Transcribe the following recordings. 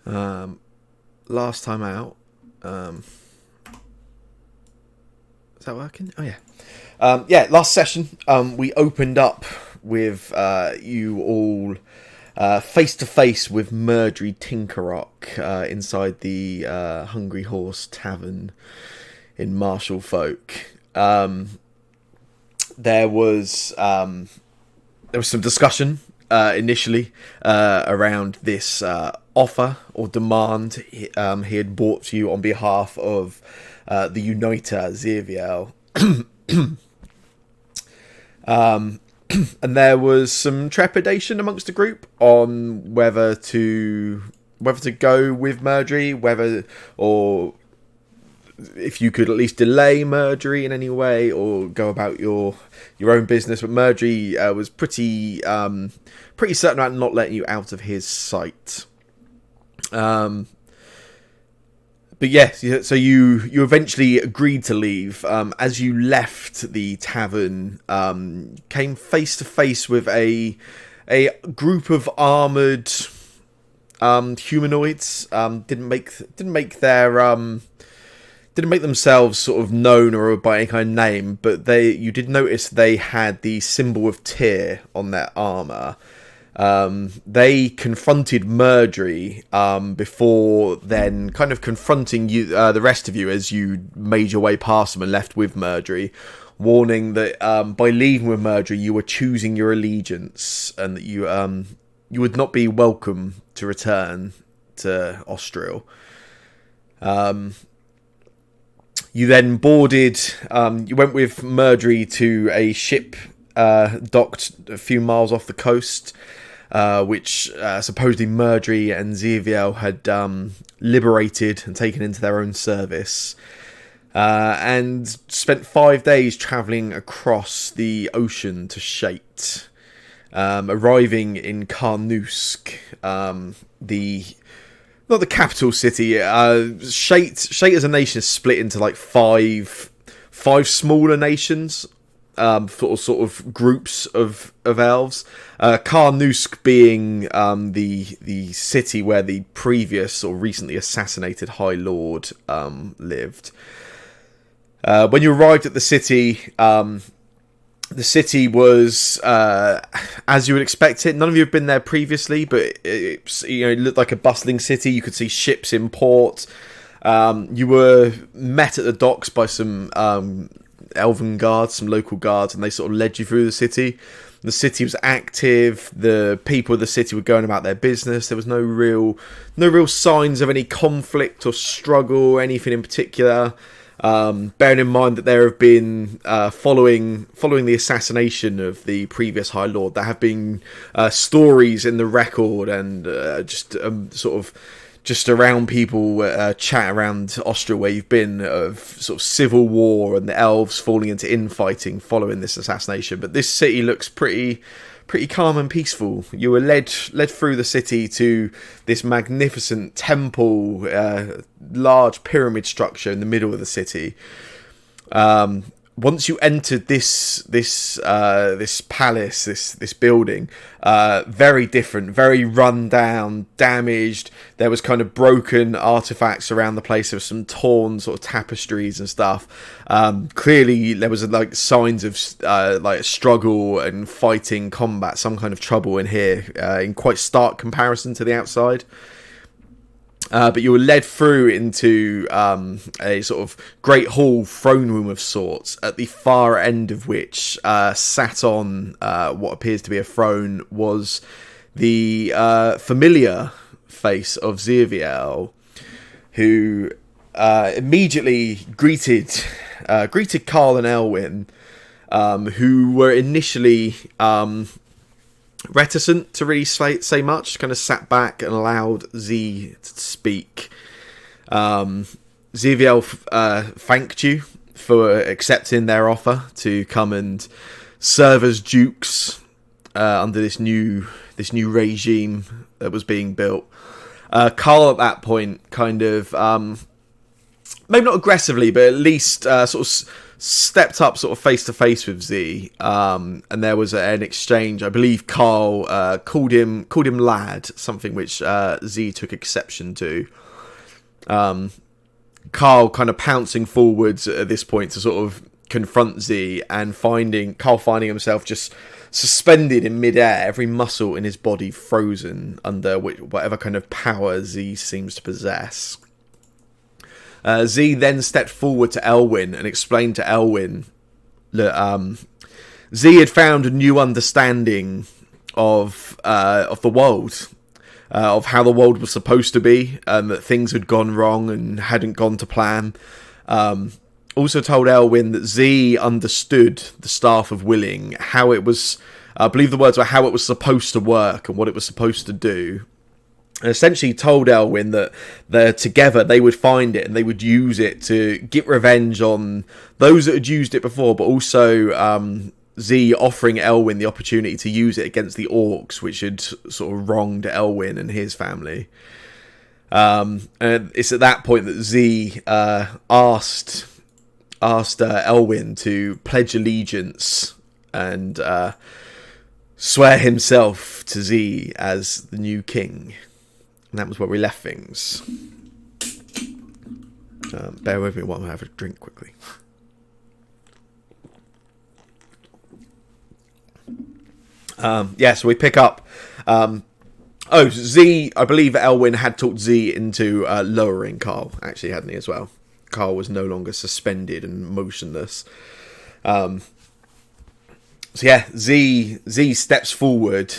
Last time out. Is that working? Oh yeah. Last session, we opened up with you all face to face with Murdry Tinkerrock inside the Hungry Horse Tavern in Marshall Folk. There was some discussion initially around this offer or demand he had brought to you on behalf of the Uniter Zirviel. And there was some trepidation amongst the group on whether to go with Murdry, whether or if you could at least delay Murdry in any way or go about your own business. But Murdry was pretty certain about not letting you out of his sight. But yes, so you eventually agreed to leave. As you left the tavern, came face to face with a group of armored humanoids. Didn't make themselves sort of known or by any kind of name, but you did notice they had the symbol of Tyr on their armor. They confronted Murdry before then kind of confronting you, the rest of you, as you made your way past them and left with Murdry, warning that by leaving with Murdry you were choosing your allegiance and that you would not be welcome to return to Austrial. You then boarded, you went with Murdry to a ship docked a few miles off the coast, which supposedly Murdry and Zirviel had liberated and taken into their own service, and spent 5 days travelling across the ocean to Shate, arriving in Karnusk, not the capital city. Shate as a nation is split into like five smaller nations, sort of groups of elves. Karnusk being the city where the previous or recently assassinated High Lord lived. When you arrived at the city was as you would expect it. None of you have been there previously, but it looked like a bustling city. You could see ships in port. You were met at the docks by some elven guards, some local guards, and they sort of led you through the city. The city was active. The people of the city were going about their business. There was no real signs of any conflict or struggle or anything in particular. Bearing in mind that there have been following the assassination of the previous High Lord, there have been stories in the record and just around people chat around Austria where you've been, of sort of civil war and the elves falling into infighting following this assassination. But this city looks pretty calm and peaceful. You were led through the city to this magnificent temple, large pyramid structure in the middle of the city. Once you entered this palace, this building, very different, very run down, damaged. There was kind of broken artifacts around the place. There was some torn sort of tapestries and stuff. Clearly, there was like signs of like struggle and fighting, combat, some kind of trouble in here, in quite stark comparison to the outside. But you were led through into a sort of great hall, throne room of sorts, at the far end of which sat on what appears to be a throne was the familiar face of Zirviel, who immediately greeted Carl and Elwyn, who were initially reticent to really say much, kind of sat back and allowed Z to speak. Zirviel thanked you for accepting their offer to come and serve as dukes under this new regime that was being built. Carl at that point kind of maybe not aggressively, but at least sort of stepped up sort of face to face with Z, and there was an exchange. I believe Carl called him lad, something which Z took exception to. Carl kind of pouncing forwards at this point to sort of confront Z, and Carl finding himself just suspended in midair, every muscle in his body frozen under whatever kind of power Z seems to possess. Z then stepped forward to Elwyn and explained to Elwyn that Z had found a new understanding of the world. Of how the world was supposed to be, that things had gone wrong and hadn't gone to plan. Also told Elwyn that Z understood the staff of willing, how it was, I believe the words were how it was supposed to work and what it was supposed to do. And essentially told Elwyn that together they would find it and they would use it to get revenge on those that had used it before, but also Z offering Elwyn the opportunity to use it against the orcs, which had sort of wronged Elwyn and his family. And it's at that point that Z asked Elwyn to pledge allegiance and swear himself to Z as the new king. And that was where we left things. Bear with me while I have a drink quickly. So we pick up. Z, I believe Elwyn had talked Z into lowering Carl, actually, hadn't he, as well? Carl was no longer suspended and motionless. Z steps forward,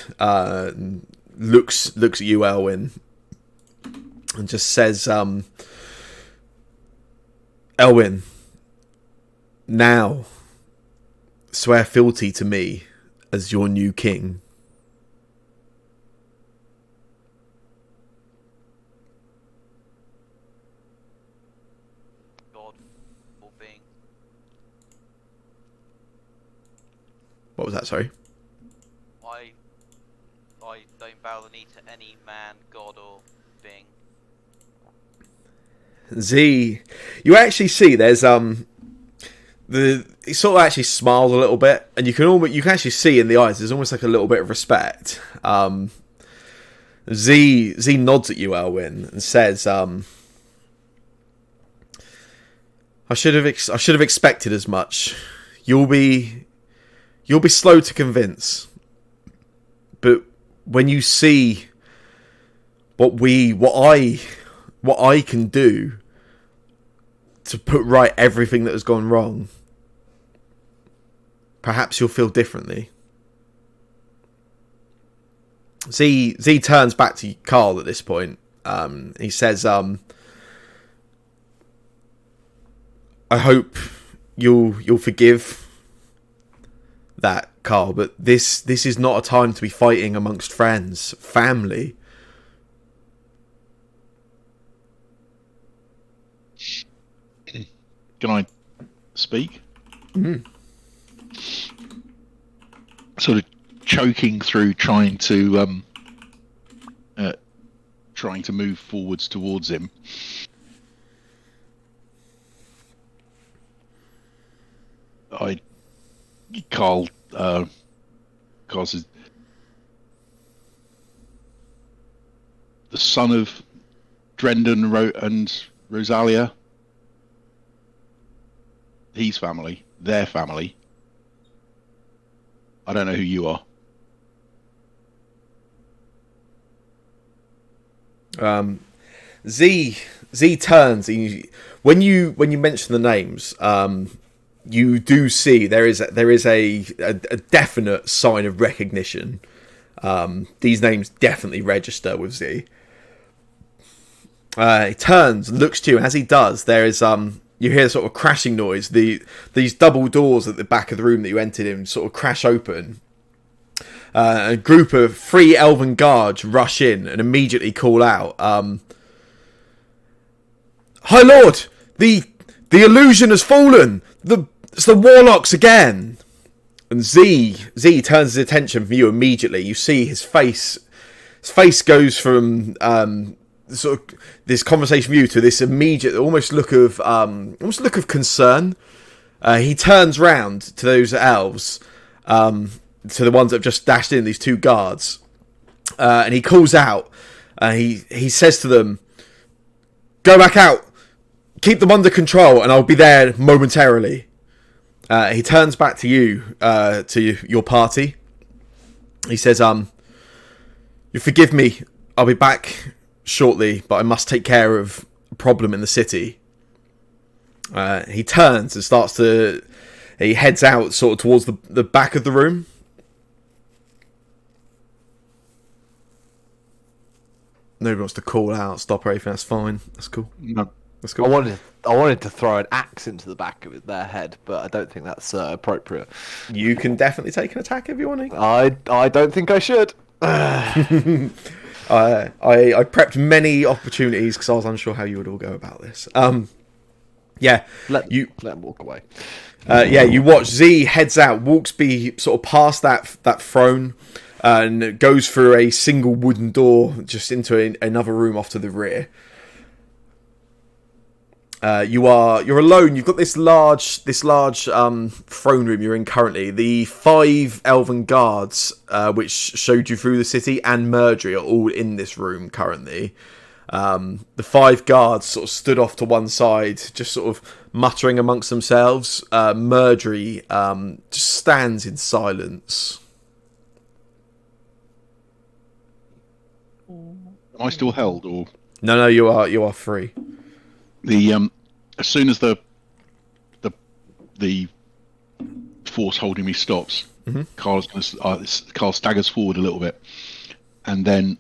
looks at you, Elwyn, and just says, Elwyn, now swear fealty to me as your new king. God or being. What was that, sorry? I don't bow the knee to any man, God or being. Z, you actually see there's he sort of actually smiles a little bit, and you can actually see in the eyes there's almost like a little bit of respect. Z nods at you, Elwyn, and says, "I should have expected as much. You'll be slow to convince, but when you see what I can do to put right everything that has gone wrong, perhaps you'll feel differently." Z turns back to Carl at this point. He says, "I hope you'll forgive that, Carl, but this is not a time to be fighting amongst friends, family." Can I speak? Mm. Sort of choking through trying to move forwards towards him. Carl says, the son of Drendon and Rosalia, his family, their family. I don't know who you are. Z turns. When you mention the names, you do see there is a definite sign of recognition. These names definitely register with Z. He turns and looks to you, and as he does, there is you hear sort of crashing noise. These double doors at the back of the room that you entered in sort of crash open. A group of 3 elven guards rush in and immediately call out, "High Lord, the illusion has fallen. It's the warlocks again." And Z turns his attention from you immediately. You see his face. His face goes from sort of this conversation with you to this immediate, almost look of concern. He turns round to those elves, to the ones that have just dashed in, these 2 guards, and he calls out. He says to them, "Go back out. Keep them under control, and I'll be there momentarily." He turns back to you, to your party. He says, "You forgive me. I'll be back shortly, but I must take care of a problem in the city." He turns and he heads out sort of towards the back of the room. Nobody wants to call out, stop or anything. That's fine. That's cool. No. That's cool. I wanted to throw an axe into the back of their head, but I don't think that's appropriate. You can definitely take an attack if you want to. I don't think I should. I prepped many opportunities because I was unsure how you would all go about this. Yeah, Let them walk away. You watch Z heads out, walks sort of past that throne, and goes through a single wooden door just into another room off to the rear. You're alone. You've got this large throne room you're in currently. The 5 elven guards, which showed you through the city, and Murdry are all in this room currently. The 5 guards sort of stood off to one side, just sort of muttering amongst themselves. Murdry just stands in silence. Am I still held, or No, you are free. the as soon as the force holding me stops, Carl staggers forward a little bit, and then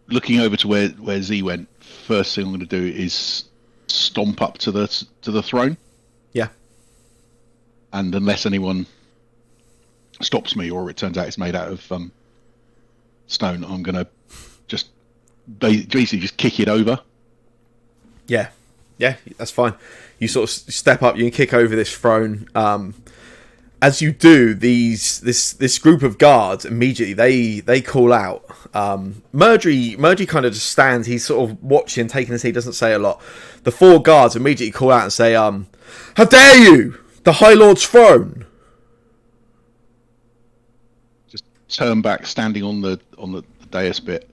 looking over to where Z went. First thing I'm going to do is stomp up to the throne. Yeah. And unless anyone stops me, or it turns out it's made out of stone, I'm going to just basically just kick it over. Yeah, that's fine. You sort of step up, you can kick over this throne. As you do, this group of guards immediately they call out. Murdry kind of just stands. He's sort of watching, taking his heat, doesn't say a lot. The 4 guards immediately call out and say, "How dare you! The High Lord's throne!" Just turn back, standing on the dais bit,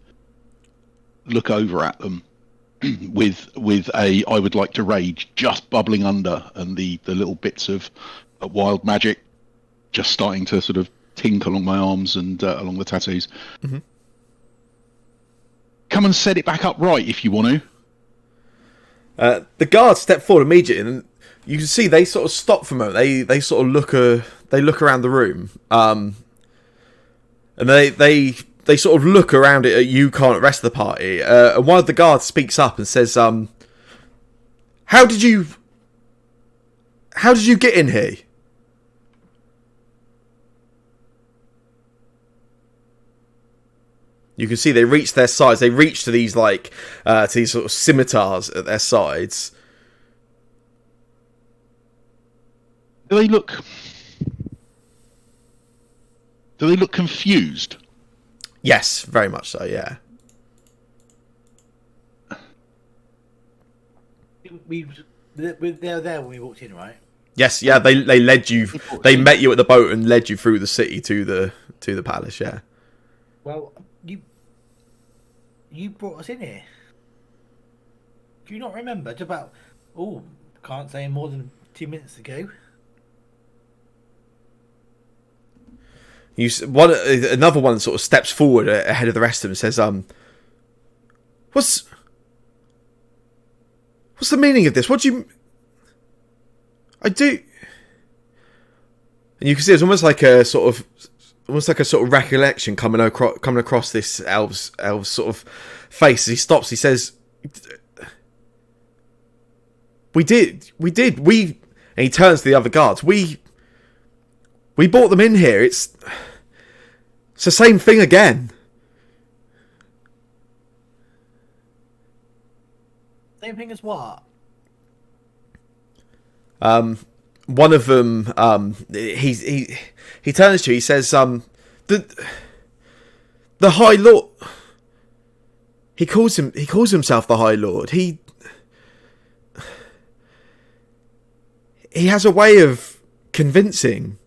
look over at them with a "I would like to rage" just bubbling under, and the little bits of wild magic just starting to sort of tink along my arms and along the tattoos. Mm-hmm. Come and set it back up right if you want to. The guards step forward immediately, and you can see they sort of stop for a moment. They sort of look around the room, and they sort of look around it at you, can't the rest of the party. And one of the guards speaks up and says, "How did you get in here?" You can see they reach their sides. They reach to these to these sort of scimitars at their sides. Do they look confused? Yes, very much so. Yeah. They were there when we walked in, right? Yes, yeah. They led you. They met you at the boat and led you through the city to the palace. Yeah. Well, you brought us in here. Do you not remember? It's about can't say more than 2 minutes ago. Another one sort of steps forward ahead of the rest of them and says, What's the meaning of this? What do you... I do... And you can see it's almost like a sort of recollection coming across this elf's sort of face. As he stops, he says, we did, and he turns to the other guards. We brought them in here. It's the same thing again. Same thing as what? One of them, he turns to you. He says, the High Lord. He calls himself the High Lord. he has a way of convincing.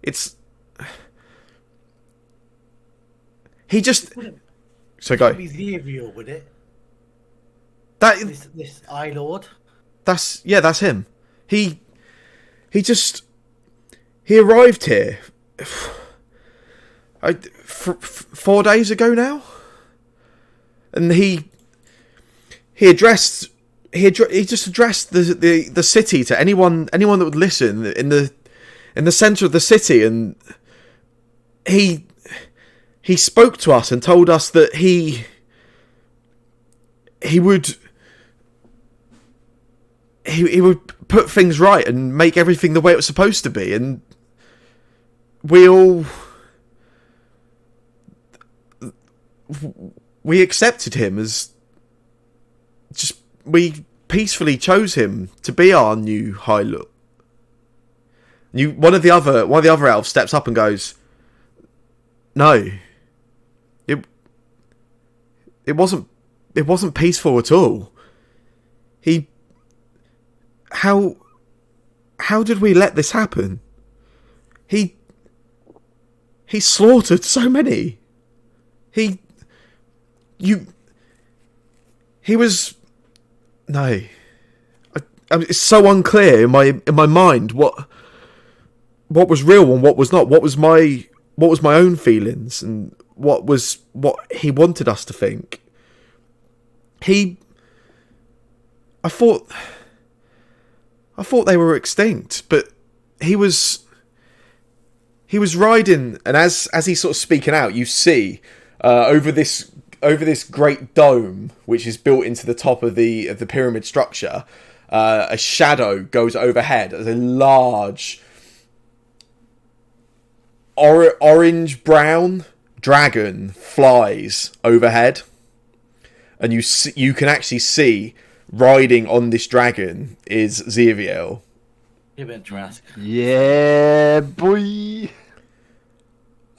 It's he just so go Be Zerial, would it? that This Eye Lord. that's him. He arrived here 4 days ago now, and he just addressed the city to anyone that would listen in the center of the city, and he spoke to us and told us that he would put things right and make everything the way it was supposed to be, and we accepted him as we peacefully chose him to be our new High Lord. One of the other elves steps up and goes, "No, it wasn't peaceful at all. How did we let this happen? He slaughtered so many. He was no. It's so unclear in my mind what was real and what was not. What was my own feelings and what he wanted us to think. I thought they were extinct, but he was riding, and as he's sort of speaking out, you see over this great dome which is built into the top of the pyramid structure, a shadow goes overhead as a large orange brown dragon flies overhead, and you can actually see riding on this dragon is Zerial. Give it to ask. Yeah, boy.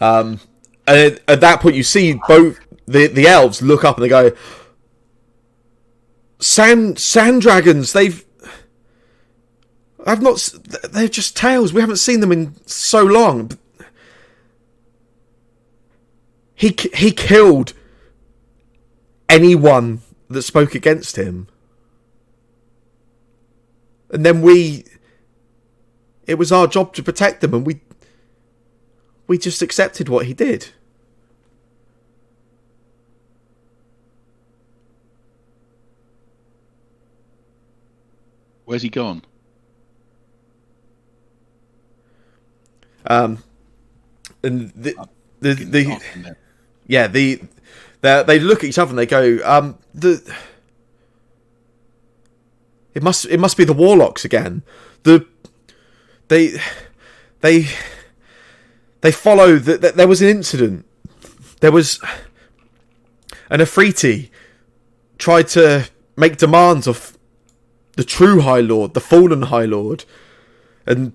And at that point, you see both the elves look up and they go, "Sand dragons. They're just tails. We haven't seen them in so long." He killed anyone that spoke against him. And then it was our job to protect them, and we just accepted what he did. Where's he gone? And they look at each other and they go, It must be the warlocks again. They follow that there was an incident. There was an Afriti tried to make demands of the true High Lord, the fallen High Lord, and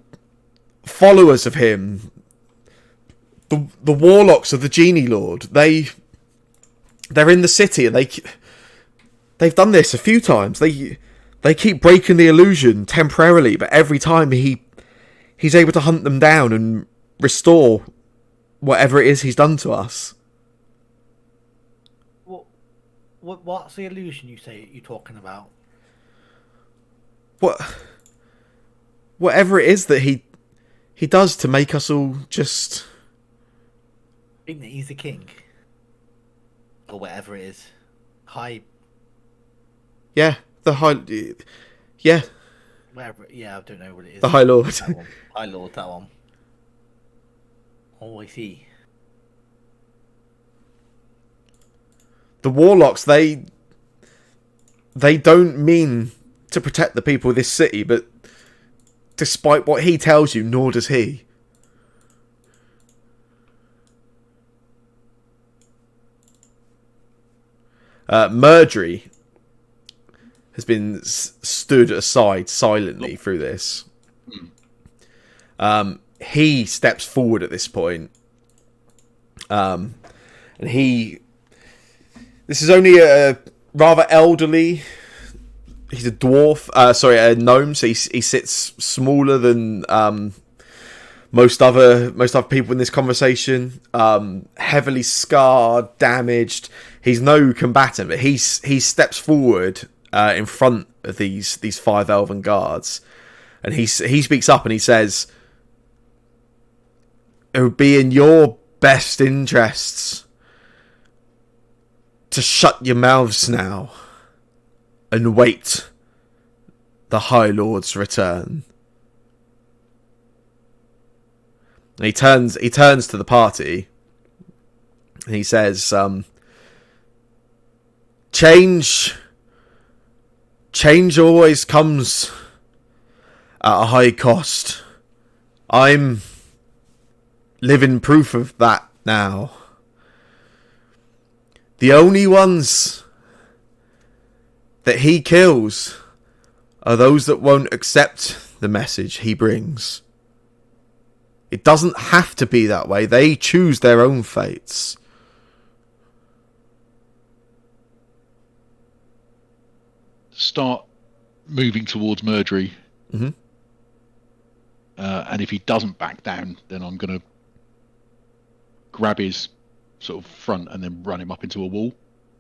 followers of him, the warlocks of the Genie Lord. They're in the city and they've done this a few times. They keep breaking the illusion temporarily, but every time he's able to hunt them down and restore whatever it is he's done to us. What's the illusion you're talking about? Whatever it is that he does to make us all just... Think that he's the king? Or whatever it is. High... Yeah, the High... Yeah. Whatever, yeah, I don't know what it is. The High Lord. That one. High Lord, that one. Oh, I see. The warlocks, they don't mean to protect the people of this city, but despite what he tells you, nor does he. Murdry has been stood aside silently through this. He steps forward at this point. And this is only a rather elderly he's a dwarf. A gnome. So he sits smaller than most other people in this conversation. Heavily scarred, damaged. He's no combatant, but he steps forward in front of these 5 elven guards, and he speaks up and he says, "It would be in your best interests to shut your mouths now and wait the High Lord's return." And he turns to the party and he says, Change always comes at a high cost. I'm living proof of that now. The only ones that he kills are those that won't accept the message he brings. It doesn't have to be that way. They choose their own fates. Start moving towards Murdry. Mm-hmm. And if he doesn't back down, then I'm going to grab his sort of front and then run him up into a wall.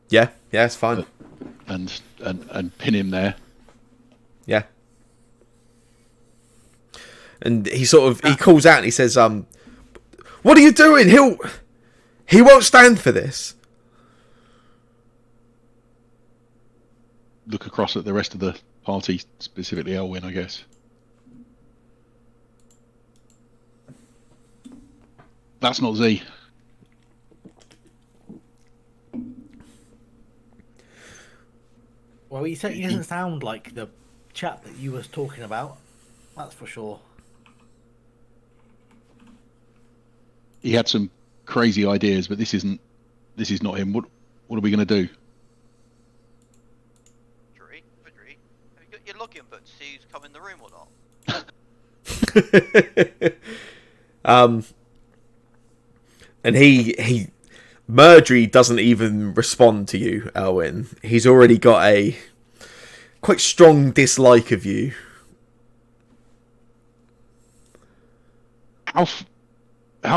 Yeah, it's fine. And pin him there. Yeah. And he calls out and he says, "What are you doing? He won't stand for this." Look across at the rest of the party, specifically Elwyn, I guess. That's not Z. Well, he doesn't sound like the chap that you was talking about. That's for sure. He had some crazy ideas, but this is not him. What are we going to do? Madri, have you got your login book to see who's come in the room or not? And Murdry doesn't even respond to you, Elwyn. He's already got a quite strong dislike of you. How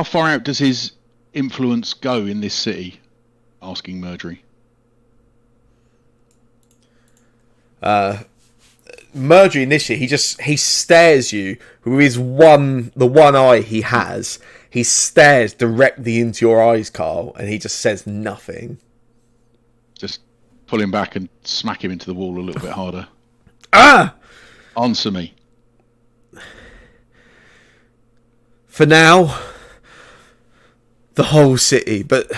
far out does his influence go in this city? Asking Murdry. Murdry initially, he stares you with the one eye he has. He stares directly into your eyes, Carl, and he just says nothing. Just pull him back and smack him into the wall a little bit harder. Ah! Answer me. For now, the whole city, but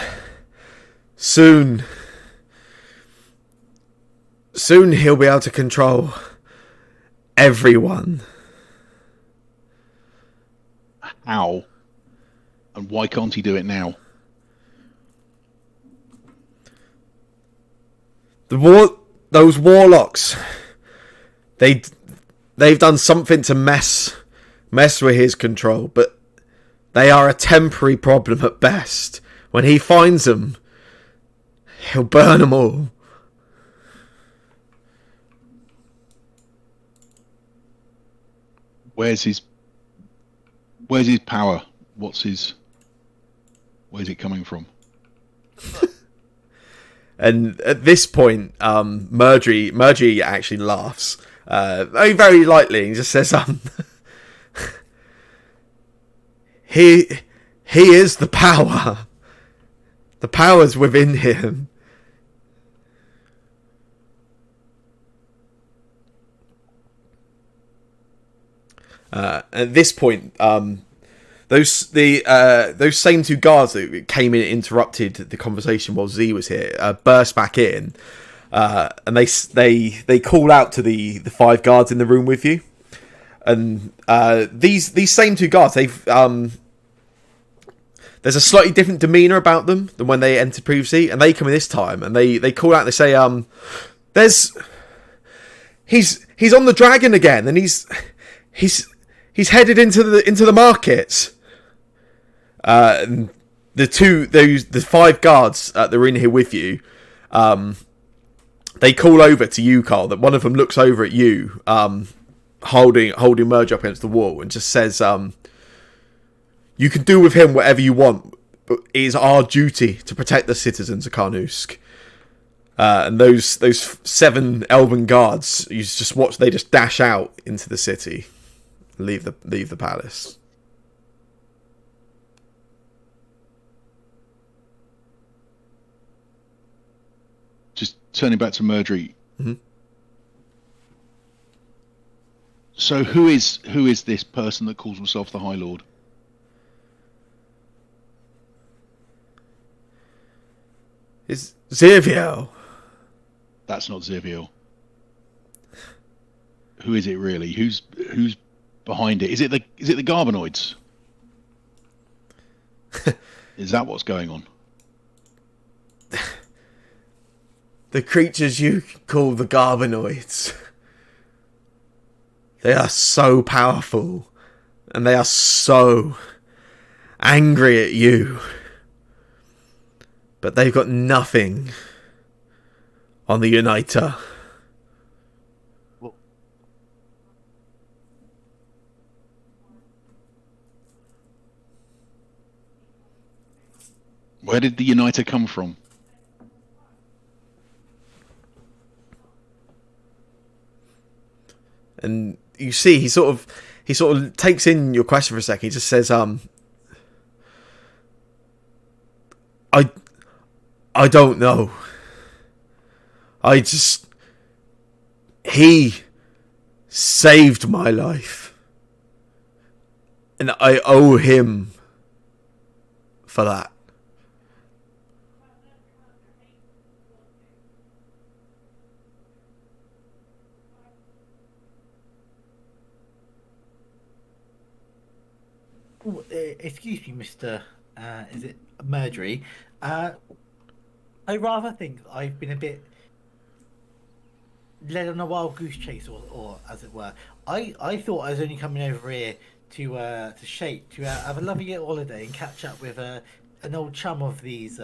soon he'll be able to control everyone. How? And why can't he do it now? Those warlocks, they've done something to mess with his control, but they are a temporary problem at best. When he finds them, he'll burn them all. Where's his power? Where's it coming from? And at this point, Murdry actually laughs, very, very lightly, and just says, He is the power. The power's within him. At this point, those same 2 guards that came in and interrupted the conversation while Z was here burst back in, and they call out to the 5 guards in the room with you, and these same 2 guards, there's a slightly different demeanor about them than when they entered previously, and they come in this time and they call out and they say, he's on the dragon again, and he's headed into the markets. The 5 guards that are in here with you, they call over to you, Carl. That one of them looks over at you, holding Merge up against the wall, and just says, "You can do with him whatever you want, but it is our duty to protect the citizens of Karnusk." And those 7 elven guards, you just watch. They just dash out into the city, leave the palace. Just turning back to Murdry. Mhm. So who is this person that calls himself the High Lord? It's Xavier. That's not Zivil. Who is it really? Who's behind it? Is it the Garbanoids? Is that what's going on? The creatures you call the Garbanoids. They are so powerful, and they are so angry at you. But they've got nothing on the Uniter. Where did the Uniter come from? And you see, he sort of takes in your question for a second. He just says, I don't know. He saved my life, and I owe him for that. Ooh, excuse me, Mr. Is it Murdry? I rather think I've been a bit led on a wild goose chase, or as it were. I thought I was only coming over here to Shape to have a lovely little holiday and catch up with an old chum of these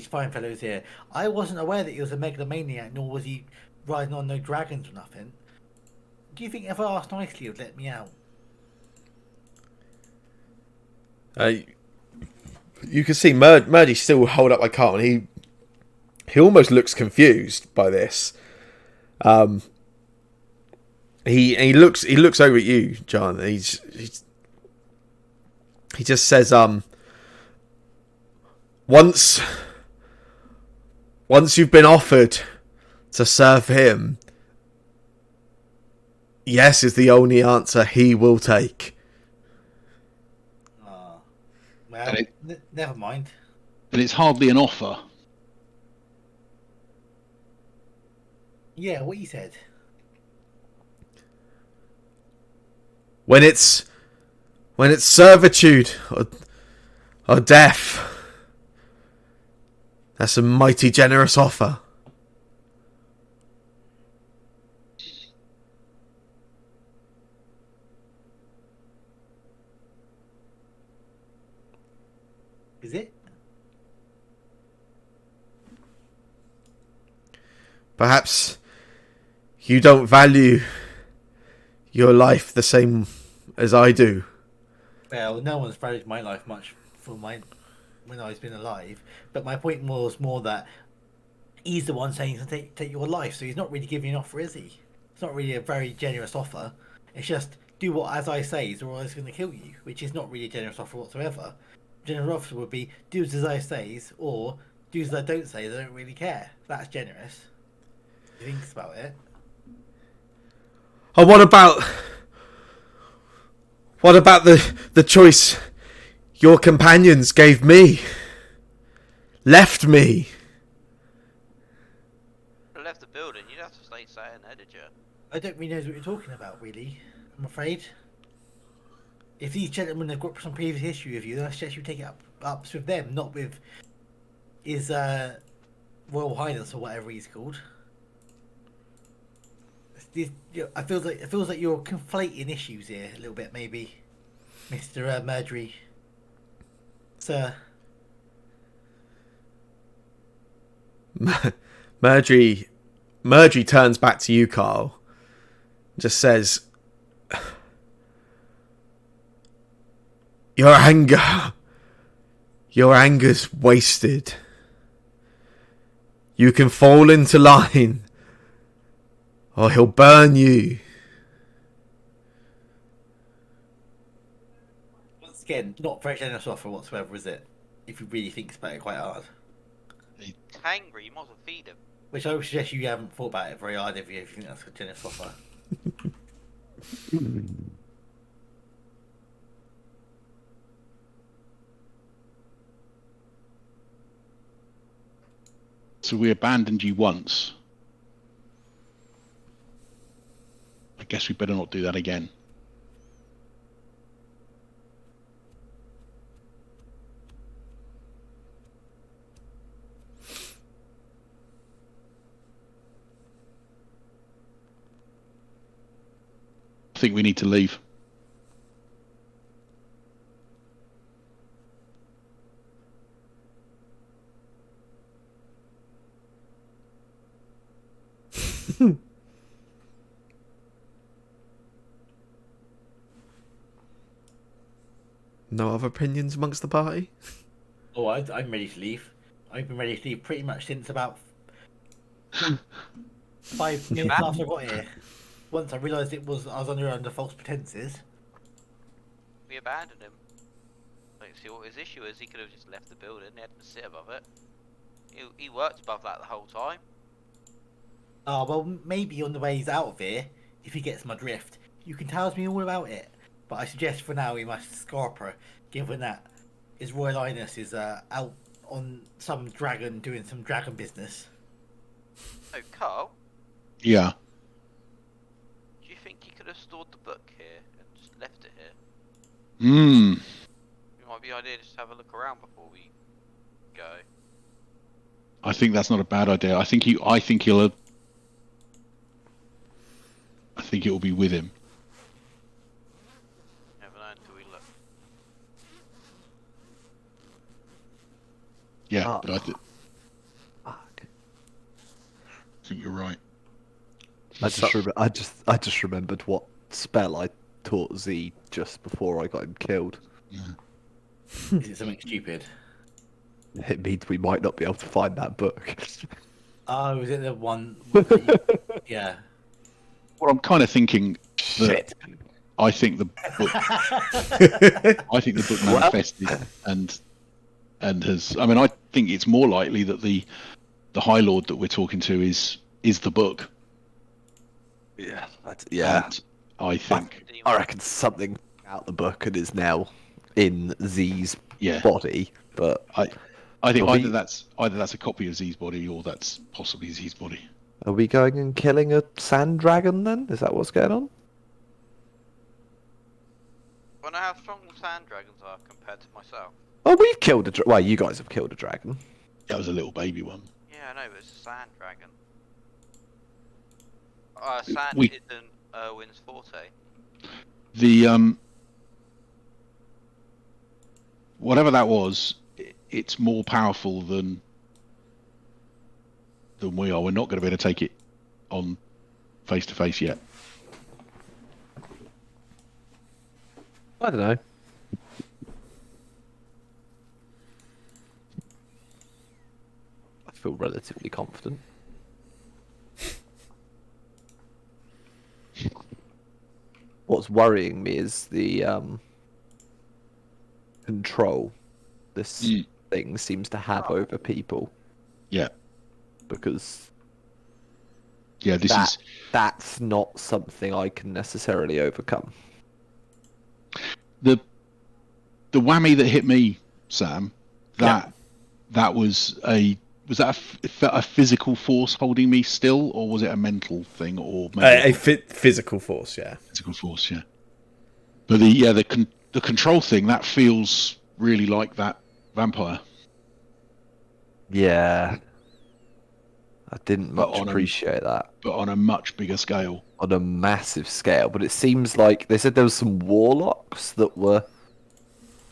fine fellows here. I wasn't aware that he was a megalomaniac, nor was he riding on no dragons or nothing. Do you think if I asked nicely, he would let me out? You can see Murdy's still hold up by Carl, and he almost looks confused by this. He looks over at you, John. And he just says, once you've been offered to serve him, yes is the only answer he will take. Well, never mind. But it's hardly an offer. Yeah, what you said. When it's servitude or death, that's a mighty generous offer. Is it? Perhaps you don't value your life the same as I do. Well, no one's valued my life much when I've been alive. But my point was more that he's the one saying to take your life, so he's not really giving an offer, is he? It's not really a very generous offer. It's just do what as I say, or I'm going to kill you, which is not really a generous offer whatsoever. Generous offer would be do as I say, or do as I don't say. They don't really care. That's generous. If you think about it. Oh, what about the choice your companions gave me? Left me. Left the building. You'd have to stay saying that, did you? I don't really know what you're talking about, really. I'm afraid. If these gentlemen have got some previous history with you, then I suggest you take it up with them, not with his Royal Highness or whatever he's called. It feels like you're conflating issues here a little bit, maybe, Mr. Murdry, sir. Murgy turns back to you, Carl. Just says, Your anger's wasted. You can fall into line, or he'll burn you. Once again, not very generous offer whatsoever, is it? If you really think about it quite hard. He's hangry, you might as well feed him. Which I would suggest you haven't thought about it very hard if you think that's a generous offer. So we abandoned you once. I guess we better not do that again. I think we need to leave. No other opinions amongst the party? Oh, I'm ready to leave. I've been ready to leave pretty much since about 5 minutes after I got here. Once I realised I was under false pretenses. We abandoned him. Like, see what his issue is. He could have just left the building. He had to sit above it. He worked above that the whole time. Oh, well, maybe on the ways out of here, if he gets my drift, you can tell me all about it. But I suggest for now we must scarper, given that His Royal Highness is out on some dragon doing some dragon business. Oh, Carl, Yeah. do you think he could have stored the book here and just left it here? Hmm. It might be an idea to just have a look around before we go. I think that's not a bad idea. I think he'll. I think it will be with him. Never know until we look. Yeah, Oh. but I Fuck. think you're right. I just remembered what spell I taught Z just before I got him killed. Is it something stupid? It means we might not be able to find that book. Oh, is it the one? Yeah. Well, I'm kind of thinking that Shit. I think the book. I think the book manifested and has. I mean, I think it's more likely that the High Lord that we're talking to is the book. Yeah. Yeah. And I think. I reckon something out the book and is now in Z's Yeah. body, but I think Are either we- that's a copy of Z's body or that's possibly Z's body. are we going and killing a sand dragon then? Is that what's going on? I wonder how strong the sand dragons are compared to myself. Oh, we've killed a well, you guys have killed a dragon. That was a little baby one. Yeah, I know, but it's a sand dragon. Sand We- isn't Erwin's forte. The whatever that was, it's more powerful than we are. We're not going to be able to take it on face to face yet. I don't know. I feel relatively confident. What's worrying me is the control this Mm. thing seems to have over people, Yeah, because yeah. This that is that's not something I can necessarily overcome. the whammy that hit me, Sam. That was a physical force holding me still, or was it a mental thing, or maybe Physical force, yeah. physical force? Yeah. But the control thing, that feels really like that vampire. Yeah, I didn't But much on a- appreciate that but on a much bigger scale. on a massive scale. But it seems like they said there was some warlocks that were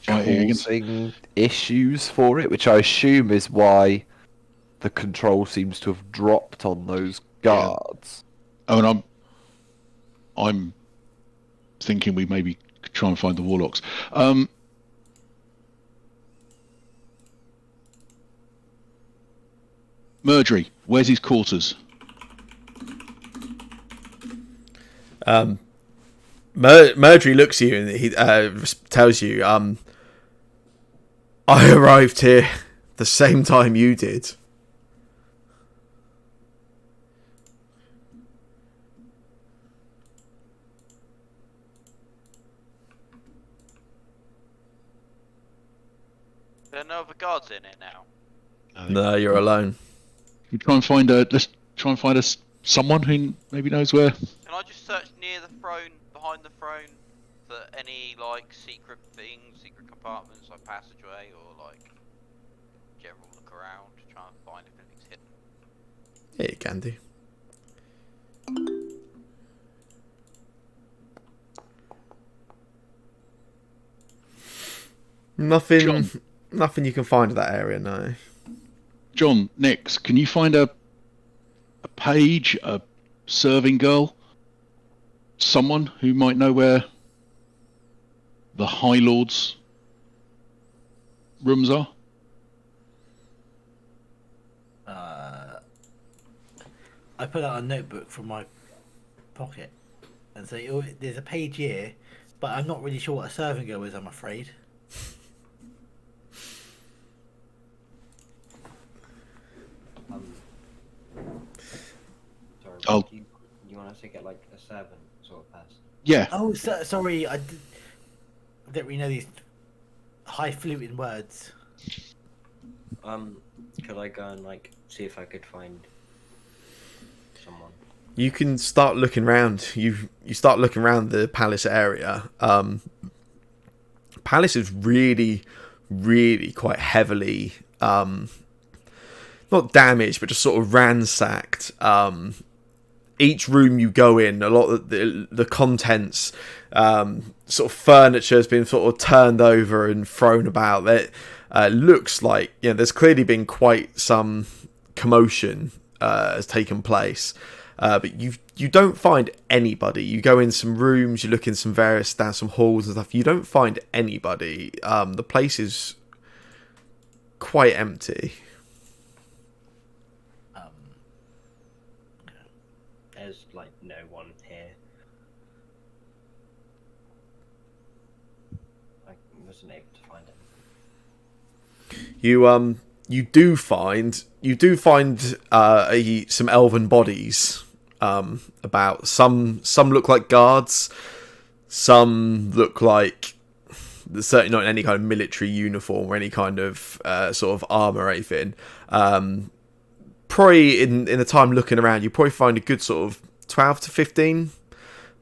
Fighting against- causing issues for it, which I assume is why the control seems to have dropped on those guards. Oh, and I'm thinking we maybe could try and find the warlocks. Murdry, where's his quarters? Murdry looks at you and he tells you, I arrived here the same time you did. There are no other guards in it now. No, you're alone. Let's try and find someone who maybe knows where. Can I just search near the throne, behind the throne, for any like secret things, secret compartments, like passageway, or like general look around, try and find if anything's hidden? Yeah, you can do. Nothing. John. Nothing you can find in that area. No. John, Nix, can you find a page, a serving girl, someone who might know where the High Lord's rooms are? I pull out a notebook from my pocket and say, "Oh, there's a page here, but I'm not really sure what a serving girl is. I'm afraid." Sorry, Oh. do you want us to get like a servant sort of person? Yeah. Oh, sorry, I don't really know these highfalutin words. Could I go and like see if I could find someone? You can start looking around. You start looking around the palace area. Palace is really, really quite heavily, not damaged, but just sort of ransacked. Each room you go in, a lot of the contents, sort of furniture has been sort of turned over and thrown about. It looks like there's clearly been quite some commotion has taken place. But you don't find anybody. You go in some rooms, you look in down some halls and stuff. You don't find anybody. The place is quite empty. There's like no one here. I wasn't able to find him. You do find some elven bodies about. Some look like guards, some look like they're certainly not in any kind of military uniform or any kind of sort of armor or anything. Probably in the time looking around, you probably find a good sort of 12 to 15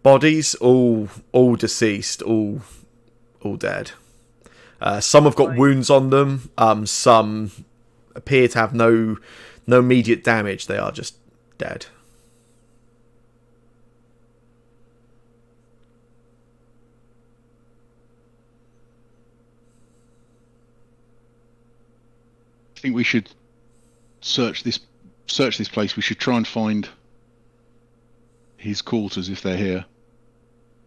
bodies, all deceased, all dead. Some have got wounds on them. Some appear to have no immediate damage. They are just dead. I think we should search this place. We should try and find his quarters if they're here.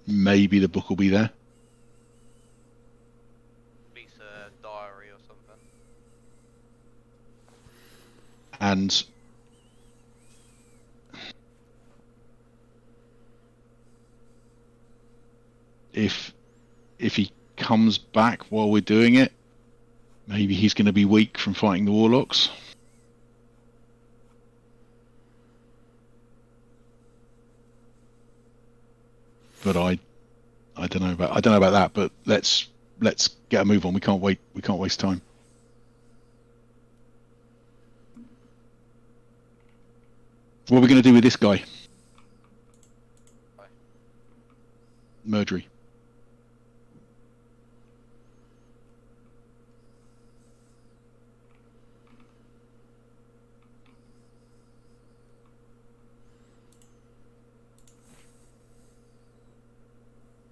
Maybe the book will be there. Piece of diary or something. And if he comes back while we're doing it, maybe he's going to be weak from fighting the warlocks. But I don't know about that. But let's get a move on. We can't waste time. What are we going to do with this guy? Murdry.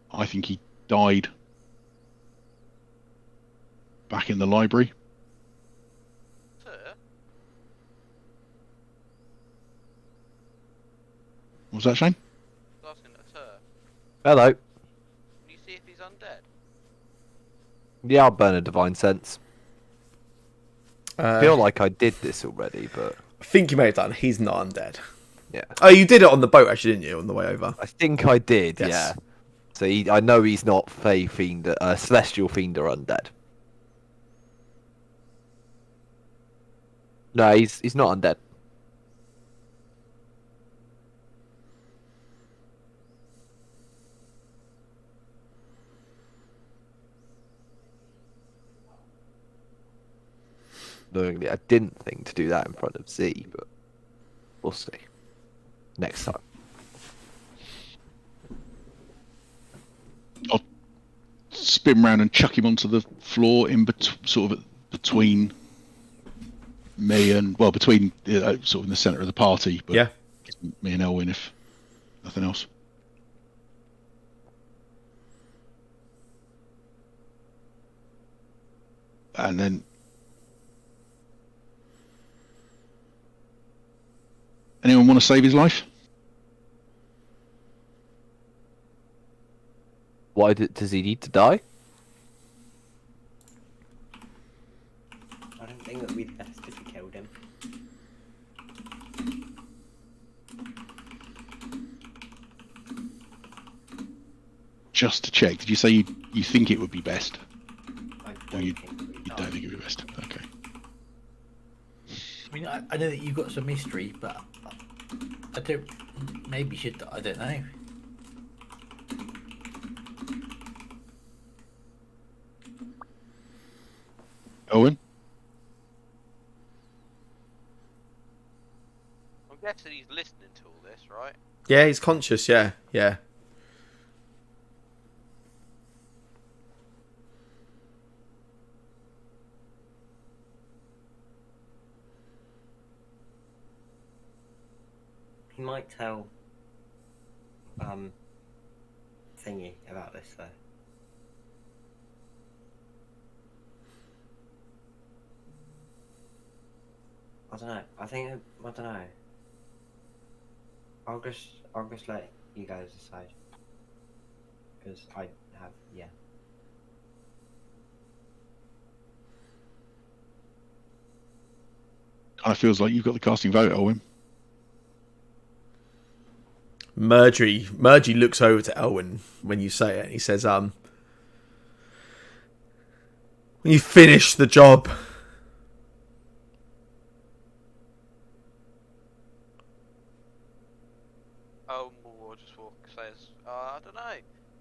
I think he died back in the library. Sir? What was that, Shane? I was asking a turf. Hello. Can you see if he's undead? Yeah, I'll burn a divine sense. I feel like I did this already, but I think you may have done. He's not undead. yeah. Oh, you did it on the boat, actually, didn't you? On the way over. I think I did, Yes. yeah. So I know he's not Fey Fiend, Celestial Fiend or undead. No, he's not undead. Knowingly, I didn't think to do that in front of Z, but we'll see. Next time. I'll spin round and chuck him onto the floor sort of between me and between sort of in the centre of the party. But Yeah. me and Elwyn, if nothing else. And then anyone want to save his life? Why does he need to die? I don't think that would be best if we killed him. Just to check, did you say you think it would be best? I Or don't you think that we don't think it would be best? Okay. I mean, I know that you've got some mystery, but I don't. Maybe you should. I don't know. Owen? I'm guessing he's listening to all this, right? Yeah, he's conscious. Yeah, yeah. He might tell Thingy about this though. I don't know. I don't know. I'll just let you guys decide. Because I have, yeah. Kind of feels like you've got the casting vote, Owen. Murgy looks over to Elwyn when you say it, and he says, when you finish the job, Oh, Moore just says, I don't know.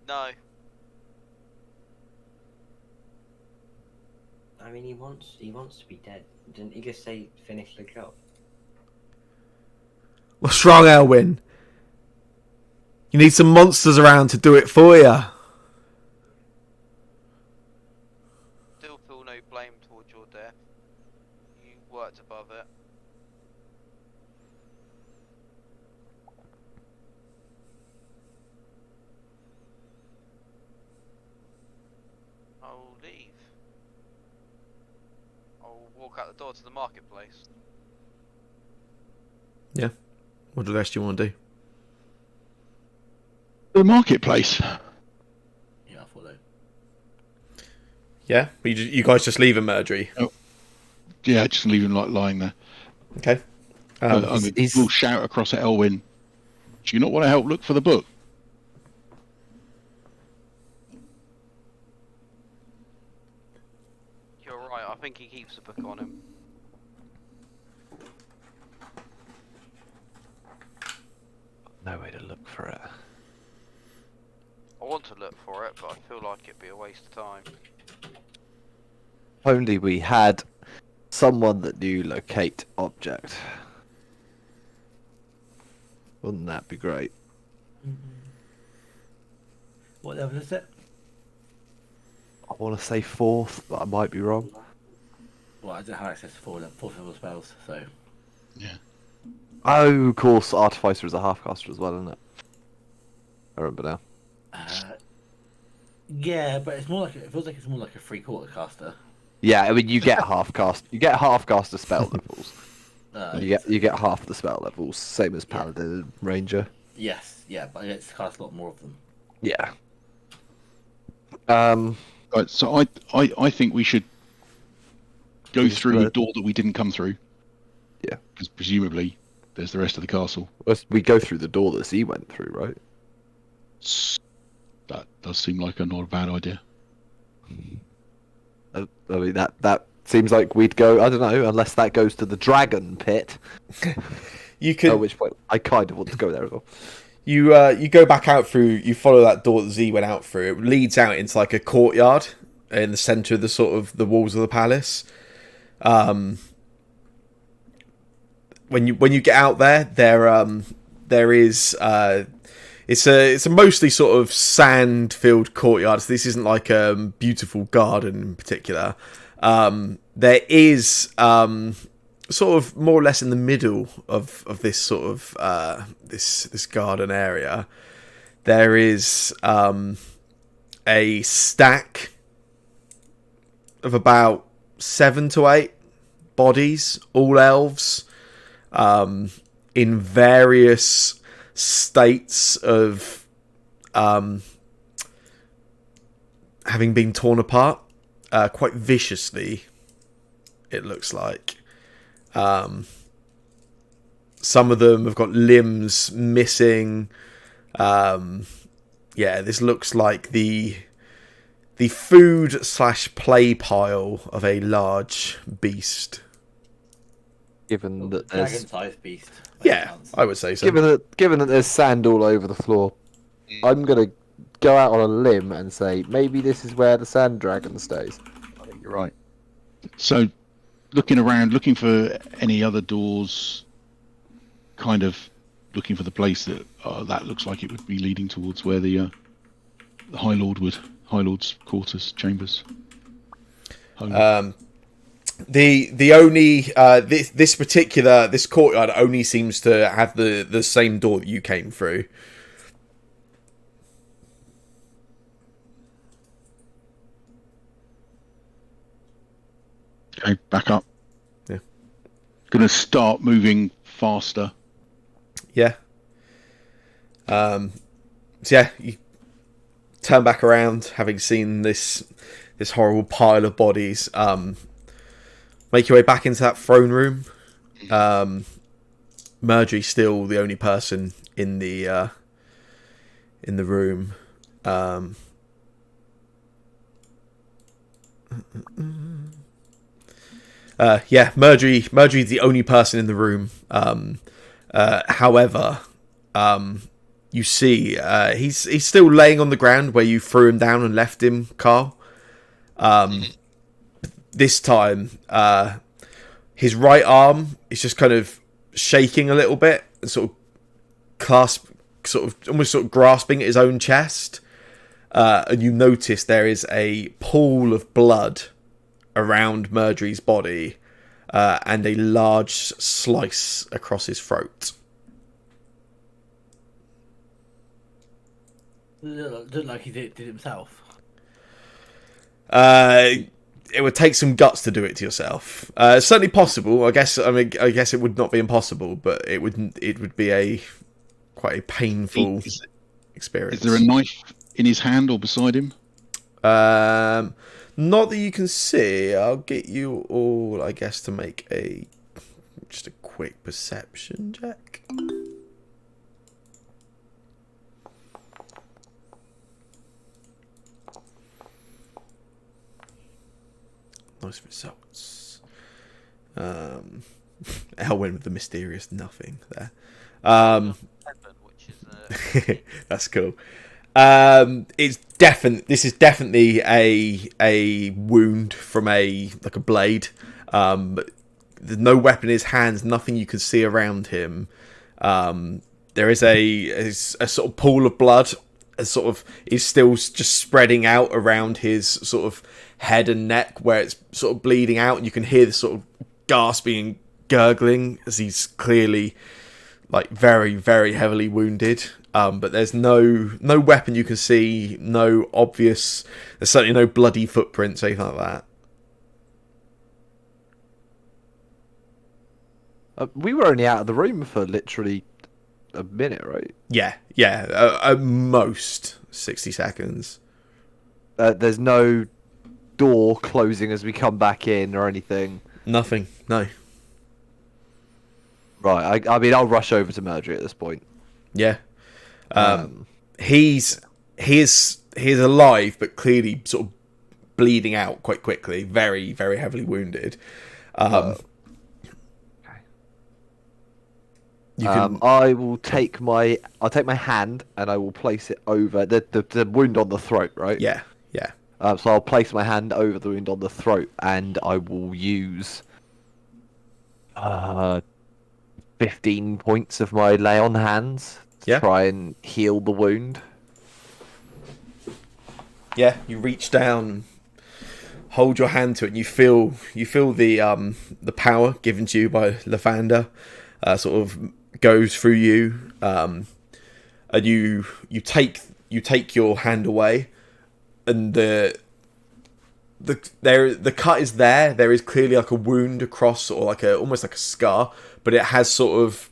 No. I mean, he wants to be dead. Didn't he just say finish the job? what's wrong, Elwyn? You need some monsters around to do it for you. Still feel no blame towards your death. You worked above it. I'll leave. I'll walk out the door to the marketplace. Yeah. What the rest do you want to do? The marketplace. Yeah, I thought that. Yeah? You guys just leave him, Murgy? Yeah, just leave him like lying there. Okay. We'll shout across at Elwyn. Do you not want to help look for the book? You're right, I think he keeps the book on him. No way to look for it. I want to look for it, but I feel like it'd be a waste of time. If only we had someone that knew locate object. Wouldn't that be great? What level is it? I want to say 4th, but I might be wrong. Well, I don't have access to fourth level spells, so. Yeah. Oh, of course, Artificer is a half-caster as well, isn't it? I remember now. Yeah, but it's more like it feels like it's more like a 3/4 caster. Yeah, I mean, you get half-caster spell levels. You get half the spell levels, same as Paladin and Ranger. Yes, yeah, but it's cast a lot more of them. Yeah. Right, so I think we should go We just through a gotta- door that we didn't come through. Yeah. Because presumably there's the rest of the castle. We go through the door that Z went through, right? That does seem like not a bad idea. I mean, that seems like we'd go. I don't know, unless that goes to the dragon pit. You can. At which point, I kind of want to go there as well. You go back out through. You follow that door that Z went out through. It leads out into like a courtyard in the center of the sort of the walls of the palace. When you get out there, there is it's a mostly sort of sand filled courtyard. So this isn't like a beautiful garden in particular. There is sort of more or less in the middle of this sort of this garden area. There is a stack of about 7 to 8 bodies, all elves, in various states of having been torn apart, quite viciously, it looks like. Some of them have got limbs missing. Yeah, this looks like the food/play pile of a large beast. Given that there's Dragon-sized beast. Yeah, I would say so. given that there's sand all over the floor, I'm gonna go out on a limb and say maybe this is where the sand dragon stays. I think you're right. So, looking around, looking for any other doors, kind of looking for the place that looks like it would be leading towards where the High Lord's quarters, chambers. The only this courtyard only seems to have the same door that you came through. Okay, back up. Yeah. Gonna start moving faster. Yeah. So yeah, you turn back around, having seen this horrible pile of bodies. Make your way back into that throne room. Murdry's still the only person in the room. Yeah, Murdry's the only person in the room. However, you see, he's still laying on the ground where you threw him down and left him, Carl. This time, his right arm is just kind of shaking a little bit, and sort of almost grasping at his own chest. And you notice there is a pool of blood around Murdry's body, and a large slice across his throat. Looked like he did it himself. It would take some guts to do it to yourself. It's certainly possible. I guess it would not be impossible, but it would be quite a painful experience. Is there a knife in his hand or beside him? Not that you can see. I'll get you all, I guess, to make just a quick perception check. Nice results. Elwyn with the mysterious nothing there. Which is That's cool. This is definitely a wound from a blade. There's no weapon in his hands, nothing you can see around him. There is a sort of pool of blood, sort of is still just spreading out around his sort of head and neck, where it's sort of bleeding out, and you can hear the sort of gasping and gurgling as he's clearly very, very heavily wounded. But there's no weapon you can see, there's certainly no bloody footprints, anything like that. We were only out of the room for literally a minute, right? Yeah, at most 60 seconds. There's no door closing as we come back in or anything. Nothing, no. Right, I mean, I'll rush over to Murdery at this point. Yeah. He is alive, but clearly sort of bleeding out quite quickly. Very, very heavily wounded. You can. I'll take my hand and I will place it over the wound on the throat, right? Yeah. So I'll place my hand over the wound on the throat and I will use 15 points of my lay on hands to Yeah. try and heal the wound. Yeah, you reach down, hold your hand to it, and you feel the power given to you by Lathander, sort of goes through you, and you take your hand away, and the cut is there. There is clearly like a wound across, or like almost like a scar, but it has sort of.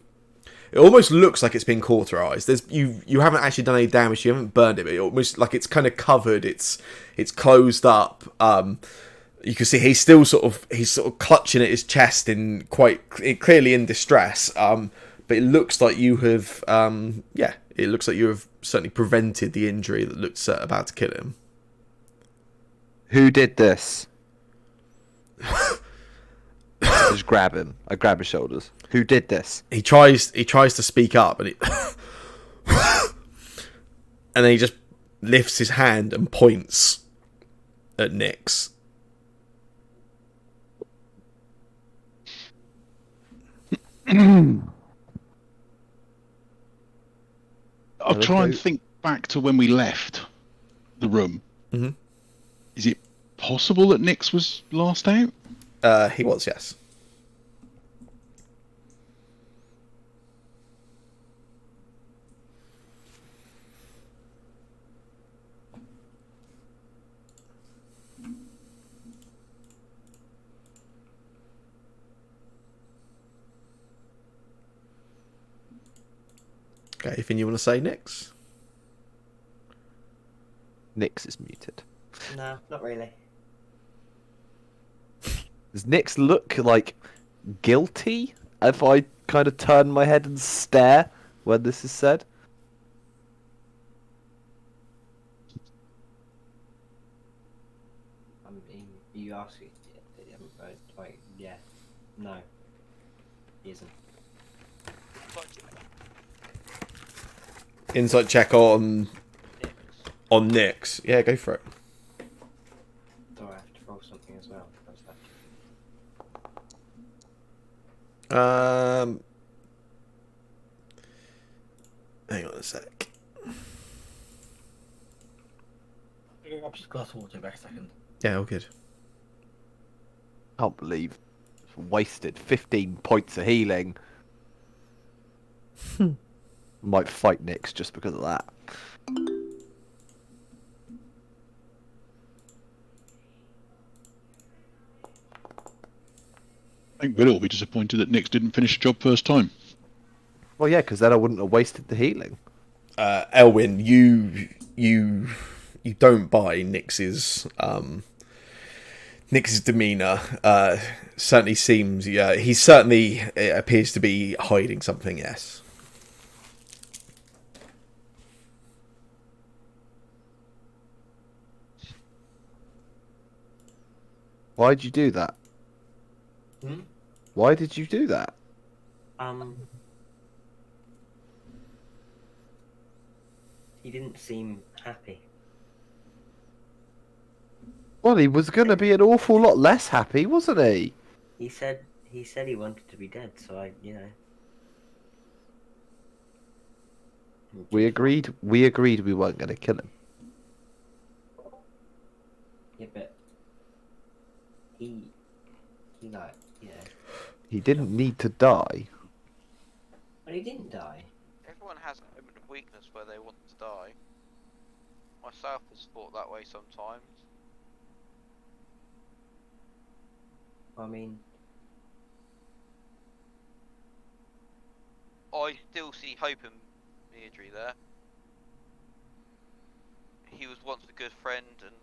It almost looks like it's been cauterized. You haven't actually done any damage. You haven't burned it, but it almost like it's kind of covered. It's closed up. You can see he's sort of clutching at his chest in quite clearly in distress. But it looks like you have it looks like you have certainly prevented the injury that looks about to kill him. Who did this? I just grab him. I grab his shoulders. Who did this? He tries to speak up, and and then he just lifts his hand and points at Nyx. I'll try and think back to when we left the room. Mm-hmm. Is it possible that Nyx was last out? He was, yes. Okay, anything you want to say, Nyx? Nyx is muted. No, not really. Does Nyx look like guilty if I kind of turn my head and stare when this is said? You ask it, like, yeah, no, he isn't. Insight check on Nyx. Yeah, go for it. Do I have to roll something as well? How's that? Hang on a sec. I'll just glass of water back a second. Yeah, all good. Can't believe it's wasted 15 points of healing. Might fight Nyx just because of that. I think we'd all be disappointed that Nyx didn't finish the job first time. Well, yeah, because then I wouldn't have wasted the healing. Elwyn, you don't buy Nyx's demeanour. Certainly seems, he certainly appears to be hiding something. Yes. Why'd you do that? Hmm? Why did you do that? He didn't seem happy. Well, he was going to be an awful lot less happy, wasn't he? He said he wanted to be dead, so We agreed we weren't going to kill him. Yeah, but he like, He didn't need to die. but he didn't die. Everyone has a moment of weakness where they want to die. Myself has thought that way sometimes. I mean, I I still see hope in Meadry there. He was once a good friend and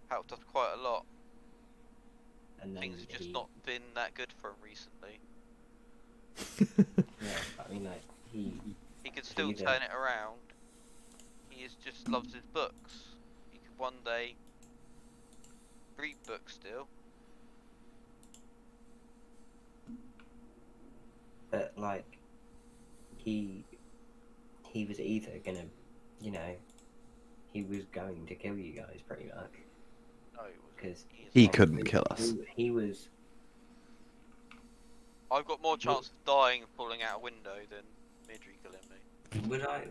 helped us quite a lot. And then Things have just he, not been that good for him recently. yeah, I mean, like, he He could still either- turn it around. He just loves his books. He could one day read books still. but, like, he was either gonna, you know, he was going to kill you guys, pretty much. No, it was. Because He couldn't kill us. He was. I've got more chance of dying and falling out a window than Midri killing me.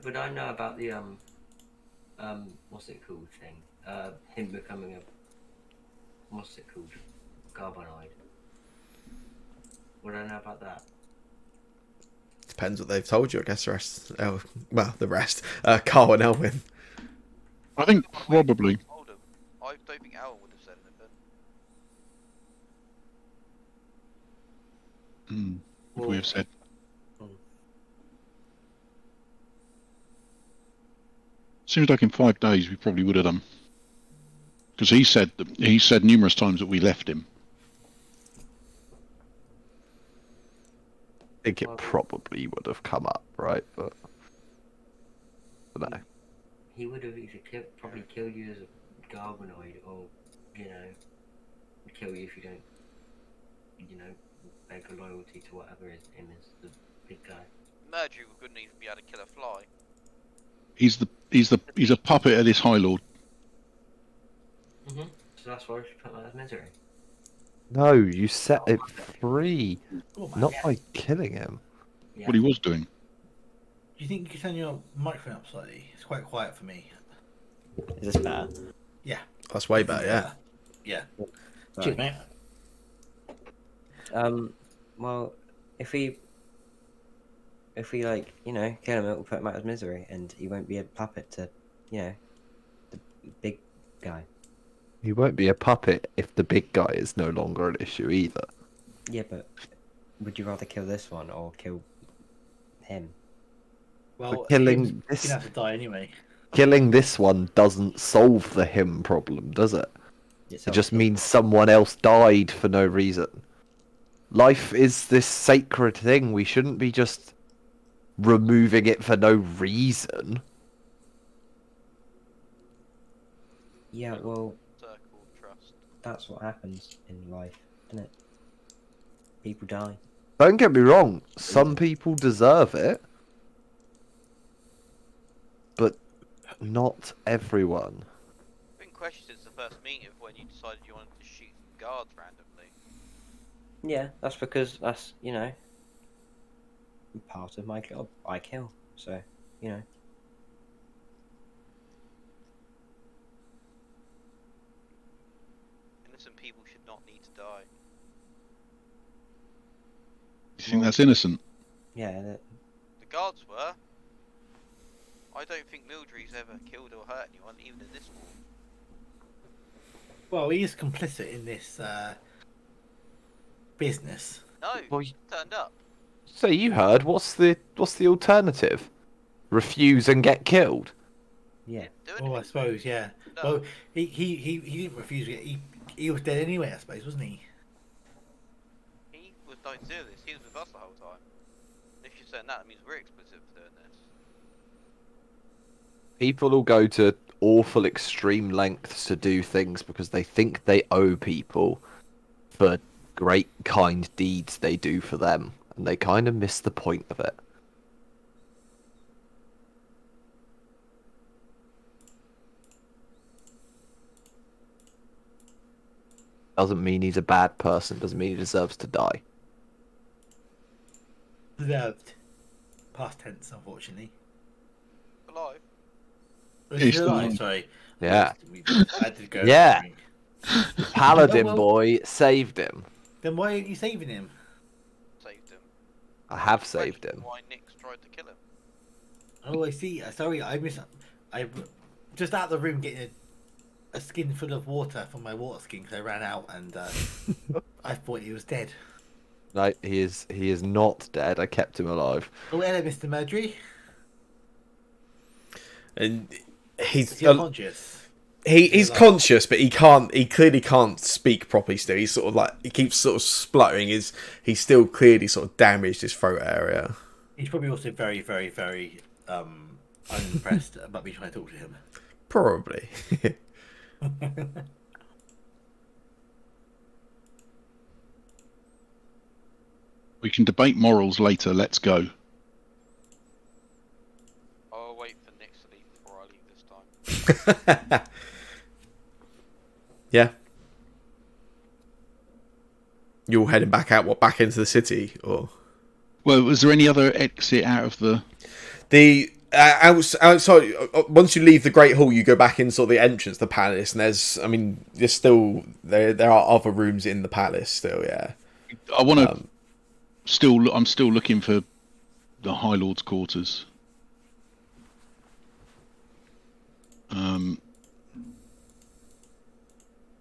Would I know about the what's it called thing? Him becoming a, what's it called? Carbonide. Would I know about that? Depends what they've told you, I guess. The rest, the rest. Carl and Elwyn. I think probably. Told him. I don't think Alan would have said anything. Would we have said? Seems like in 5 days we probably would have done. Because he said numerous times that we left him. I think it probably would have come up, right? But no. He would have either probably killed you as a Garbonoid, or, you know, kill you if you don't, you know, beg a loyalty to whatever his name is, the big guy. Murdry wouldn't even be able to kill a fly. He's a puppet of this High Lord. So that's why we should put him out of misery. No, you set it free, Oh, man. not by killing him. Yeah. What he was doing. Do you think you can turn your microphone up slightly? It's quite quiet for me. Is this better? Yeah. That's way better, yeah. Yeah. Right. Cheers, mate. Well, if we like, you know, kill him, it will put him out of misery, and he won't be a puppet to, you know, the big guy. He won't be a puppet if the big guy is no longer an issue either. Yeah, but would you rather kill this one or kill him? Well, killing Him's this- gonna have to die anyway. Killing this one doesn't solve the him problem, does it? It's It just means someone else died for no reason. Life is this sacred thing. We shouldn't be just removing it for no reason. Yeah, well, Circle trust. that's what happens in life, isn't it? People die. Don't get me wrong, some people deserve it, but not everyone. I've been questioned since the first meeting of when you decided you wanted to shoot guards randomly. Yeah, that's because that's, you know, part of my job. I kill, so, you know. Innocent people should not need to die. You think that's innocent? Yeah, The guards were. I don't think Mildry's ever killed or hurt anyone, even in this war. Well, he is complicit in this business. No, Well, he turned up. So you heard, what's the alternative? Refuse and get killed? yeah. Do Oh, I anything. suppose, yeah. No. Well, he didn't refuse it. He was dead anyway, I suppose, wasn't he? He was don't do this. He was with us the whole time. If you're saying that, it means we're explicit for doing this. People will go to awful extreme lengths to do things because they think they owe people for great kind deeds they do for them, and they kind of miss the point of it. Doesn't mean he's a bad person, doesn't mean he deserves to die. Deserved. Past tense, unfortunately. Alive. Was He's he still alive? alive. Sorry. Yeah. I had to go. Yeah. drink. Paladin well- boy saved him. Then why aren't you saving him? Saved him. I have saved Question him. Why Nick's tried to kill him. Oh, I see. Sorry, I just out of the room getting a skin full of water from my water skin because I ran out and I thought he was dead. No, he is not dead. I kept him alive. Oh, hello, Mr. Murdry. And Is he's he unconscious? he's alive? conscious, but he can't. He clearly can't speak properly. Still, he's sort of like he keeps sort of spluttering. He's still clearly sort of damaged his throat area. He's probably also very, very, very unimpressed about me trying to talk to him. Probably. We can debate morals later. Let's go. I'll wait for Nick to leave before I leave this time. Yeah. You're heading back out. What, back into the city, or Well, was there any other exit out of the? the outside? Once you leave the Great Hall, you go back in sort of the entrance, the palace, and there's still there are other rooms in the palace still. Yeah. I want to. I'm still looking for the High Lord's quarters.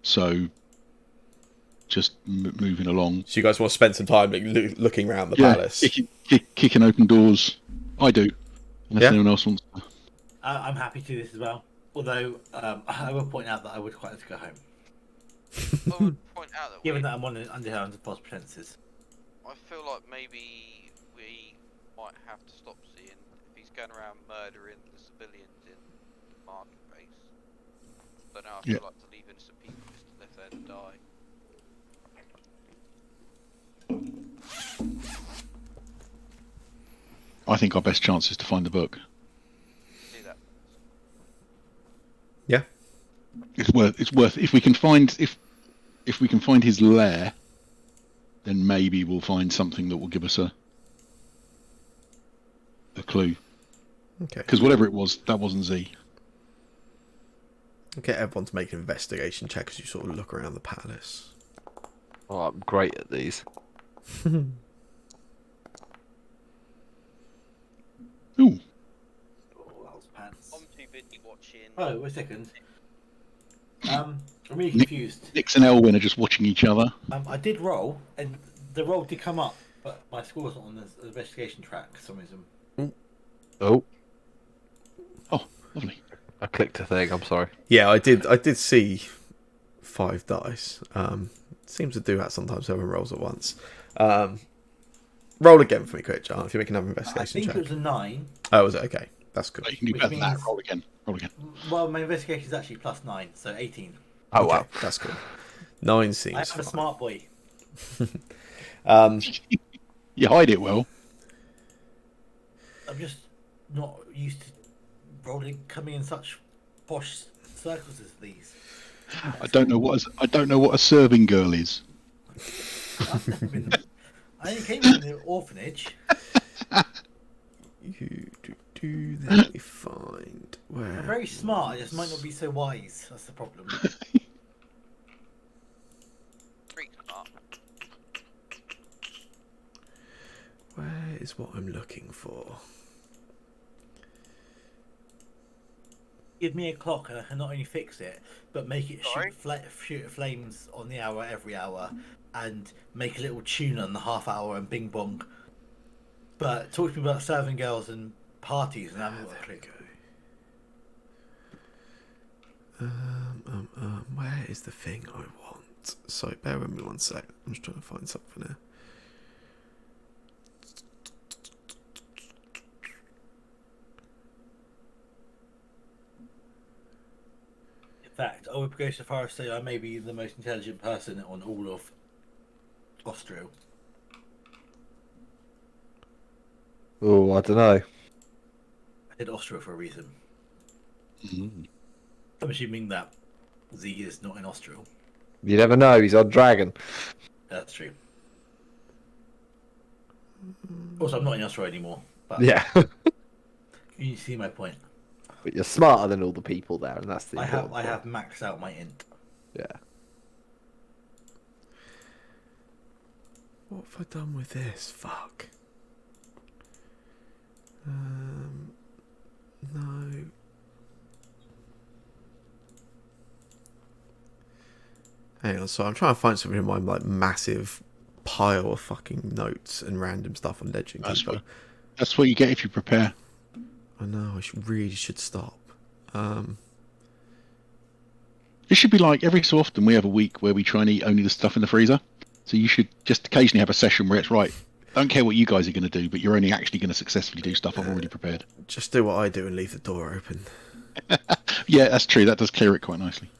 So just moving along. So you guys want to spend some time looking around the Yeah, palace? kicking open doors. I do. Unless Yeah. anyone else wants to. I'm happy to do this as well. Although I will point out that I would quite like to go home, I would point out that given that I'm under false pretenses. I feel like maybe we might have to stop seeing if he's going around murdering the civilians in marketplace. But now I feel Yeah. like to leave innocent people just to live there and die. I think our best chance is to find the book. Do that. Yeah. It's worth if we can find his lair, then maybe we'll find something that will give us a clue. Okay. Because whatever it was, that wasn't Z. Okay, everyone to make an investigation check as you sort of look around the palace. Oh, I'm great at these. Ooh, Oh, that was pants. I'm too busy watching. Oh, wait a second. I'm really confused. Nix and Elwyn are just watching each other. I did roll, and the roll did come up, but my score wasn't on the investigation track for some reason. Oh, Oh, lovely. I clicked a thing. I'm sorry. Yeah, I did see 5 dice. Seems to do that sometimes. Everyone rolls at once. Roll again for me, quick, John. If you make another I investigation think check. it was a 9. Oh, was it? Okay, that's good. Oh, you can do Which better than that. means- Roll again. Roll again. Well, my investigation is actually plus 9, so 18. Oh Okay, wow. that's cool. 9 I seems am a fine. smart boy. You hide it well. I'm just not used to coming in such posh circles as these. I don't know what a serving girl is. I've never been. I only came from the orphanage. Let me find where. I'm very smart. I just might not be so wise. That's the problem. Pretty smart. Where is what I'm looking for? Give me a clock and I can not only fix it, but make it Sorry? shoot flames on the hour every hour, and make a little tune on the half hour and bing bong. But talk to me about serving girls and parties, and I'm not a clue. Where is the thing I want? So bear with me one sec. I'm just trying to find something here. In fact, I would go so far as to say I may be the most intelligent person on all of Austria. Oh, I don't know. I did Austria for a reason. Mm. I'm assuming that Z is not in Austria. You never know. He's on dragon. That's true. Also, I'm not in Austria anymore. But Yeah. you see my point. But you're smarter than all the people there, and that's the I important have point. maxed out my int. Yeah. What have I done with this? Fuck. No. Hang on, so I'm trying to find something in my massive pile of fucking notes and random stuff on Legend Keeper. That's what you get if you prepare. I know. Really should stop. It should be like every so often we have a week where we try and eat only the stuff in the freezer. So you should just occasionally have a session where it's right. Don't care what you guys are going to do, but you're only actually going to successfully do stuff I've already prepared. Just do what I do and leave the door open. Yeah, that's true. That does clear it quite nicely.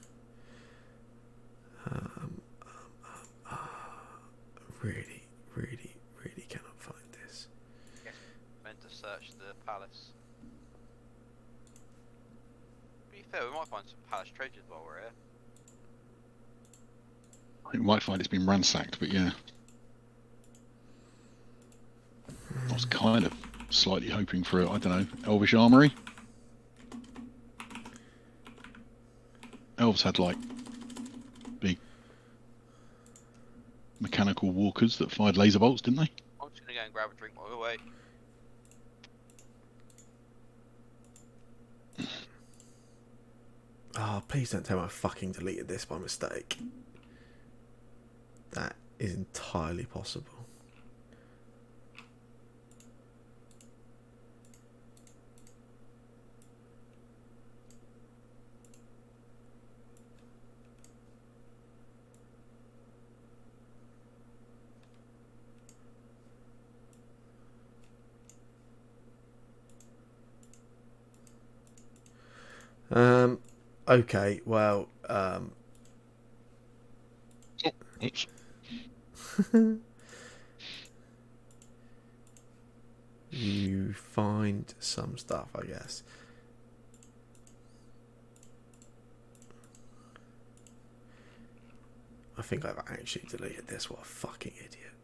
Really, really, really cannot find this. Meant to search the palace. To be fair, we might find some palace treasures while we're here. You might find it's been ransacked, but yeah. I was kind of slightly hoping for, I don't know, Elvish Armory. Elves had, like, big mechanical walkers that fired laser bolts, didn't they? I'm just gonna go and grab a drink while we wait. Oh, please don't tell me I fucking deleted this by mistake. That is entirely possible. Okay, well, Oops. you find some stuff, I guess. I think I've actually deleted this. What a fucking idiot.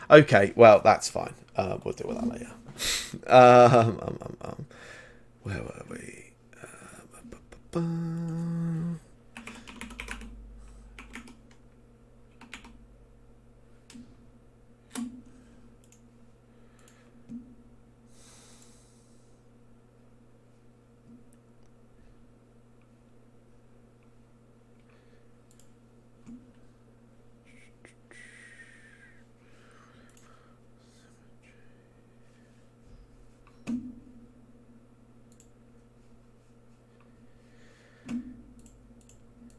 Okay, well, that's fine. We'll deal with that later. Where were we?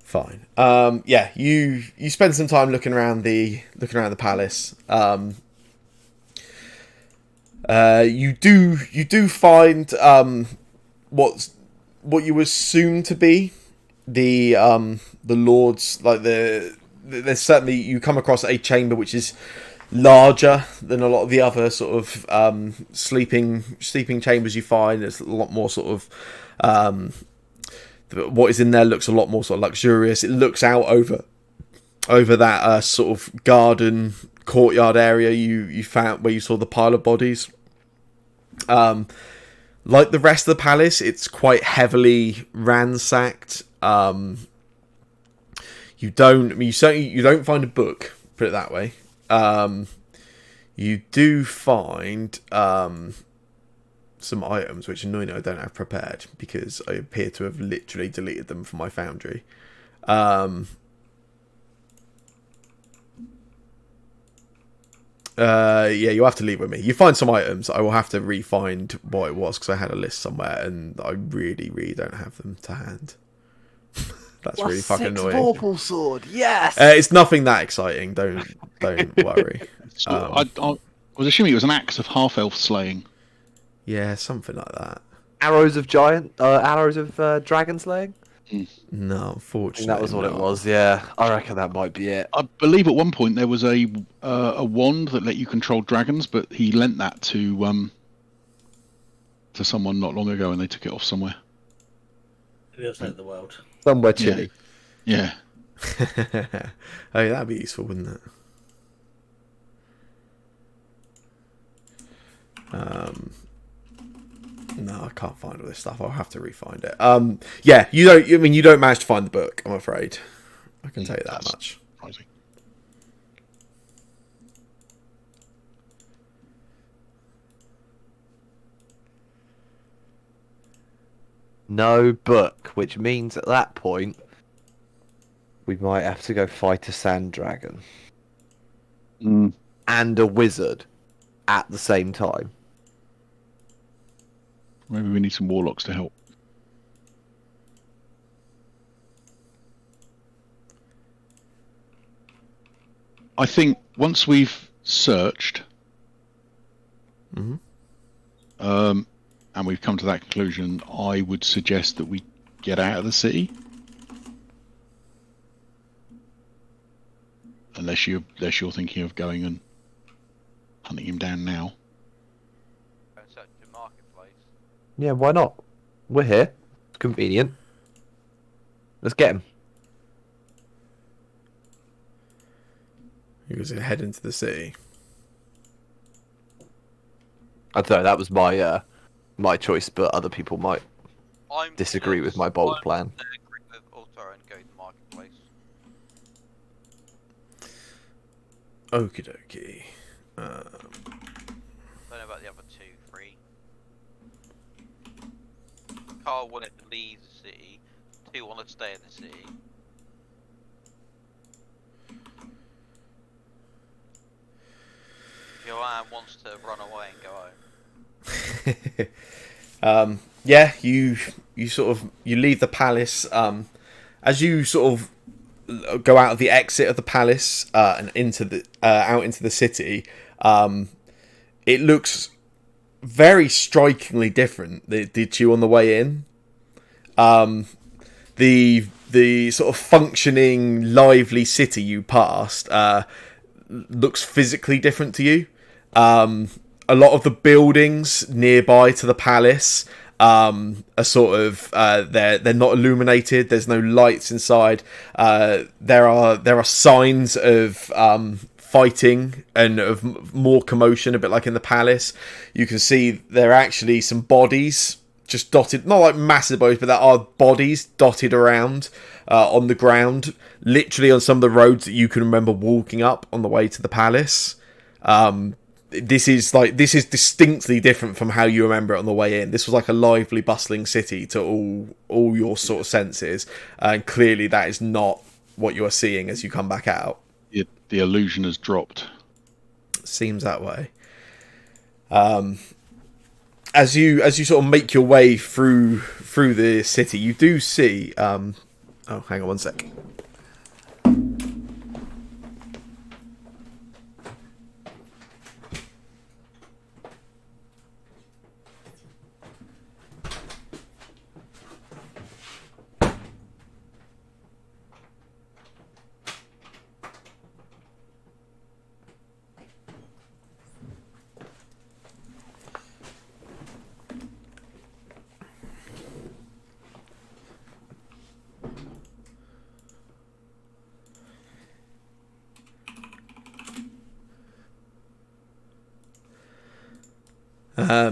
Fine. Yeah, you spend some time looking around the palace. You do find what you assume to be the lords, like there's certainly, you come across a chamber which is larger than a lot of the other sort of sleeping chambers you find. There's a lot more sort of what is in there looks a lot more sort of luxurious. It looks out over that sort of garden courtyard area you found where you saw the pile of bodies. Like the rest of the palace, it's quite heavily ransacked. You don't find a book, put it that way. You do find some items which annoyingly I don't have prepared because I appear to have literally deleted them from my foundry. Yeah, you have to leave with me. You find some items. I will have to re-find what it was because I had a list somewhere and I really, really don't have them to hand. That's Plus really fucking 6 annoying. Vorpal sword, yes. It's nothing that exciting. Don't worry. So I was assuming it was an axe of half-elf slaying. Yeah, something like that. Arrows of dragon slaying. No, I unfortunately, think that was what it not. was. Yeah, I reckon that might be it. I believe at one point there was a wand that let you control dragons, but he lent that to someone not long ago, and they took it off somewhere. The other side of the world. Somewhere chilly. Yeah. Oh, that'd be useful, wouldn't it? No, I can't find all this stuff. I'll have to re-find it. Yeah, you don't manage to find the book, I'm afraid. I can tell you that much. Surprising. No book, which means at that point we might have to go fight a sand dragon. Mm. and a wizard at the same time. Maybe we need some warlocks to help. I think once we've searched, Mhm. and we've come to that conclusion, I would suggest that we get out of the city. Unless you're thinking of going and hunting him down now. Go and search the marketplace. Yeah, why not? We're here. It's convenient. Let's get him. You guys head into the city. I don't know, that was my choice, but other people might I'm disagree gonna- with my bold I'm plan. gonna agree with Altar and go to the marketplace. Okie dokie. Don't know about the other 2, 3. Carl wanted to leave the city. 2 want to stay in the city. Joanne wants to run away and go home. Yeah, you sort of you leave the palace. As you sort of go out of the exit of the palace and into the out into the city, it looks very strikingly different. It did you on the way in. The sort of functioning, lively city you passed looks physically different to you. A lot of the buildings nearby to the palace are sort of they're not illuminated. There's no lights inside. There are signs of fighting and of more commotion, a bit like in the palace. You can see there are actually some bodies just dotted, not like massive bodies, but there are bodies dotted around on the ground, literally on some of the roads that you can remember walking up on the way to the palace. This is distinctly different from how you remember it on the way in. This was like a lively, bustling city to all your sort of senses, and clearly that is not what you are seeing as you come back out. The illusion has dropped. Seems that way. As you sort of make your way through the city, you do see. Oh, hang on one sec.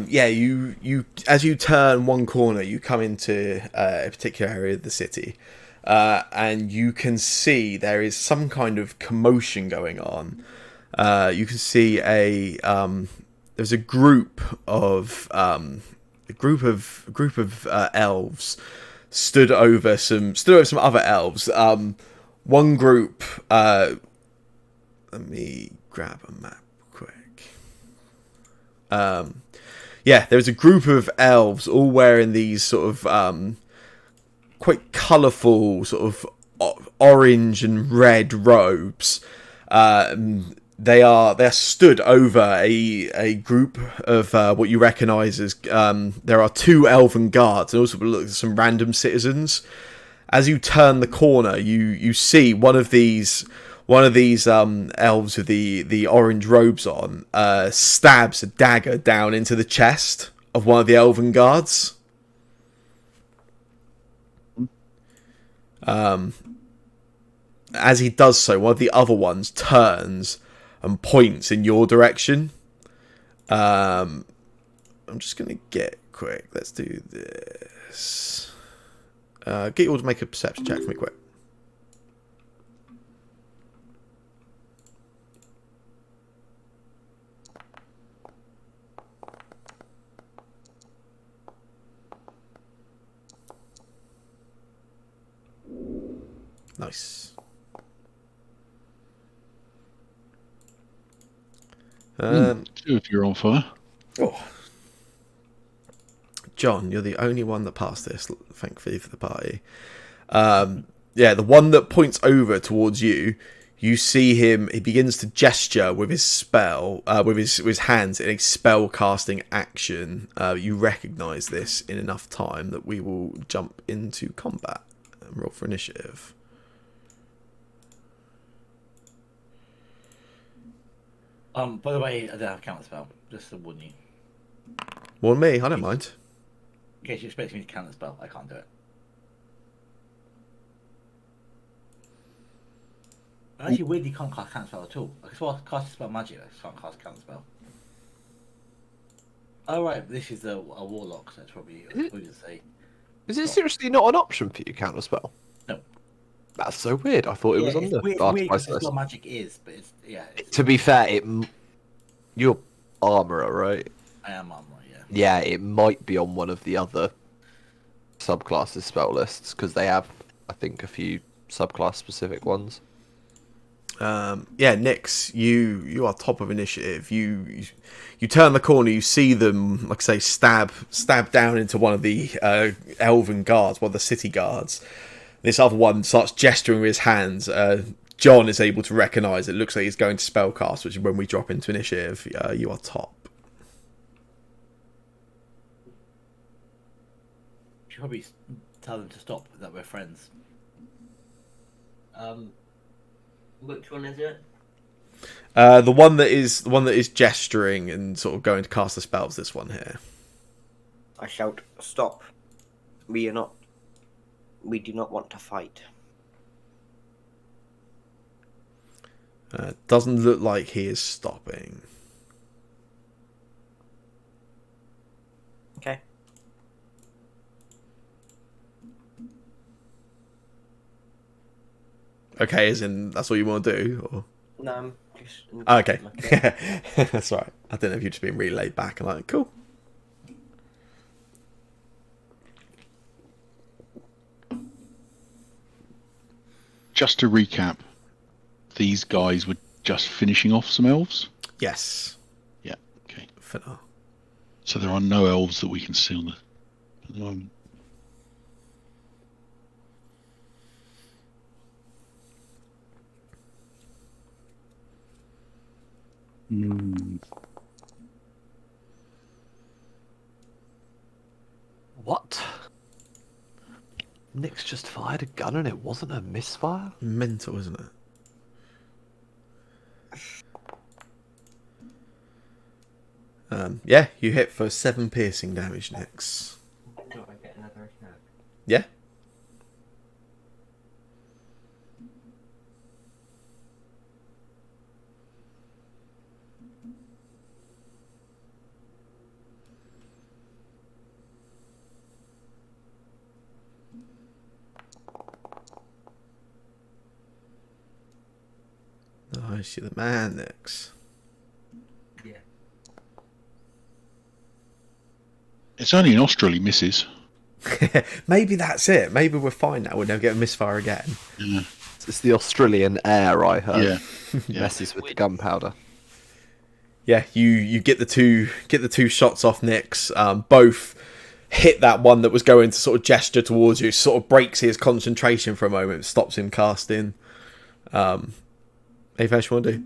Yeah, you as you turn one corner, you come into a particular area of the city, and you can see there is some kind of commotion going on. You can see there's a group of elves stood over some other elves. One group. Let me grab a map quick. Yeah, there was a group of elves all wearing these sort of quite colourful sort of orange and red robes. They are stood over a group of what you recognise as there are 2 elven guards and also look at some random citizens. As you turn the corner, you see one of these elves with the orange robes on stabs a dagger down into the chest of one of the elven guards. As he does so, one of the other ones turns and points in your direction. I'm just gonna get quick. Let's do this. Get you all to make a perception check for me quick. Nice. Two of you are on fire. Oh. John, you're the only one that passed this, thankfully for the party. Yeah, the one that points over towards you, you see him, he begins to gesture with his spell, with his hands in a spell casting action. You recognise this in enough time that we will jump into combat and roll for initiative. By the way, I don't have a counter spell, just to warn you. Warn me, I don't mind. In case you expect me to counter spell, I can't do it. I actually weirdly can't cast counter spell at all. I can cast spell magic, I just can't cast counter spell. Oh right, this is a warlock, so that's probably what we'd say. Is it seriously not an option for you, counterspell? No. That's so weird. I thought it was under. It's weird because spell magic is, but it's To be fair, you're armorer, right? I am armor, yeah. Yeah, it might be on one of the other subclasses spell lists because they have, I think, a few subclass specific ones. Yeah, Nyx, you are top of initiative. You turn the corner, you see them, like I say, stab down into one of the elven guards, one of the city guards. This other one starts gesturing with his hands. John is able to recognise it. Looks like he's going to spellcast, which is when we drop into initiative. You are top. You should probably tell them to stop, that we're friends. Which one is it? The one that is gesturing and sort of going to cast the spells. This one here. I shout, "Stop! We do not want to fight." Doesn't look like he is stopping. Okay. Okay, as in that's all you want to do, or? No, I'm just... Okay. That's right. I don't know if you're just being really laid back and like, cool. Just to recap, these guys were just finishing off some elves? Yes. Yeah, okay. For now. So there are no elves that we can see on the moment. What? Nyx just fired a gun and it wasn't a misfire? Mental, isn't it? Yeah, you hit for 7 piercing damage, Nyx. Do I get another attack? Yeah. Nice, you're the man, Nyx. Yeah. It's only an nostril he misses. Maybe that's it. Maybe we're fine now. We'll never get a misfire again. Yeah. It's the Australian air, I heard. Yeah. Messes with the gunpowder. Yeah, you get the two shots off Nyx. Both hit that one that was going to sort of gesture towards you. Sort of breaks his concentration for a moment. Stops him casting. Anything else you want to do?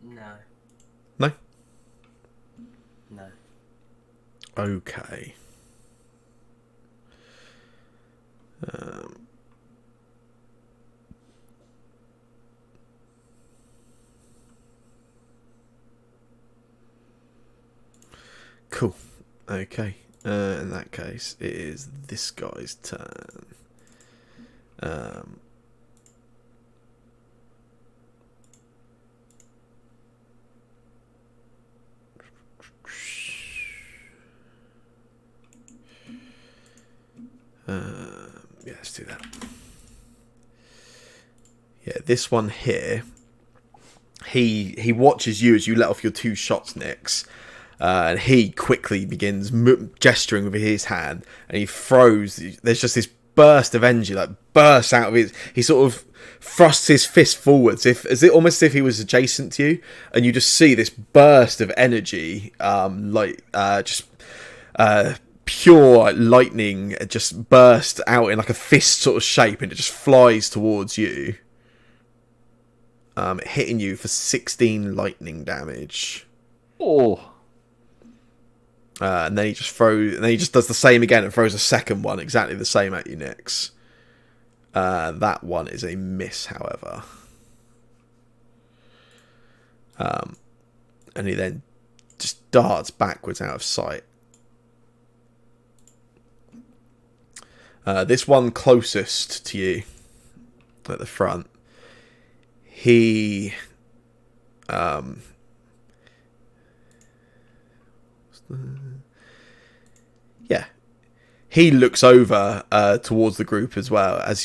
No. No? No. Okay. Cool. Okay. In that case, it is this guy's turn. Yeah, let's do that. Yeah, this one here. He watches you as you let off your 2 shots, Nyx. And he quickly begins gesturing with his hand, and he throws. There's just this burst of energy, like bursts out of his. He sort of thrusts his fist forwards, almost as if he was adjacent to you, and you just see this burst of energy, pure like, lightning, just burst out in like a fist sort of shape, and it just flies towards you, hitting you for 16 lightning damage. Oh. And then he just does the same again and throws a second one exactly the same at you, Nix. That one is a miss, however. And he then just darts backwards out of sight. This one closest to you at the front, he he looks over towards the group as well as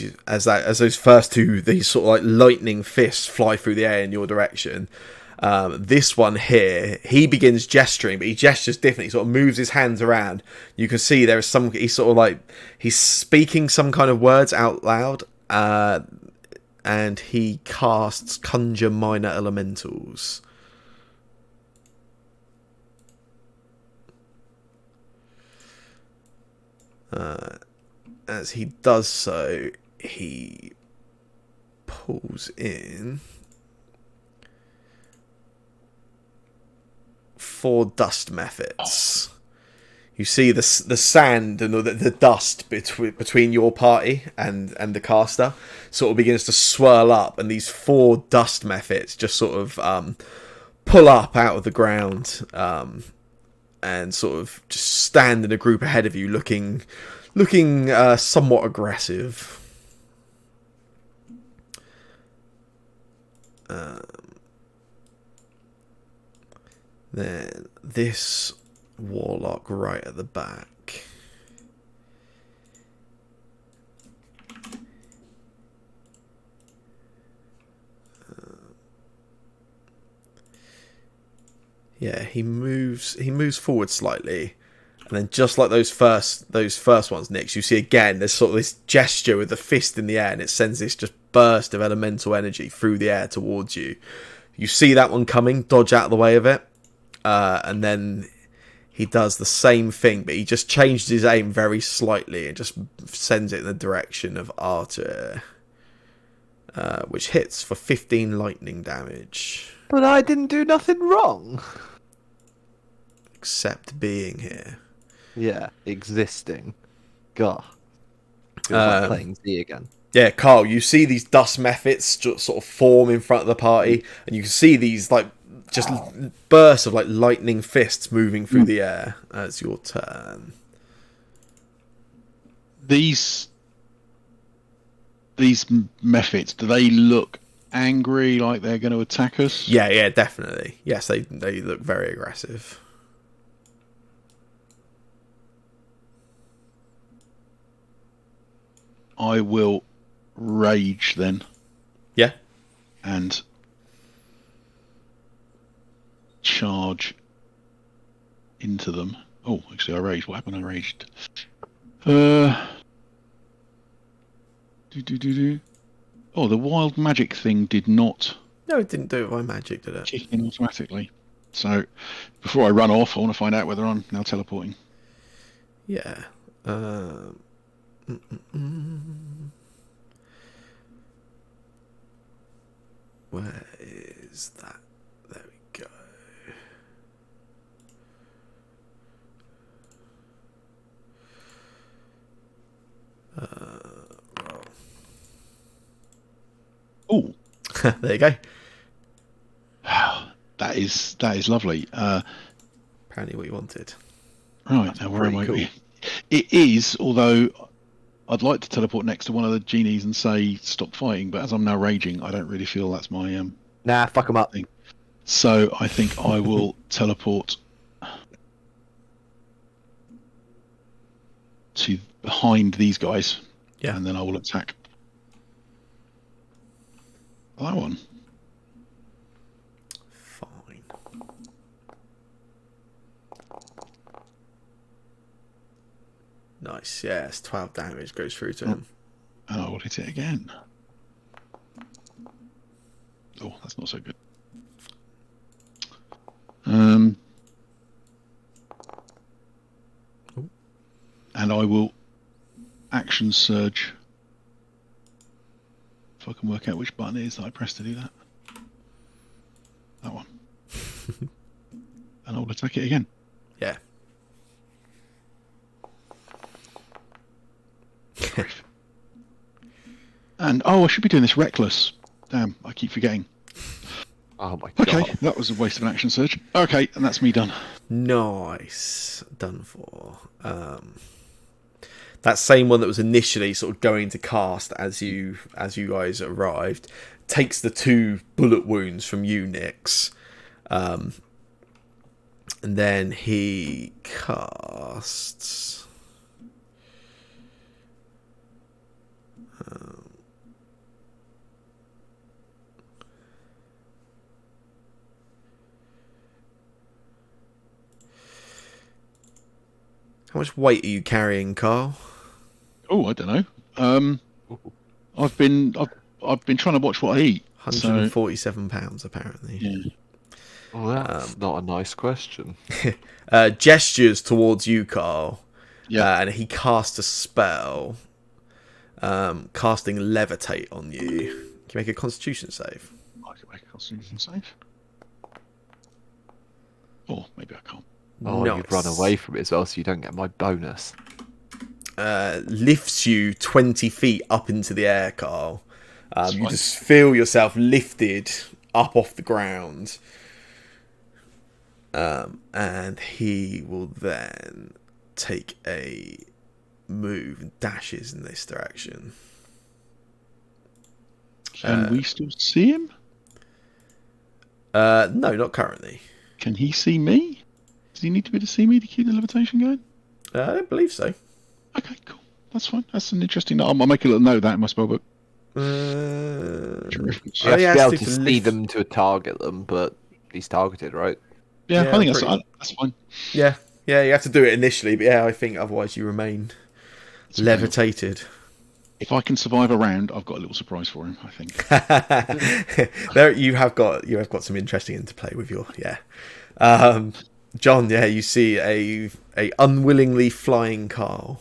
those first two, these sort of like lightning fists fly through the air in your direction. This one here, he begins gesturing, but he gestures differently. He sort of moves his hands around. You can see there is some. He's speaking some kind of words out loud, and he casts Conjure Minor Elementals. As he does so, he pulls in 4 dust methods. You see the sand and the dust between your party and the caster sort of begins to swirl up, and these 4 dust methods just sort of pull up out of the ground, and sort of just stand in a group ahead of you, looking somewhat aggressive. Then this warlock right at the back. Yeah, he moves forward slightly, and then just like those first ones, Nix, you see again there's sort of this gesture with the fist in the air, and it sends this just burst of elemental energy through the air towards you. You see that one coming, dodge out of the way of it, and then he does the same thing, but he just changed his aim very slightly and just sends it in the direction of Arthur, which hits for 15 lightning damage. But I didn't do nothing wrong. Except being here. Yeah, existing. God. Feels like playing Z again. Yeah, Carl, you see these dust methods just sort of form in front of the party, and you can see these like just bursts of like lightning fists moving through the air. It's your turn. These methods, do they look angry, like they're going to attack us? Yeah, definitely. Yes, they look very aggressive. I will rage then. Yeah. And charge into them. Oh, actually, I raged. What happened? I raged. Oh, the wild magic thing did not. No, it didn't do it by magic, did it? Kick in automatically. So, before I run off, I want to find out whether I'm now teleporting. Yeah. Where is that? There we go. Oh, there you go. that is lovely. Apparently what you wanted. Right, now where am I? Cool. It is, although I'd like to teleport next to one of the genies and say stop fighting, but as I'm now raging, I don't really feel that's my Nah, fuck them up. thing. So I think I will teleport to behind these guys. Yeah. And then I will attack that one. Fine. Nice. Yeah, it's 12 damage goes through to him. And I will hit it again. Oh, that's not so good. And I will action surge. If I can work out which button it is that I press to do that. That one. And I'll attack it again. Yeah. And I should be doing this reckless. Damn, I keep forgetting. Oh my god. Okay, that was a waste of an action surge. Okay, and that's me done. Nice. Done for. That same one that was initially sort of going to cast as you guys arrived takes the 2 bullet wounds from you, Nyx. And then he casts... How much weight are you carrying, Carl? Oh, I don't know. I've been trying to watch what I eat. 147 pounds, apparently. Yeah. Oh, that's not a nice question. Gestures towards you, Carl. Yeah. And he casts a spell, casting levitate on you. Can you make a Constitution save? I can make a Constitution save. Or maybe I can't. Oh, Nice. you've run away from it as well, so you don't get my bonus. Lifts you 20 feet up into the air, Carl. You fine. just feel yourself lifted up off the ground. And he will then take a move and dashes in this direction. Can we still see him? No, not currently. Can he see me? Does he need to be to see me to keep the levitation going? I don't believe so. Okay, cool. That's fine. That's an interesting. I'll make a little note of that in my spellbook. You Oh, have yeah, to be able it's to to see lift- them to target them, but he's targeted, right? Yeah, Yeah, I think pretty- that's fine. Yeah, you have to do it initially, but yeah, I think otherwise you remain It's okay. levitated. If I can survive a round, I've got a little surprise for him. I think. There, you have got some interesting interplay with your John. Yeah, you see a unwillingly flying Carl.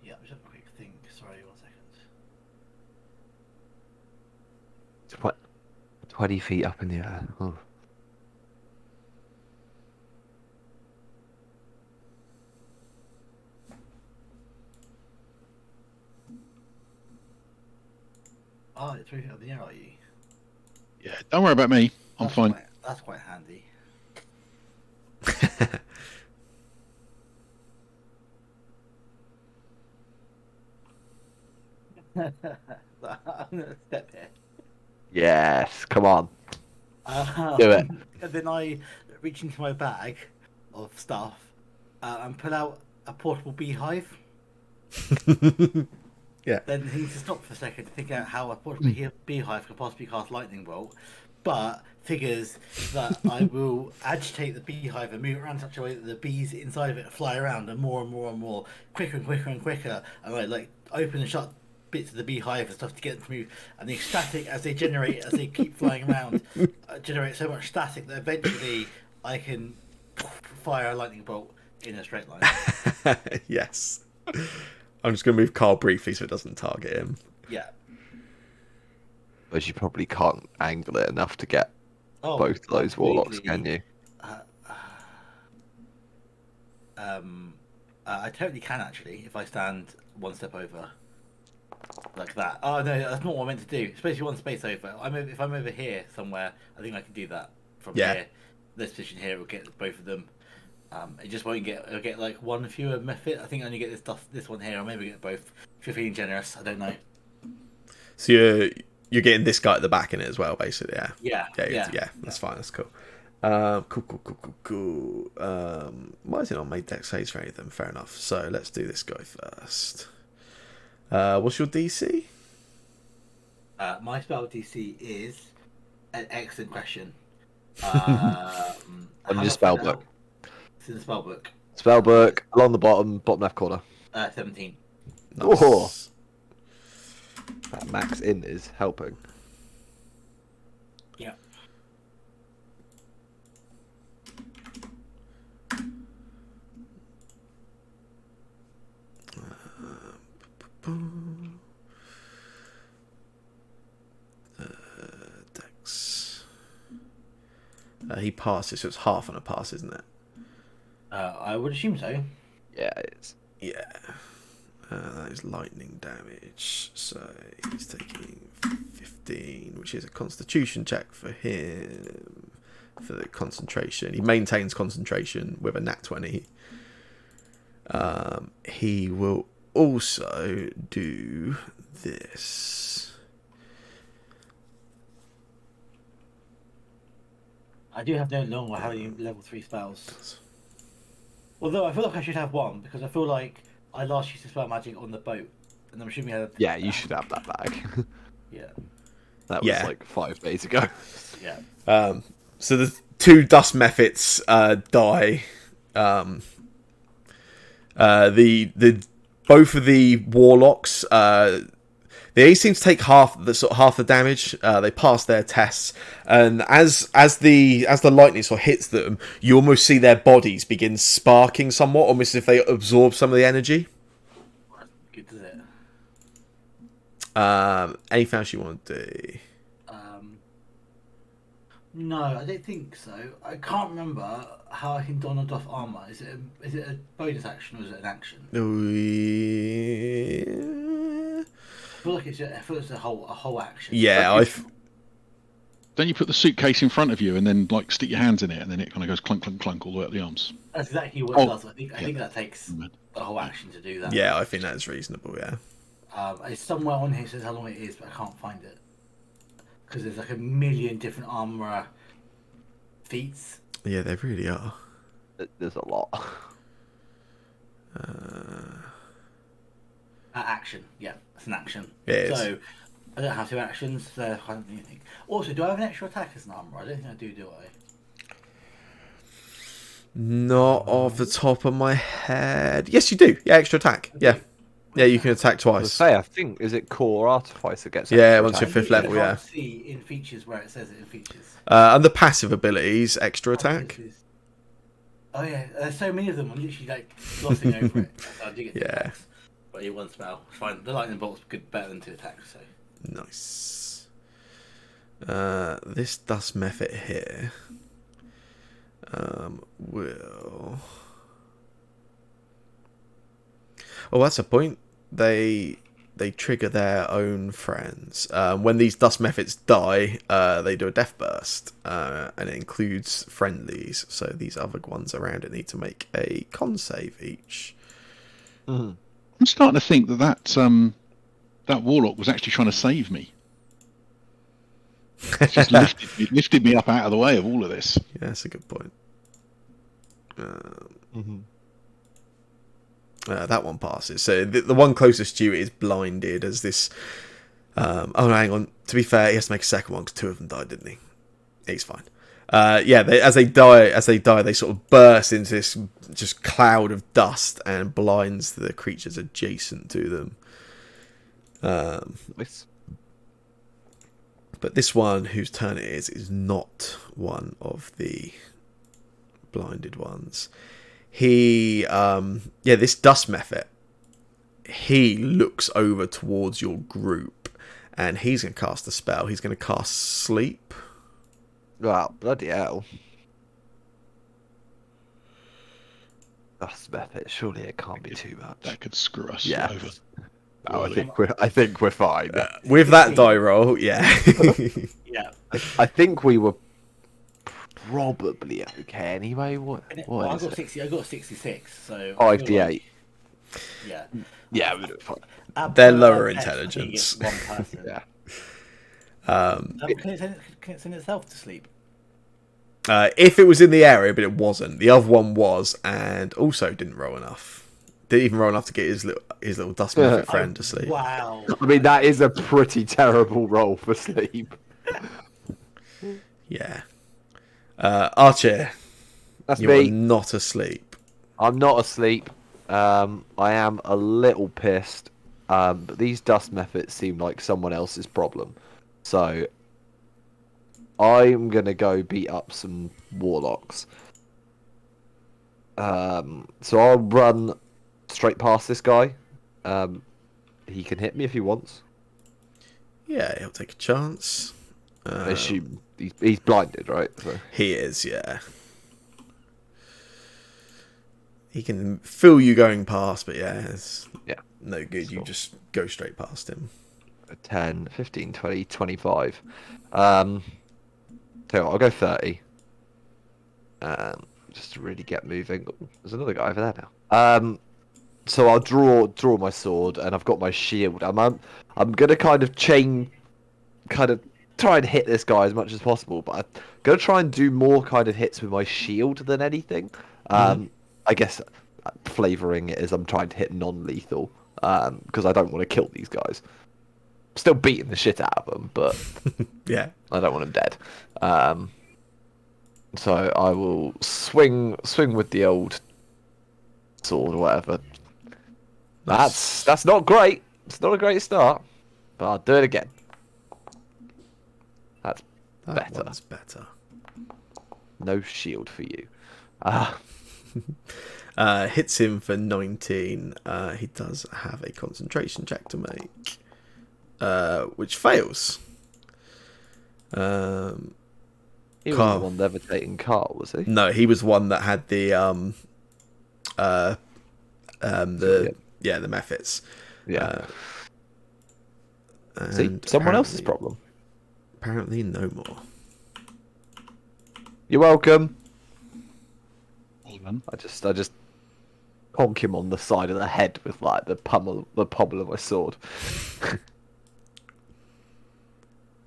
Yeah, just have a quick think. Sorry, 1 second. 20 feet up in the air. Oh. Oh, it's really up the air, are you? Yeah, don't worry about me. I'm That's fine. That's quite handy. I'm gonna step here. Yes, come on. Do Do it. And then I reach into my bag of stuff and pull out a portable beehive. Yeah. Then he needs to stop for a second to think out how a portable beehive could possibly cast lightning bolt, but figures that I will agitate the beehive and move it around in such a way that the bees inside of it fly around and more, quicker and quicker and quicker, and I like open and shut bits of the beehive and stuff to get them to move, and the static as they generate as they keep flying around generate so much static that eventually I can fire a lightning bolt in a straight line. Yes. I'm just going to move Carl briefly so it doesn't target him. Yeah. But you probably can't angle it enough to get Oh, both of those warlocks, completely. can you? I totally can actually if I stand one step over, like that. Oh no, that's not what I meant to do. Especially one space over. If I'm over here somewhere, I think I can do that from Yeah. here. This position here will get both of them. It just won't get. It'll get like one fewer method. I think I only get this one here, or maybe get both. If you're feeling generous, I don't know. So you're getting this guy at the back in it as well, basically. Yeah. Yeah. That's fine. That's cool. Cool. Why is it not made dex saves for anything? Fair enough. So let's do this guy first. What's your DC? My spell DC is an excellent question. How On do your I spell find out? book. It's in the spell book. Spell book along the bottom left corner. 17. Oh, Nice. that max in is helping. Yeah. Dex. He passes, so it's half on a pass, isn't it? I would assume so. Yeah, it's Yeah. That is lightning damage. So he's taking 15, which is a constitution check for him. For the concentration. He maintains concentration with a nat 20. He will also do this. I do have no longer having level 3 spells. Although I feel like I should have one because I feel like I last used to spell magic on the boat, and I'm assuming I had. yeah. You should have that bag. Yeah. That was Yeah. like 5 days ago. Yeah. So the two dust mephits die. The both of the warlocks, they seem to take half the damage. They pass their tests, and as the lightning sort of hits them, you almost see their bodies begin sparking somewhat, almost as if they absorb some of the energy. Good, does it? Anything else you want to do? No, I don't think so. I can't remember how I can don or doff armor. Is it a bonus action or is it an action? I feel like it's a whole action. Yeah, Don't you put the suitcase in front of you and then like stick your hands in it and then it kind of goes clunk clunk clunk all the way up the arms? That's exactly what it Oh, does. I think that takes a whole action to do that. yeah, I think that's reasonable. Yeah. It's somewhere on here says how long it is, but I can't find it because there's like a million different armor feats. Yeah, they really are. There's a lot. Action, yeah, it's an action. It is. So I don't have 2 actions. So I don't do anything. Also, do I have an extra attack as an armor? I don't think I do. Do I? Not off the top of my head. Yes, you do. Yeah, extra attack. Yeah. Yeah, you can attack I twice. say, I think is it core artificer gets. Yeah, extra once attack? you're fifth level, I yeah. can't see in features where it says it in features. Under passive abilities, extra attack. Oh yeah, there's so many of them. I'm literally like glossing over it. I do get 2 Yeah. attacks, but you one spell. It's fine. The lightning bolt's good, better than 2 attacks. So Nice. This dust method here will. Oh, that's a point. They trigger their own friends. When these dust methods die, they do a death burst, and it includes friendlies. So these other ones around it need to make a con save each. Mhm. I'm starting to think that warlock was actually trying to save me. It's just lifted me up out of the way of all of this. Yeah, that's a good point. Mhm. That one passes. So the one closest to you is blinded as this. Oh, no, hang on. To be fair, he has to make a second one because 2 of them died, didn't he? He's fine. Yeah, as they die, they sort of burst into this just cloud of dust and blinds the creatures adjacent to them. Nice. But this one, whose turn it is not one of the blinded ones. He, this dust method, he looks over towards your group and he's going to cast a spell. He's going to cast Sleep. Wow, bloody hell. That's method. Surely it can't be too much. That could screw us Yeah. over. No, Really. I think we're fine. With that die roll, yeah. yeah. I think we were probably okay anyway. What Well, I is got it? 60. I got 66. So I feel 5d8. like- yeah. Yeah, we're doing fine. They're lower At best, I think intelligence. it's one person. Yeah. Can it send itself to sleep? If it was in the area, but it wasn't. The other one was, and also didn't roll enough. Didn't even roll enough to get his little dust method friend to sleep. Wow. I mean, that is a pretty terrible roll for sleep. Yeah. Archer, That's you are me. not asleep. I'm not asleep. I am a little pissed. But these dust methods seem like someone else's problem. So I'm gonna go beat up some warlocks. So I'll run straight past this guy. He can hit me if he wants. Yeah, he'll take a chance. I assume he's blinded, right? So. He is, yeah. He can feel you going past, but yeah, it's no good. You Sure. just go straight past him. 10, 15, 20, 25. So I'll go 30. Just to really get moving. Ooh, there's another guy over there now. So I'll draw my sword, and I've got my shield. I'm gonna kind of try and hit this guy as much as possible, but I'm gonna try and do more kind of hits with my shield than anything. I guess flavoring it as I'm trying to hit non-lethal, because I don't want to kill these guys. Still beating the shit out of them, but Yeah. I don't want them dead. So I will swing with the old sword or whatever. That's not great. It's not a great start, but I'll do it again. That's better. One's better. No shield for you. Hits him for 19. He does have a concentration check to make, which fails. He was Carl. the one levitating Carl, was he? No, he was one that had the methods. Yeah. See, someone else's problem. Apparently, no more. You're welcome. Hold on. I just honk him on the side of the head with like the pommel of my sword.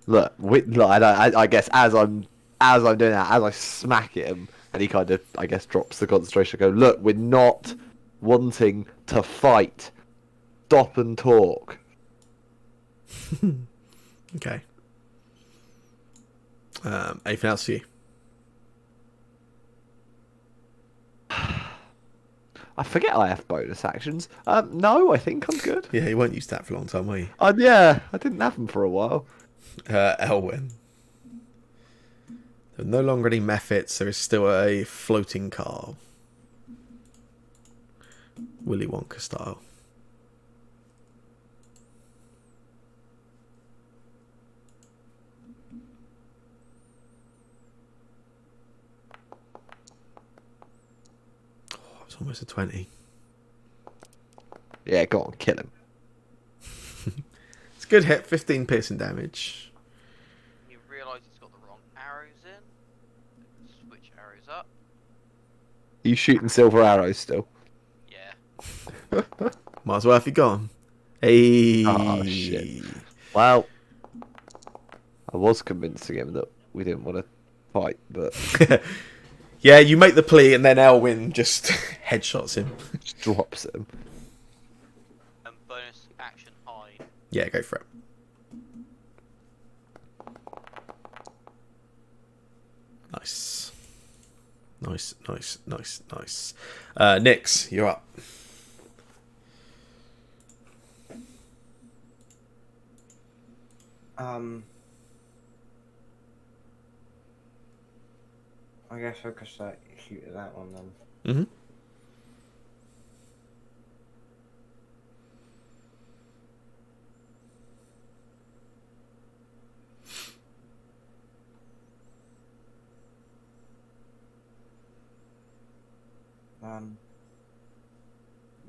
Look, I guess as I'm doing that, as I smack him, and he kind of, I guess, drops the concentration. I go, look, we're not wanting to fight. Stop and talk. Okay. Anything else for you? I forget I have bonus actions. No, I think I'm good. Yeah, you won't use that for a long time, will you? Yeah, I didn't have them for a while. Elwyn. There are no longer any methods. There is still a floating car. Willy Wonka style. Oh, it's almost a 20. Yeah, go on, kill him. It's a good hit, 15 piercing damage. You realise he's got the wrong arrows in. Switch arrows up. Are you shooting silver arrows still? Yeah. Might as well if you're gone. Hey. Oh, shit. Well, I was convincing him that we didn't want to fight, but Yeah, you make the plea and then Elwyn just headshots him. just drops him. And bonus action hide. Yeah, go for it. Nice. Nice. Nix, you're up. I guess I could start shoot at that one then. Mm-hmm.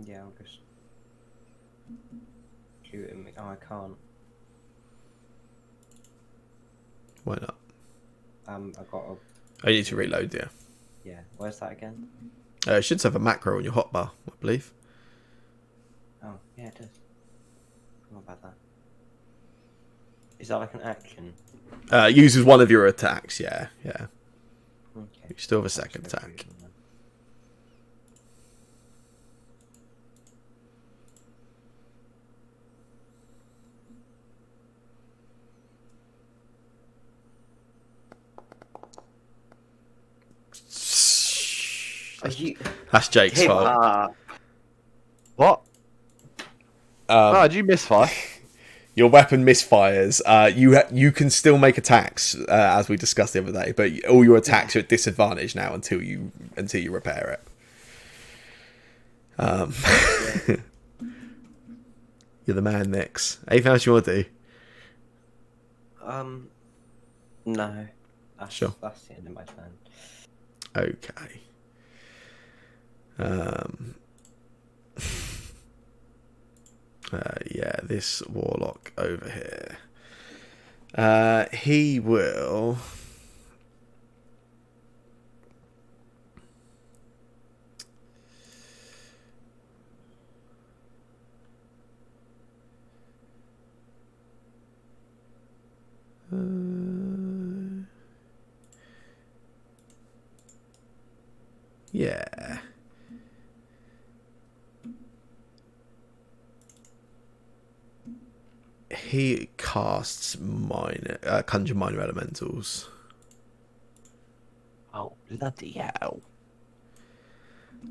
Yeah, I'll just shoot him. Oh, I can't. Why not? I got a. I need to reload, yeah. Yeah, where's that again? It should have a macro on your hotbar, I believe. Oh, yeah, it does. What about that? Is that like an action? Uses one of your attacks, yeah. Okay. You still have a second attack. Are you? That's Jake's Give fault. up. What? Um, Oh, did you misfire? Your weapon misfires. You can still make attacks, as we discussed the other day, but all your attacks are at disadvantage now until you repair it. You're the man, Nix. Anything else you want to do? No. That's, Sure. That's the end of my turn. Okay. Yeah, this warlock over here. He will. Yeah. He casts conjure minor elementals. Oh, bloody hell.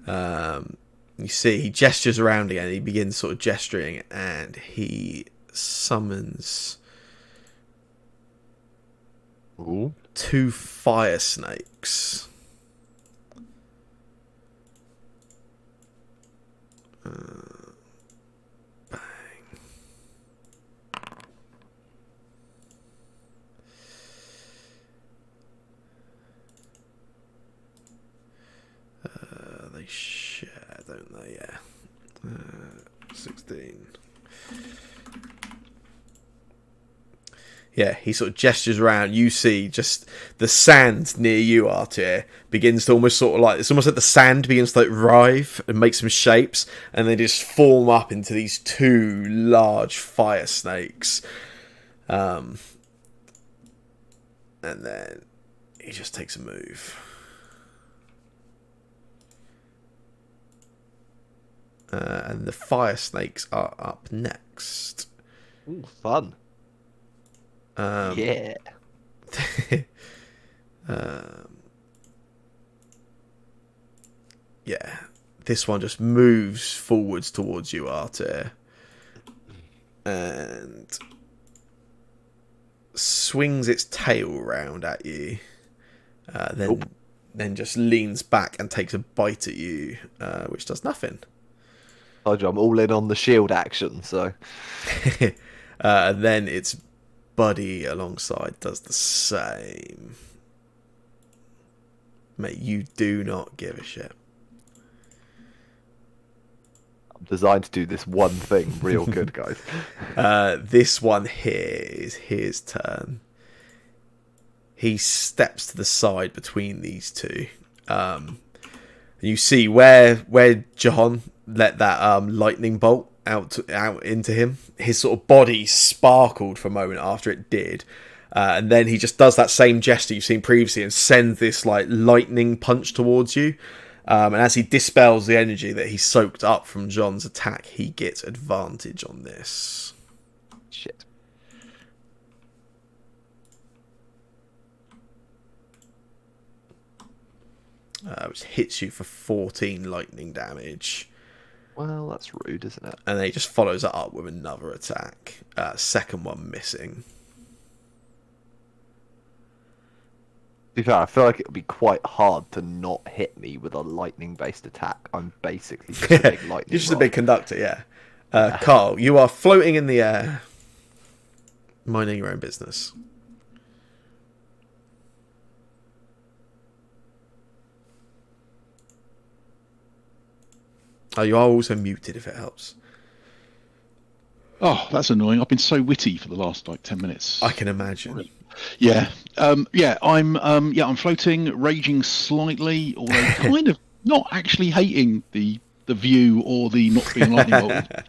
You see, he gestures around again. He begins sort of gesturing, and he summons Ooh. 2 fire snakes. Bang. They share, don't they? Yeah. 16. Yeah, he sort of gestures around. You see just the sand near you, Artir, begins to almost sort of like, it's almost like the sand begins to like writhe and make some shapes, and they just form up into these 2 large fire snakes. And then he just takes a move. And the fire snakes are up next. Ooh, fun. Yeah. Yeah. This one just moves forwards towards you, Artir. And swings its tail round at you. Then just leans back and takes a bite at you, which does nothing. Told you I'm all in on the shield action, so. And then its buddy alongside does the same. Mate, you do not give a shit. I'm designed to do this one thing real good, guys. This one here is his turn. He steps to the side between these 2. You see where John let that lightning bolt out into him. His sort of body sparkled for a moment after it did, and then he just does that same gesture you've seen previously and sends this like lightning punch towards you. And as he dispels the energy that he soaked up from John's attack, he gets advantage on this. Shit. Which hits you for 14 lightning damage. Well, that's rude, isn't it? And then he just follows it up with another attack. Second one missing. To be fair, I feel like it would be quite hard to not hit me with a lightning-based attack. I'm basically just a big lightning You're just a rod. big conductor, yeah. Carl, you are floating in the air, minding your own business. Oh, you are also muted if it helps. Oh, that's annoying. I've been so witty for the last like 10 minutes. I can imagine. Yeah. I'm floating, raging slightly, although kind of not actually hating the view or the not being lightning bolted.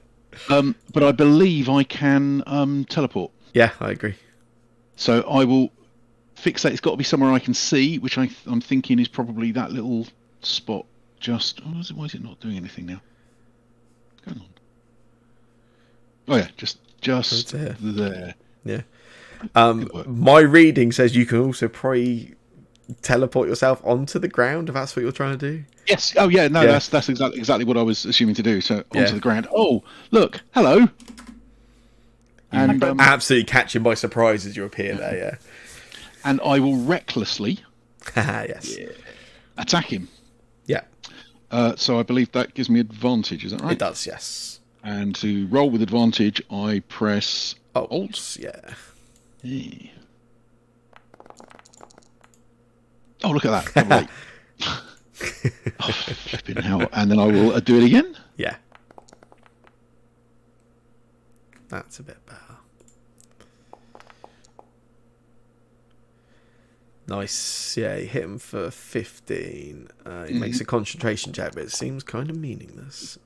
But I believe I can teleport. Yeah, I agree. So I will fixate. It's got to be somewhere I can see, which I'm thinking is probably that little spot. Just why is it not doing anything now? What's going on? Oh yeah, just there. Yeah. My reading says you can also probably teleport yourself onto the ground if that's what you're trying to do? Yes. Oh yeah. No, Yeah. that's exactly what I was assuming to do. So Yeah. onto the ground. Oh, look. Hello. And Absolutely catch him by surprise as you appear there. Yeah. and I will recklessly Yes. attack him. Yeah. So I believe that gives me advantage. Is that right? It does. Yes. And to roll with advantage, I press Alt. Yeah. E. Oh, look at that. Double 8. Oh, flipping hell. And then I will do it again. Yeah. That's a bit better. Nice. Yeah, you hit him for 15. He makes a concentration check, but it seems kind of meaningless.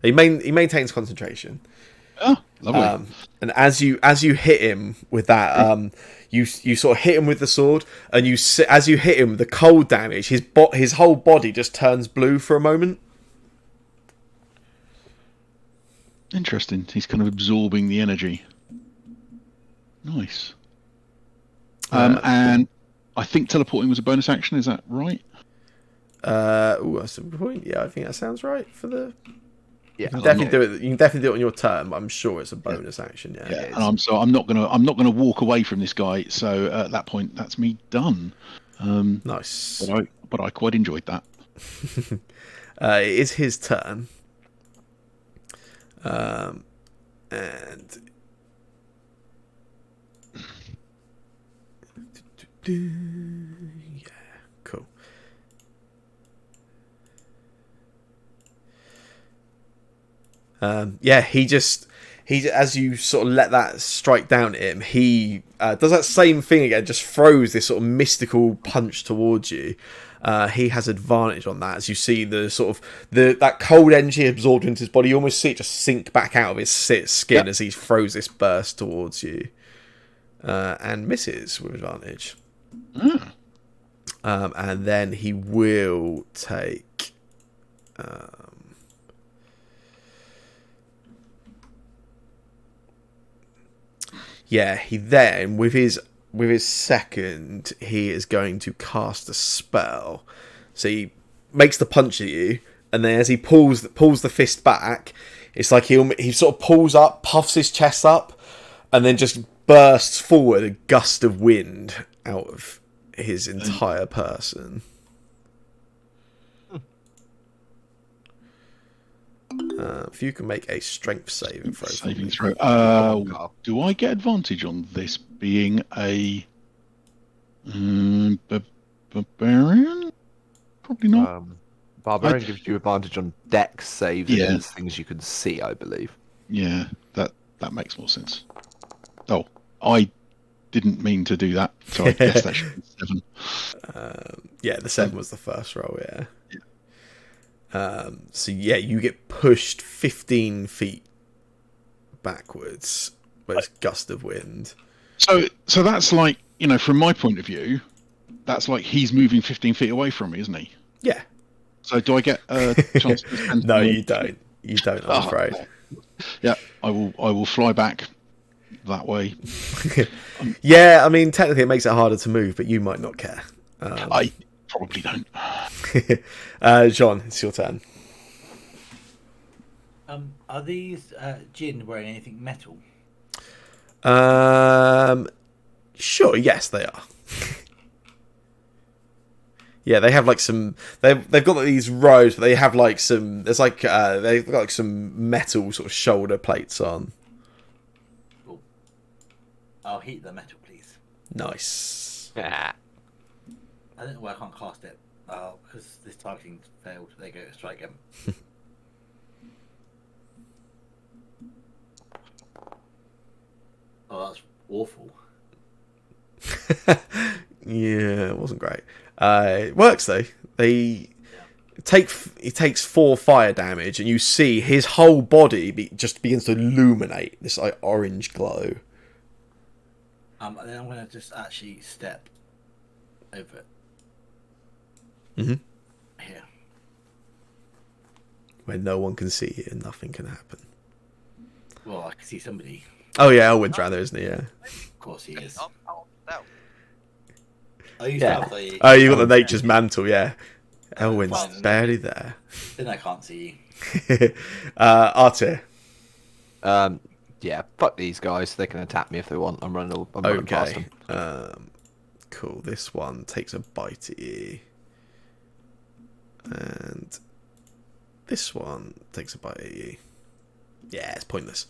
He maintains concentration. Oh, lovely. And as you hit him with that, you sort of hit him with the sword, and as you hit him, the cold damage, his whole body just turns blue for a moment. Interesting. He's kind of absorbing the energy. Nice. And I think teleporting was a bonus action. Is that right? That's a good point. Yeah, I think that sounds right for the. Yeah, You can definitely do it. You can definitely do it on your turn, but I'm sure it's a bonus action. Yeah. Yeah. And I'm not gonna walk away from this guy. So at that point, that's me done. Nice. But I quite enjoyed that. It is his turn. And yeah, cool. Yeah, he as you sort of let that strike down at him, he does that same thing again, just throws this sort of mystical punch towards you. He has advantage on that, as you see the sort of that cold energy absorbed into his body. You almost see it just sink back out of his skin as he throws this burst towards you, and misses with advantage. And then he will take. Yeah, he then with his second, he is going to cast a spell. So he makes the punch at you, and then as he pulls the fist back, it's like he sort of pulls up, puffs his chest up, and then just bursts forward a gust of wind out of his entire person. If you can make a strength saving throw. Saving throw. Do I get advantage on this being a barbarian? Probably not. Barbarian gives you advantage on dex saves Yeah. against things you can see, I believe. Yeah, that makes more sense. Oh, I didn't mean to do that, so I guess that should be 7. Yeah, the 7 was the first roll. Yeah. So yeah, you get pushed 15 feet backwards by this gust of wind. So that's like, from my point of view, that's like he's moving 15 feet away from me, isn't he? Yeah. So do I get a chance to spend No, you don't. You don't, I'm afraid. Yeah, I will fly back that way. Yeah, I mean, technically it makes it harder to move, but you might not care. I probably don't. John, it's your turn. Are these Jinn wearing anything metal? Sure, yes, they are. Yeah, they have like some. They've got like these robes, but they have like some. There's like they've got like some metal sort of shoulder plates on. Cool. I'll heat the metal, please. Nice. Yeah. I don't know why I can't cast it. Because this targeting failed. There you go. Let's try again. Oh, that's awful. Yeah, it wasn't great. It works though. He takes 4 fire damage, and you see his whole body just begins to illuminate this like orange glow. And then I'm gonna just actually step over it. Mhm. Here. Where no one can see you and nothing can happen. Well, I can see somebody. Oh yeah, Elwin's around there, isn't he? Yeah. Of course he is. Oh, you Yeah. stealth, are you? Oh, you got the nature's mantle, yeah. Elwin's fine. barely there. Then I can't see you. Artir. Yeah, fuck these guys. They can attack me if they want. I'm running past Okay. them. Cool. This one takes a bite at you. And this one takes a bite at you. Yeah, it's pointless.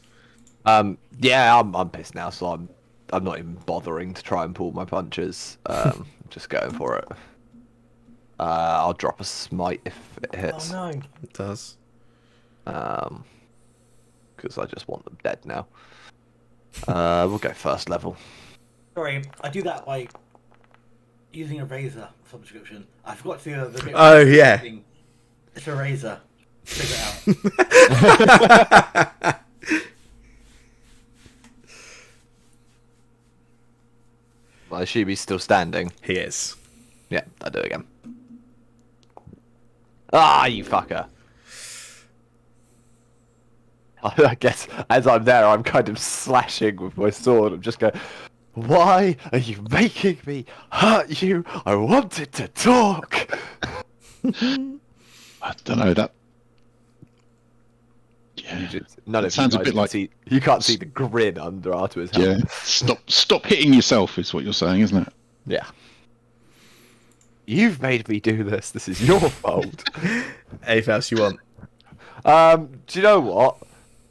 Yeah, I'm pissed now, so I'm not even bothering to try and pull my punches. Just going for it. I'll drop a smite if it hits. Oh no. It does. Because I just want them dead now. We'll go first level. Sorry, I do that by using a razor subscription. I forgot to do the bit. Oh, yeah. It's a razor. Figure it out. I assume he's still standing. He is. Yeah, I'll do it again. Ah, you fucker. I guess as I'm there, I'm kind of slashing with my sword. I'm just going, why are you making me hurt you? I wanted to talk. I don't know that. Yeah. None It of sounds you a guys bit like- you can't see the grin under Artua's helmet. Yeah. Stop hitting yourself is what you're saying, isn't it? Yeah. You've made me do this. This is your fault. Anything else you want? Do you know what?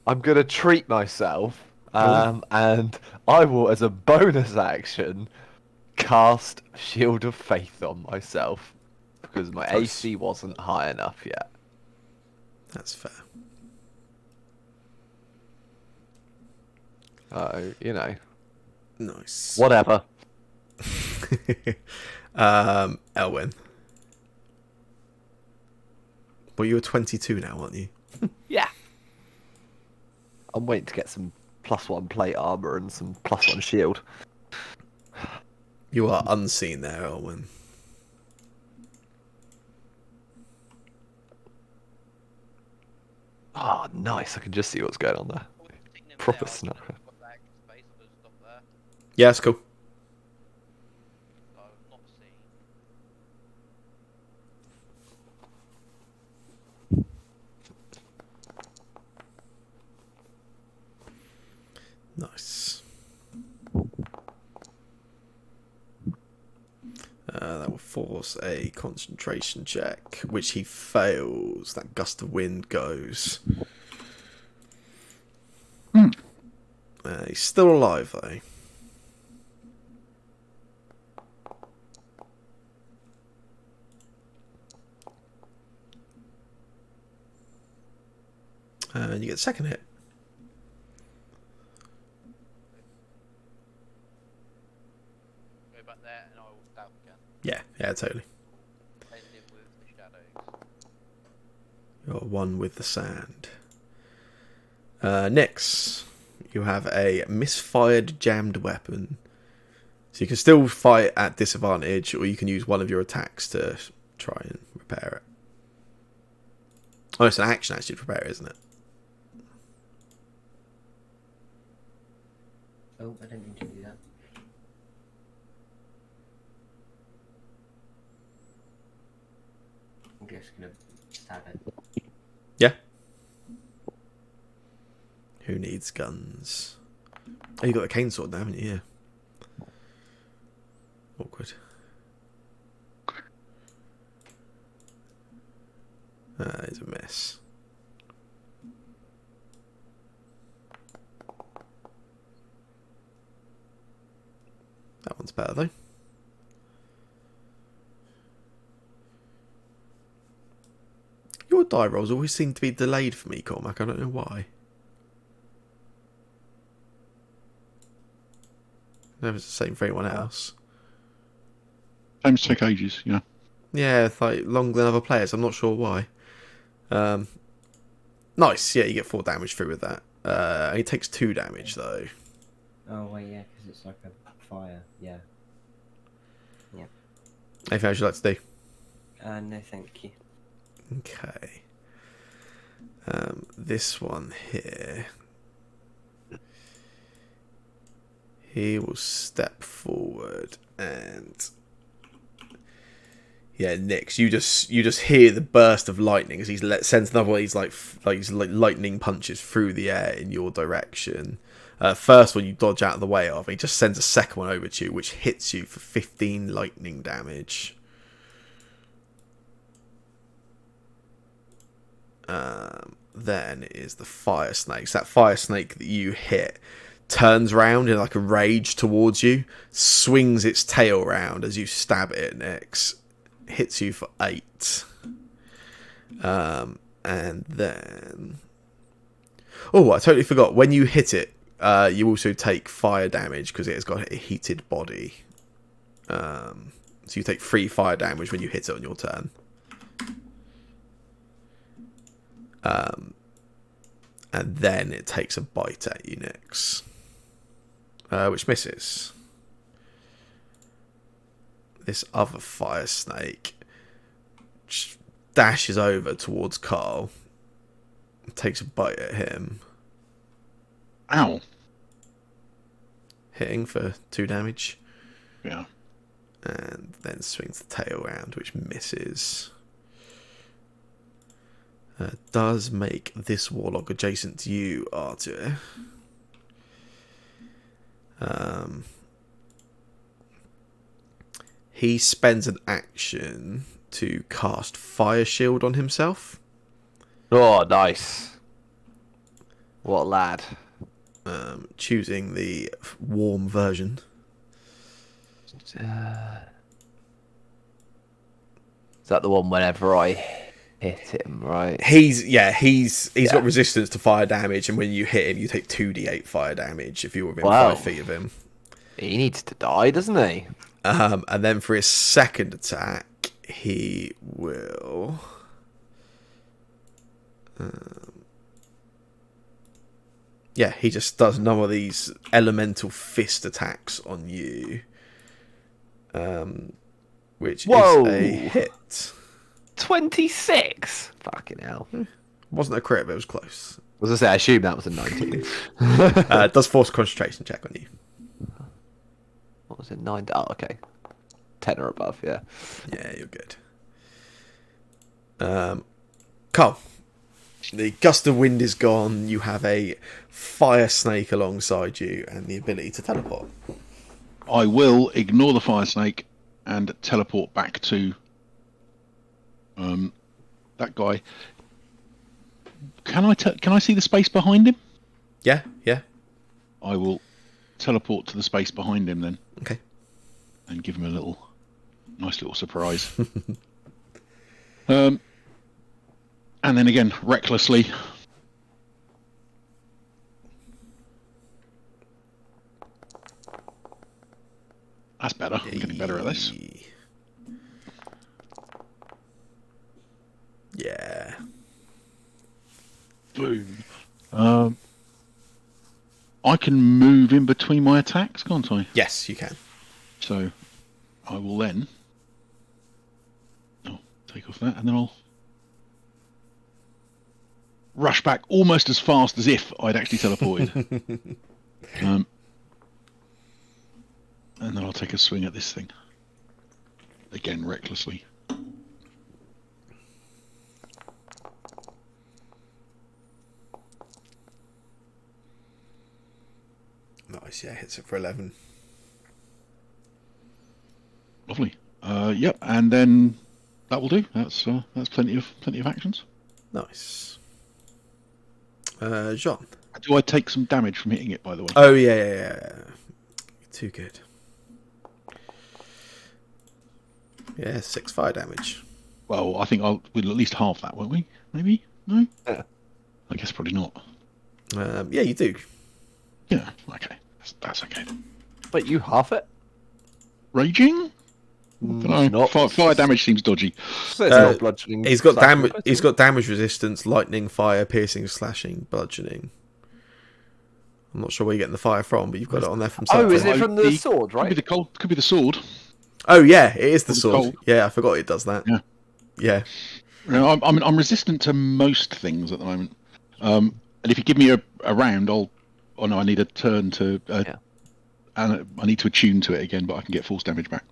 I'm gonna treat myself, and I will, as a bonus action, cast Shield of Faith on myself because my Nice. AC wasn't high enough yet. That's fair. You know, Nice. whatever. Elwin. Well, you're 22 now, aren't you? Yeah. I'm waiting to get some +1 plate armor and some +1 shield. You are unseen there, Elwin. Ah, nice. I can just see what's going on there. Proper sniper. Yeah, that's cool. Nice. That will force a concentration check, which he fails. That gust of wind goes. He's still alive, though. And you get the second hit. Go back there and I will stab again. Yeah, totally. Blend in with the shadows. You're one with the sand. Nyx, you have a misfired jammed weapon. So you can still fight at disadvantage, or you can use one of your attacks to try and repair it. Oh, it's an action actually to repair it, isn't it? Oh, I didn't mean to do that. I'm just gonna stab it. Yeah. Who needs guns? Oh, you got the cane sword now, haven't you? Yeah. Awkward. It's a mess. That one's better though. Your die rolls always seem to be delayed for me, Cormac. I don't know why. Never the same for anyone else. Games take ages, yeah. Yeah, it's like longer than other players. I'm not sure why. Nice. Yeah, you get 4 damage through with that. He takes 2 damage though. Oh, well, yeah, because it's like a fire. Yeah. Anything else you'd like to do? No, thank you. Okay. This one here. He will step forward and Yeah, Nix, you just hear the burst of lightning as he sends another one of these like lightning punches through the air in your direction. First one you dodge out of the way of, and he just sends a second one over to you, which hits you for 15 lightning damage. Then is the fire snakes. That fire snake that you hit turns round in like a rage towards you, swings its tail round as you stab it, Nix. Hits you for 8. And then... Oh, I totally forgot. When you hit it, you also take fire damage because it has got a heated body. So you take 3 fire damage when you hit it on your turn. And then it takes a bite at you, Nix. Which misses. This other fire snake dashes over towards Carl. Takes a bite at him. Ow. Hitting for 2 damage. Yeah. And then swings the tail round, which misses. Does make this warlock adjacent to you, Arthur. He spends an action to cast Fire Shield on himself. Oh, nice. What a lad. Choosing the warm version. Is that the one whenever I hit him, right? He's got resistance to fire damage, and when you hit him, you take 2d8 fire damage if you're within 5 feet of him. He needs to die, doesn't he? And then for his second attack, he will... he just does another of these elemental fist attacks on you. Which is a hit. 26? Fucking hell. Wasn't a crit, but it was close. Was I say, I assume that was a 19. It does force a concentration check on you. What was it? 9? Oh, okay. 10 or above, yeah. Yeah, you're good. Carl, the gust of wind is gone. You have a fire snake alongside you and the ability to teleport. I will ignore the fire snake and teleport back to that guy. Can I see the space behind him? Yeah. I will teleport to the space behind him then. Okay. And give him a nice little surprise. And then again, recklessly. That's better. I'm getting better at this. Yeah. Boom. I can move in between my attacks, can't I? Yes, you can. So I will then take off that, and then I'll rush back almost as fast as if I'd actually teleported. And then I'll take a swing at this thing. Again, recklessly. Nice, yeah, hits it for 11. Lovely. Yep, and then that will do. That's plenty of actions. Nice. Jean. Do I take some damage from hitting it, by the way? Oh, yeah. Too good. Yeah, 6 fire damage. Well, I think we'll at least halve that, won't we? Maybe? No? Yeah. I guess probably not. Yeah, you do. Yeah, okay. That's okay. Wait, you half it? Raging? I don't know. Fire damage seems dodgy. So it's not bludgeoning. He's got damage. He's got damage resistance, lightning, fire, piercing, slashing, bludgeoning. I'm not sure where you're getting the fire from, but you've got it on there from something. Oh, is it from the sword, right? Could be the sword. Oh yeah, it is the sword. Cold. Yeah, I forgot it does that. Yeah. No, I'm resistant to most things at the moment. And if you give me a round, I'll. Oh no, I need a turn to. And I need to attune to it again, but I can get force damage back.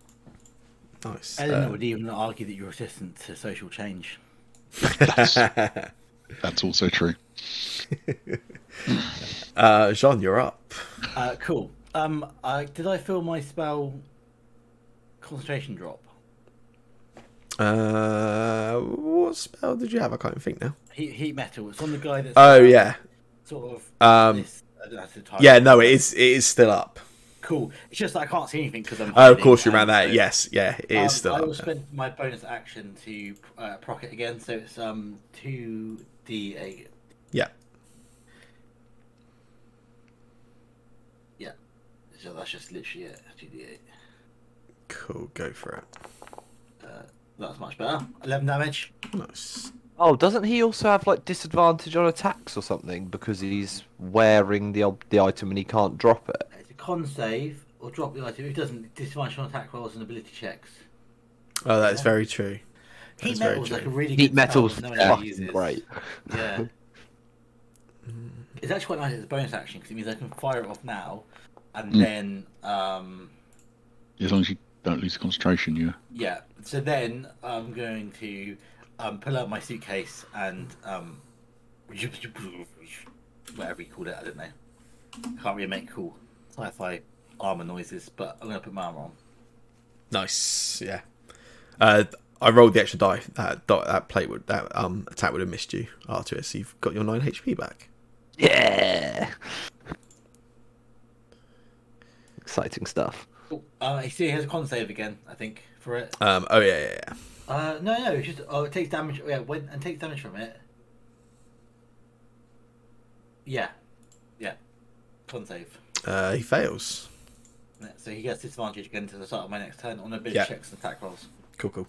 Nice. Eleanor would even argue that you're resistant to social change. That's also true. Jean, you're up. Cool. Did I feel my spell concentration drop? What spell did you have? I can't think now. Heat metal. It's on the guy that's. Oh yeah. Sort of. Um, That's the title. Yeah, no, it is. It is still up. Cool. It's just that I can't see anything because I'm. Oh, of course you hiding, ran that. so- Yes, yeah, it is still I up. will spend my bonus action to proc it again, so it's 2d8. Yeah. Yeah. So that's just literally it. 2d8. Cool. Go for it. That's much better. 11 damage. Nice. Oh, doesn't he also have like disadvantage on attacks or something because he's wearing the item and he can't drop it? It's a con save or drop the item. If it doesn't, disadvantage on attack rolls and ability checks. Oh, that is very true. Heat That's very metal is like a true. really Heat good metal's spell that no one ever fucking uses. great. Yeah. It's actually quite nice as a bonus action because it means I can fire it off now, and then As long as you don't lose concentration, you. yeah. So then I'm going to pull out my suitcase and whatever you call it, I don't know. Can't really make cool sci-fi armor noises, but I'm gonna put my armor on. Nice. Yeah. I rolled the extra die. That plate would attack would have missed you, Artemis. So you've got your 9 HP back. Yeah. Exciting stuff. Cool. He has a con save again, I think, for it. Oh yeah. No, it's just it takes damage. Yeah, and takes damage from it. Yeah. Con save. He fails. Yeah, so he gets disadvantage again to the start of my next turn on ability Yeah. checks and attack rolls. Cool.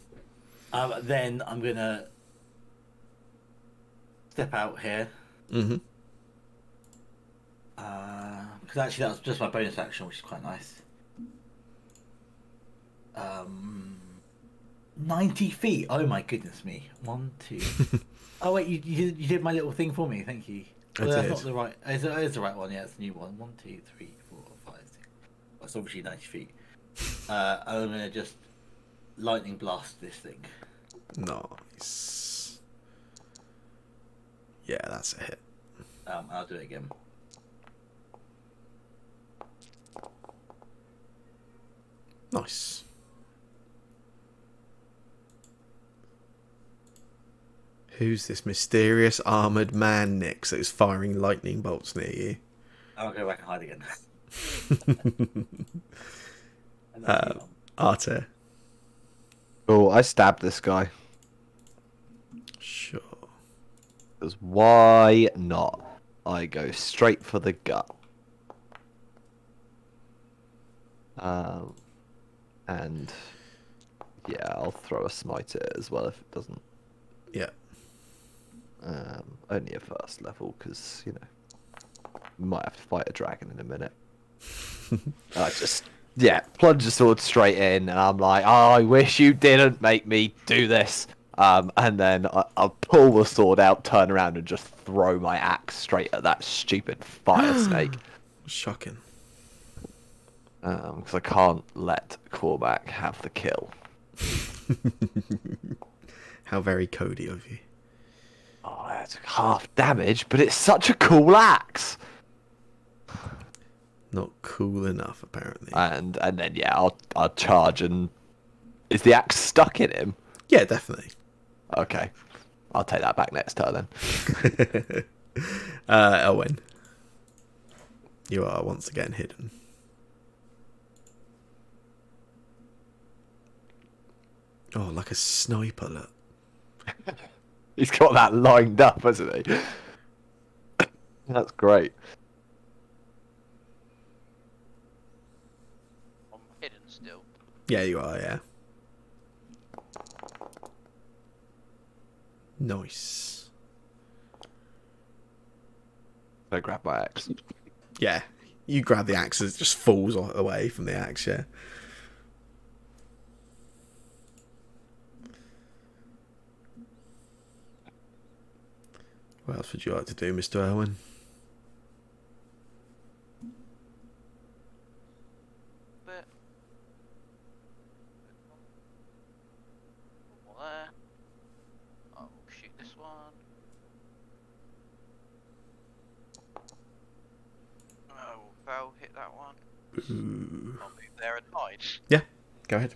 Then I'm gonna step out here. Mm-hmm. Because actually that was just my bonus action, which is quite nice. 90 feet. Oh my goodness me. 1, 2. Oh wait, you did my little thing for me. Thank you. I That's did. not the right. It's the right one. Yeah, it's the new one. 1, 2, 3, 4, 5, 6. That's obviously 90 feet. I'm gonna just lightning blast this thing. Nice. Yeah, that's a hit. I'll do it again. Nice. Who's this mysterious armoured man, Nix, that is firing lightning bolts near you? I'll go back and hide again. And Arte. Oh, I stabbed this guy. Sure. Because why not? I go straight for the gut. And yeah, I'll throw a smite at it as well if it doesn't. Yeah. Only a first level because you know we might have to fight a dragon in a minute. I just plunge the sword straight in, and I'm like, oh, I wish you didn't make me do this. And then I'll pull the sword out, turn around, and just throw my axe straight at that stupid fire snake. Shocking. Because I can't let Cormac have the kill. How very Cody of you. Oh, that's half damage, but it's such a cool axe. Not cool enough, apparently. And then I'll charge. And is the axe stuck in him? Yeah, definitely. Okay, I'll take that back next turn then. Elwyn. You are once again hidden. Oh, like a sniper, look. He's got that lined up, hasn't he? That's great. I'm hidden still. Yeah, you are, yeah. Nice. I grab my axe. Yeah. You grab the axe, it just falls away from the axe, yeah. What else would you like to do, Mr. Owen? But Ooh. I'll move there and hide. Yeah, go ahead.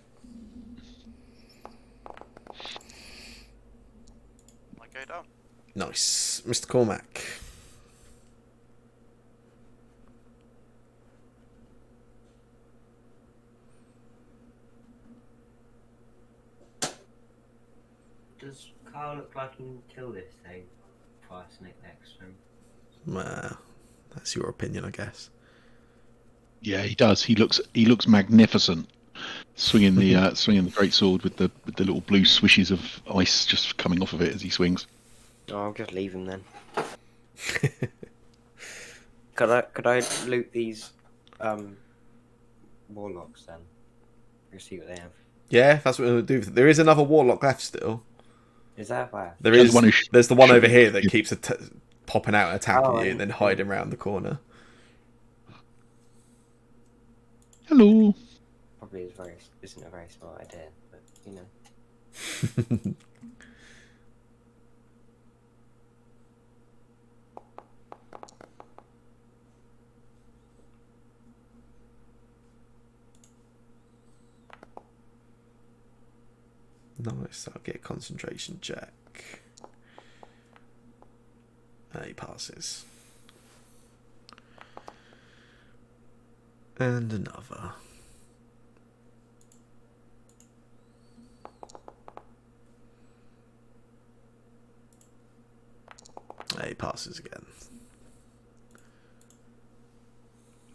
I go down. Nice. Mr. Cormac. Does Carl look like he can kill this thing if I sneak next to him? Well, that's your opinion, I guess. Yeah, he does. He looks magnificent, swinging the great sword with the little blue swishes of ice just coming off of it as he swings. Oh, I'll just leave him then. Could I loot these warlocks then? Or see what they have. Yeah, that's what we'll do. There is another warlock left still. Is that where? There Yeah, is. the one who's There's the one over shooting. here that keeps popping out and attacking Oh, you, and then hiding around the corner. Hello. Probably isn't a very smart idea, but you know. Nice. I'll get a concentration check. He passes. And another. He passes again.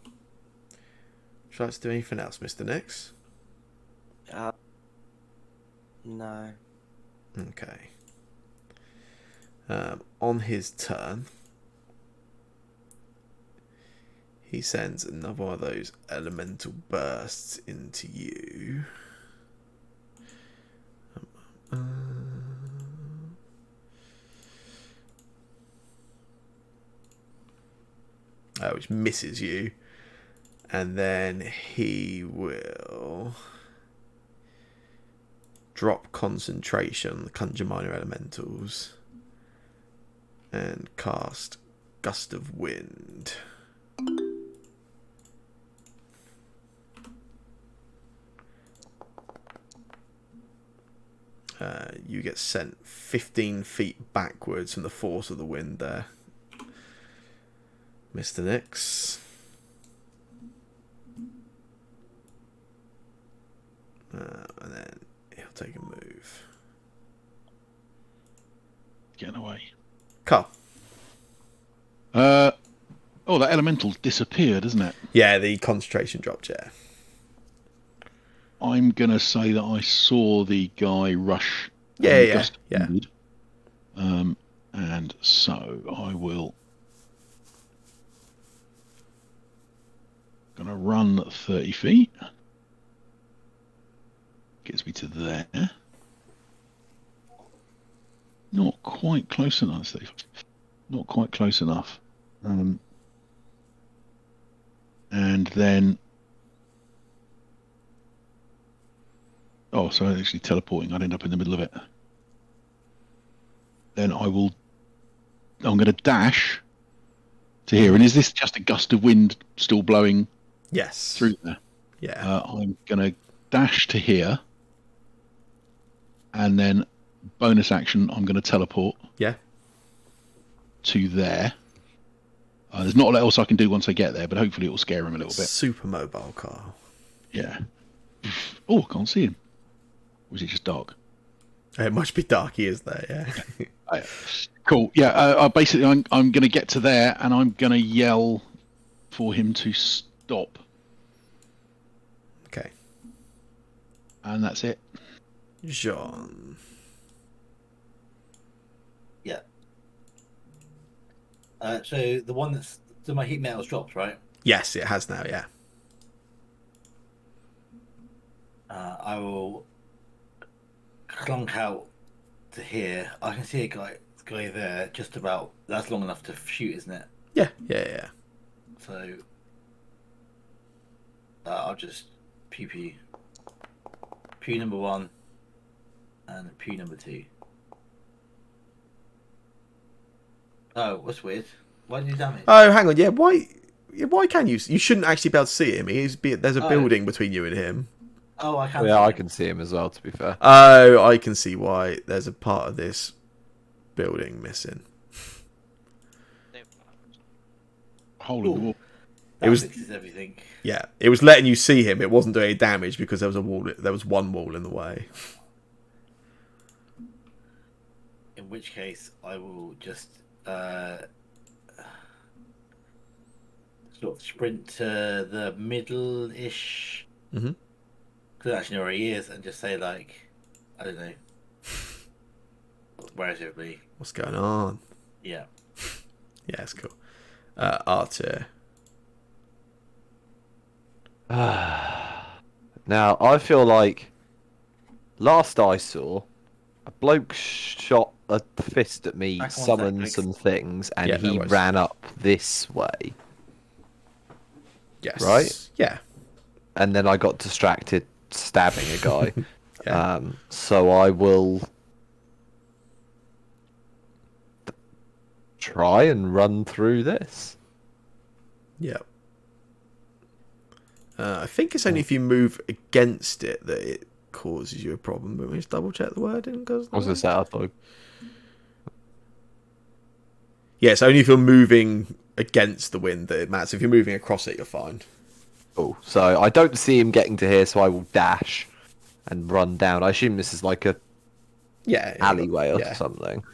Would you like to do anything else, Mr. Nix? No. Okay. On his turn, he sends another one of those elemental bursts into you. Which misses you. And then he will drop concentration, conjure minor elementals, and cast Gust of Wind. You get sent 15 feet backwards from the force of the wind there, Mr. Nix. And then he'll take a move. Getting away. Carl. Oh, that elemental's disappeared, isn't it? Yeah, the concentration dropped, yeah. I'm gonna say that I saw the guy rush. Yeah. And so I will. Gonna run 30 feet. Gets me to there. Not quite close enough, Steve. Not quite close enough. And then. Oh, so I'm actually teleporting. I'd end up in the middle of it. Then I'm going to dash to here. And is this just a gust of wind still blowing Yes. through there? Yeah. I'm going to dash to here. And then bonus action, I'm going to teleport. Yeah. To there. There's not a lot else I can do once I get there, but hopefully it will scare him a little bit. Super mobile, Carl. Yeah. Oh, I can't see him. Or is it just dark? It must be dark, he is there, yeah. Cool. Yeah. Basically, I'm going to get to there, and I'm going to yell for him to stop, Okay. and that's it. Jean. Yeah. So the one so my heat metal's dropped, right? Yes, it has now, yeah. I will clunk out to here. I can see a guy there, just about. That's long enough to shoot, isn't it? Yeah. So I'll just pew number 1 and pew number 2. Oh, what's weird? Why did you damage? Oh, hang on, yeah, why Why can you? You shouldn't actually be able to see him. There's a Oh. building between you and him. Oh, I can't. Yeah, see I him. can see him as well. To be fair. Oh, I can see why. There's a part of this building missing. Hole in the Ooh. wall. That was- fixes everything. Yeah, it was letting you see him. It wasn't doing any damage because there was a wall. There was one wall in the way. In which case, I will just sort of sprint to the middle-ish. Mhm. Because I actually know where he is, and just say like, I don't know, where is everybody? What's going on? Yeah. Yeah, it's cool. Arthur. Now, I feel like last I saw, a bloke shot a fist at me, Back on summoned tactics. some things, and Yeah, no he worries. ran up this way. Yes. Right? Yeah. And then I got distracted stabbing a guy. Yeah. So I will try and run through this. Yeah. I think it's only if you move against it that it causes you a problem. But we just double check the wording. Because I was going to say, I thought, yeah, it's only if you're moving against the wind that it matters. If you're moving across it, you're fine. oh, so I don't see him getting to here, so I will dash and run down. I assume this is like a Yeah. alleyway or yeah. something.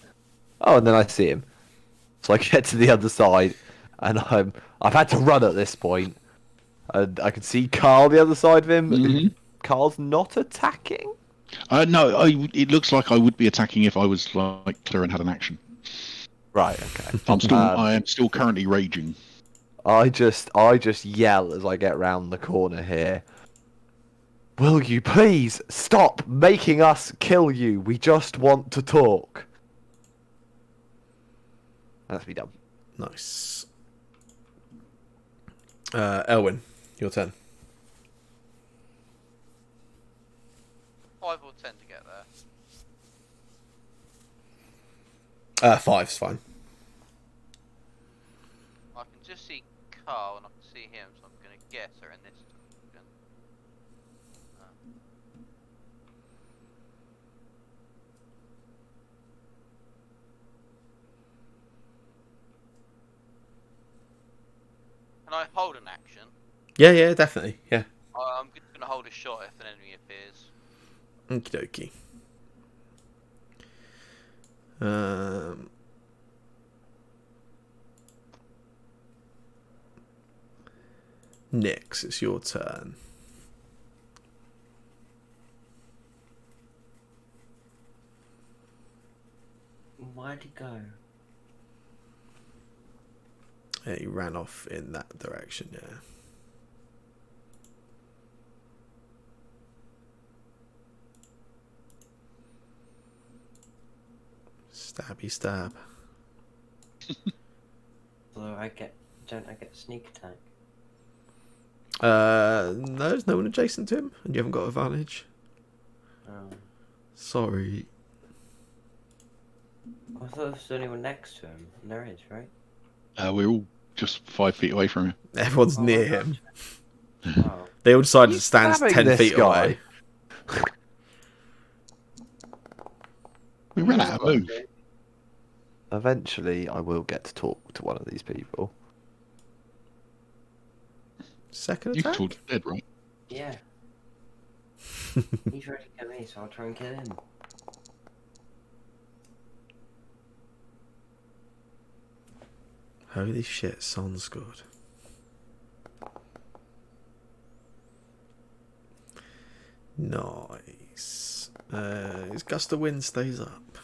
Oh, and then I see him. So I get to the other side, and I've had to run at this point, and I can see Carl the other side of him. Mhm. Carl's not attacking. No, it looks like I would be attacking if I was like clear and had an action. Right. Okay. I am still currently raging. I just yell as I get round the corner here. Will you please stop making us kill you? We just want to talk. That's me done. Nice. Elwyn, your turn. 5 or 10 to get there. 5's fine. I can just see Carl and I can see him, so I'm going to guess they're in this direction. Can I hold an action? Yeah, definitely. Yeah. I'm just going to hold a shot if an enemy appears. Okie dokie. Nix, it's your turn. Where'd he go? Yeah, he ran off in that direction, yeah. Stabby stab. Although don't I get sneak attack? No, there's no one adjacent to him, and you haven't got advantage. Oh. Sorry. I thought there was anyone next to him. And there is, right? We're all just 5 feet away from him. Everyone's Oh, near I got him. you. Oh. They all decided You to stand stabbing 10 this feet guy? away. We ran out of move. Eventually, I will get to talk to one of these people. Second You attack? called him dead, right? Yeah. He's ready to kill me, so I'll try and kill him. Holy shit, sounds good. Nice. His gust of wind stays up.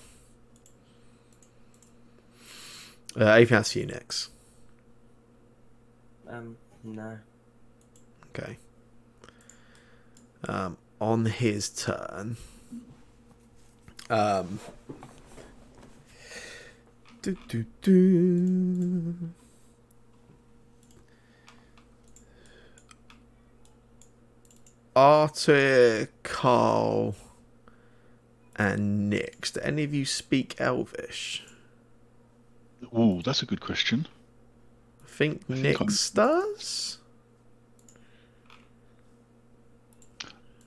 Anything else for you next? No. Okay. On his turn, do, do, do. Arthur, Carl, and Nix. Do any of you speak Elvish? Ooh, that's a good question. I think Nyx does.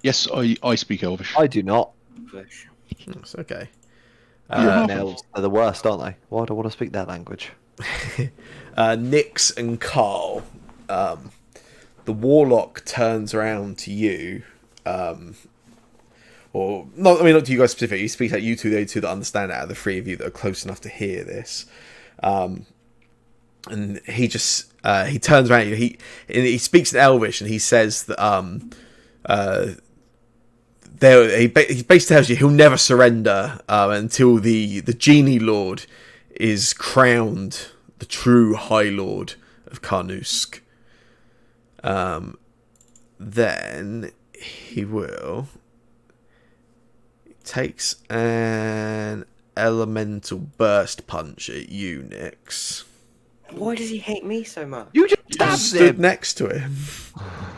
Yes, I speak Elvish. I do not. Bush. That's okay. You're half Elves are the worst, aren't they? Why do I want to speak their language? Nyx and Carl, the warlock turns around to you, or not. I mean, not to you guys specifically. He speaks at you two, the two that understand it out of the three of you that are close enough to hear this. And he just he turns around at you. He speaks in Elvish, and he says that he basically tells you he'll never surrender until the genie lord is crowned the true High Lord of Karnusk. Then he takes an elemental burst punch at you, Nyx. Why does he hate me so much? You just You stabbed stood him! next to him,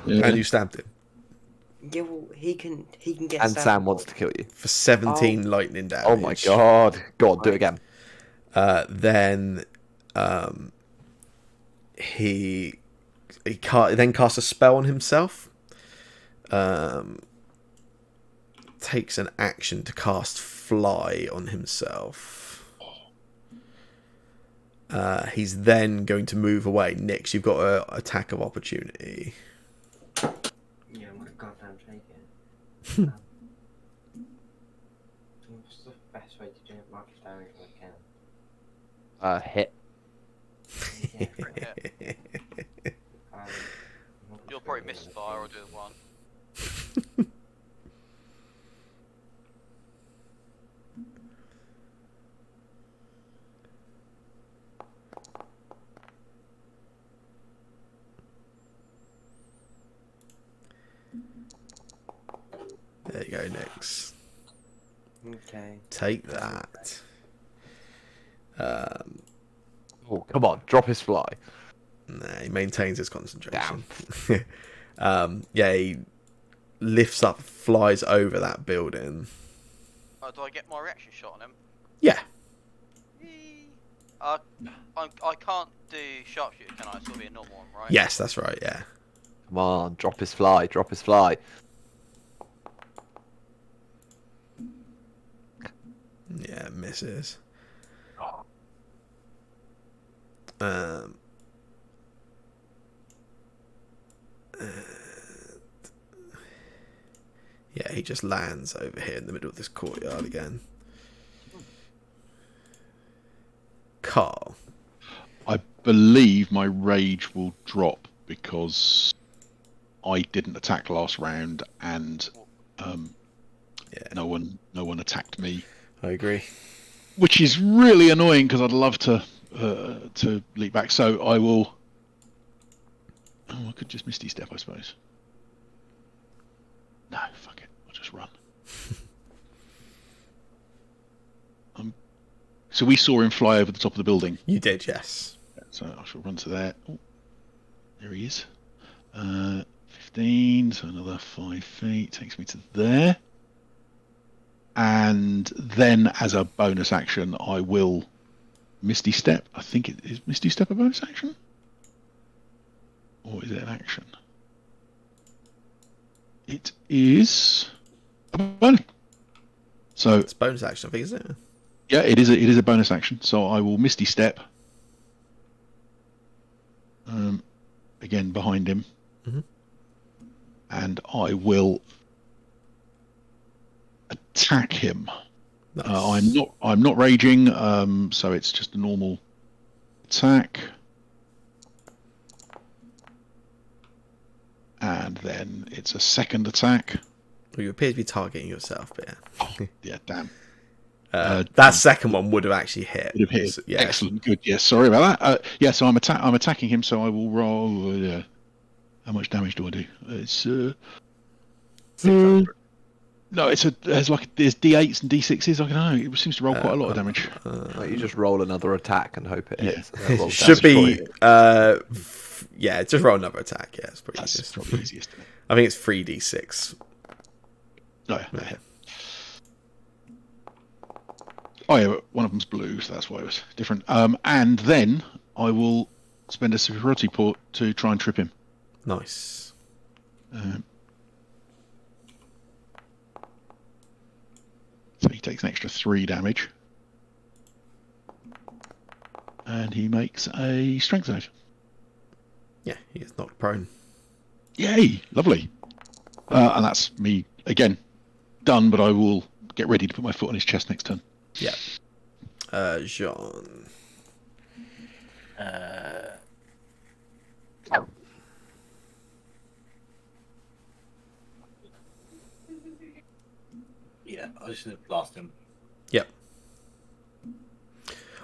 and you stabbed him Yeah, well, he can get. And stabbed. Sam wants to kill you. for 17 lightning damage. Oh my god. Go on, do it again. Then he then casts a spell on himself. Takes an action to cast Fly on himself. He's then going to move away. Nyx, you've got an attack of opportunity. Yeah, I'm gonna goddamn take it. What's the best way to do much damage I can? Hit. Yeah, You'll probably misfire or do one. There you go, Nyx. Okay. Take that. Oh, come on, drop his fly. Nah, he maintains his concentration. Yeah, he lifts up, flies over that building. Oh, do I get my reaction shot on him? Yeah. I can't do sharpshooter, can I? It's gotta be a normal one, right? Yes, that's right, yeah. Come on, drop his fly, drop his fly. Yeah, it misses. Yeah, he just lands over here in the middle of this courtyard again. Carl. I believe my rage will drop because I didn't attack last round, and no one attacked me, I agree. which is really annoying because I'd love to leap back. So I will. Oh, I could just Misty Step, I suppose. No, fuck it. I'll just run. So we saw him fly over the top of the building. You did, yes. So I shall run to there. Oh, there he is. 15, so another 5 feet takes me to there. And then, as a bonus action, I will Misty Step. I think it is Misty Step a bonus action, or is it an action? It is a bonus. So It's bonus action, I think, isn't it? yeah, it is a bonus action. So I will Misty Step. Again behind him, and I will attack him. Nice. I'm not raging, so it's just a normal attack. And then it's a second attack. Well, you appear to be targeting yourself, but yeah. Yeah, damn. That second one would have actually hit. Would have hit. So, yeah. Excellent. Good. Yes. Sorry about that. Yeah. So I'm attacking him. So I will roll. How much damage do I do? It's 600. no. There's D8s and D6s. I don't know. It seems to roll quite a lot of damage. Like, you just roll another attack and hope it hits. and then roll Should damage be. for it. Yeah, just roll another attack. Yeah, it's probably That's easiest. probably easiest. Isn't it? I think it's 3d6. Oh yeah. Yeah. Oh yeah. One of them's blue, so that's why it was different. And then I will spend a security port to try and trip him. Nice. So he takes an extra 3 damage. And he makes a strength save. Yeah, he is knocked prone. Yay! Lovely. And that's me, again, done, but I will get ready to put my foot on his chest next turn. Yeah. Jean. Yeah, I just gonna blast him. Yep.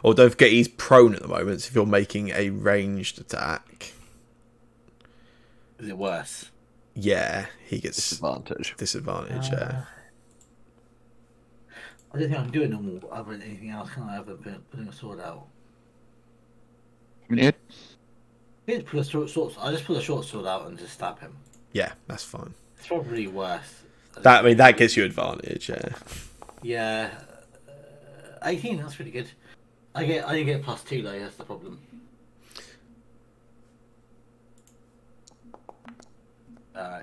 Or don't forget he's prone at the moment, so if you're making a ranged attack, Is it worse? yeah, he gets Disadvantage. disadvantage. Yeah. I don't think I can do it normal other than anything else, can I? Other than putting a sword out. I mean, Ed, I just pull a short sword out and just stab him. Yeah, that's fine. It's probably worse. That gets you advantage. Yeah. Yeah, 18. That's pretty good. I get +2 though. That's the problem.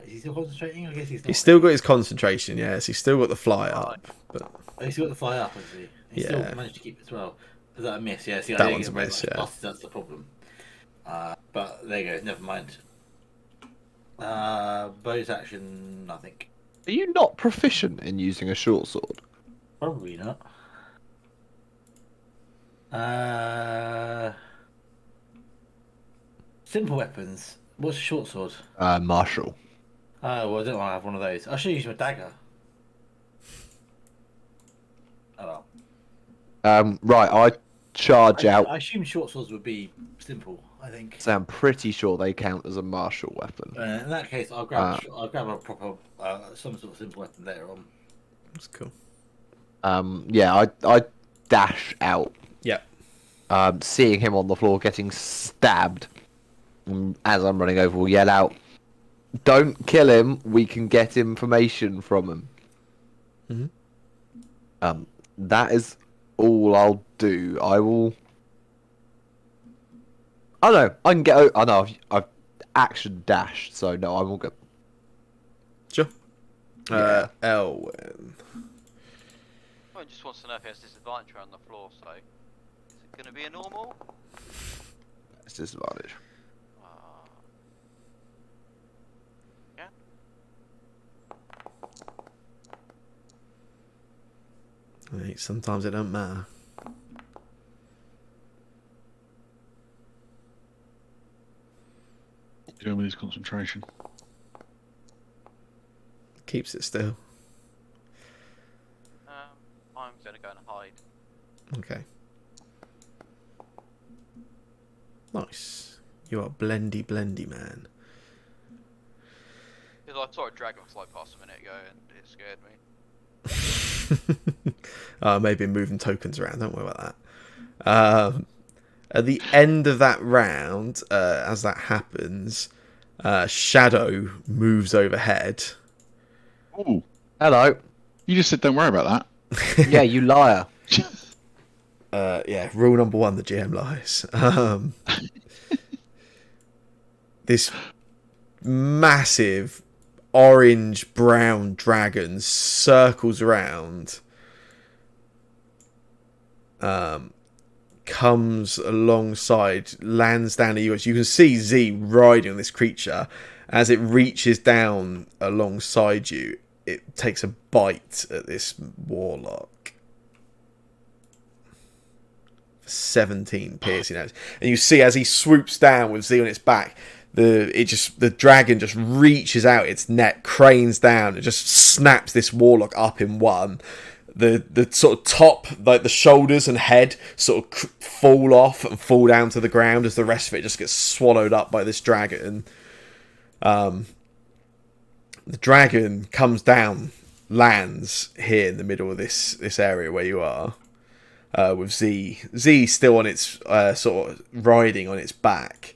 Is he still concentrating? I guess he's not. He's still got his concentration. Yes, he's still got the fly up. But Oh, he's got the fly up, has he? He Yeah. still managed to keep it as well. Is that a miss? Yeah. See, I That didn't one's get a very miss, much yeah. plus, that's the problem. But there you go. Never mind. Bonus action, nothing. Are you not proficient in using a short sword? Probably not. Simple weapons. What's a short sword? Martial. Well, I don't want to have one of those. I should use my dagger. Oh well. Right, I charge out. I assume short swords would be simple. I think. So I'm pretty sure they count as a martial weapon. In that case, I'll grab a proper some sort of simple weapon later on. that's cool. Yeah, I dash out. Yep. Seeing him on the floor getting stabbed, as I'm running over, will yell out, "Don't kill him. We can get information from him." Mhm. That is all I'll do. I will. Oh no, I can get. I know I've action dashed, so no, I will go. Sure. Yeah. Elwyn. Well, just wants to know if he has disadvantage around the floor, so is it going to be a normal? It's disadvantage. Yeah. Right, sometimes it don't matter. doing with his concentration. Keeps it still. I'm going to go and hide. Okay. Nice. You are blendy man. Because I saw a dragon fly past a minute ago and it scared me. Maybe moving tokens around. Don't worry about that. At the end of that round, as that happens, Shadow moves overhead. Ooh, Hello. you just said don't worry about Yeah, you liar. that. Yeah, rule number 1, the GM lies. This massive orange-brown dragon circles around, comes alongside, lands down at you. You can see Z riding on this creature. As it reaches down alongside you, it takes a bite at this warlock. 17 piercing damage. And you see as he swoops down with Z on its back, the dragon just reaches out its neck, cranes down, it just snaps this warlock up in one. The sort of top, like the shoulders and head, sort of fall off and fall down to the ground as the rest of it just gets swallowed up by this dragon. The dragon comes down, lands here in the middle of this area where you are, with Z still on its sort of riding on its back.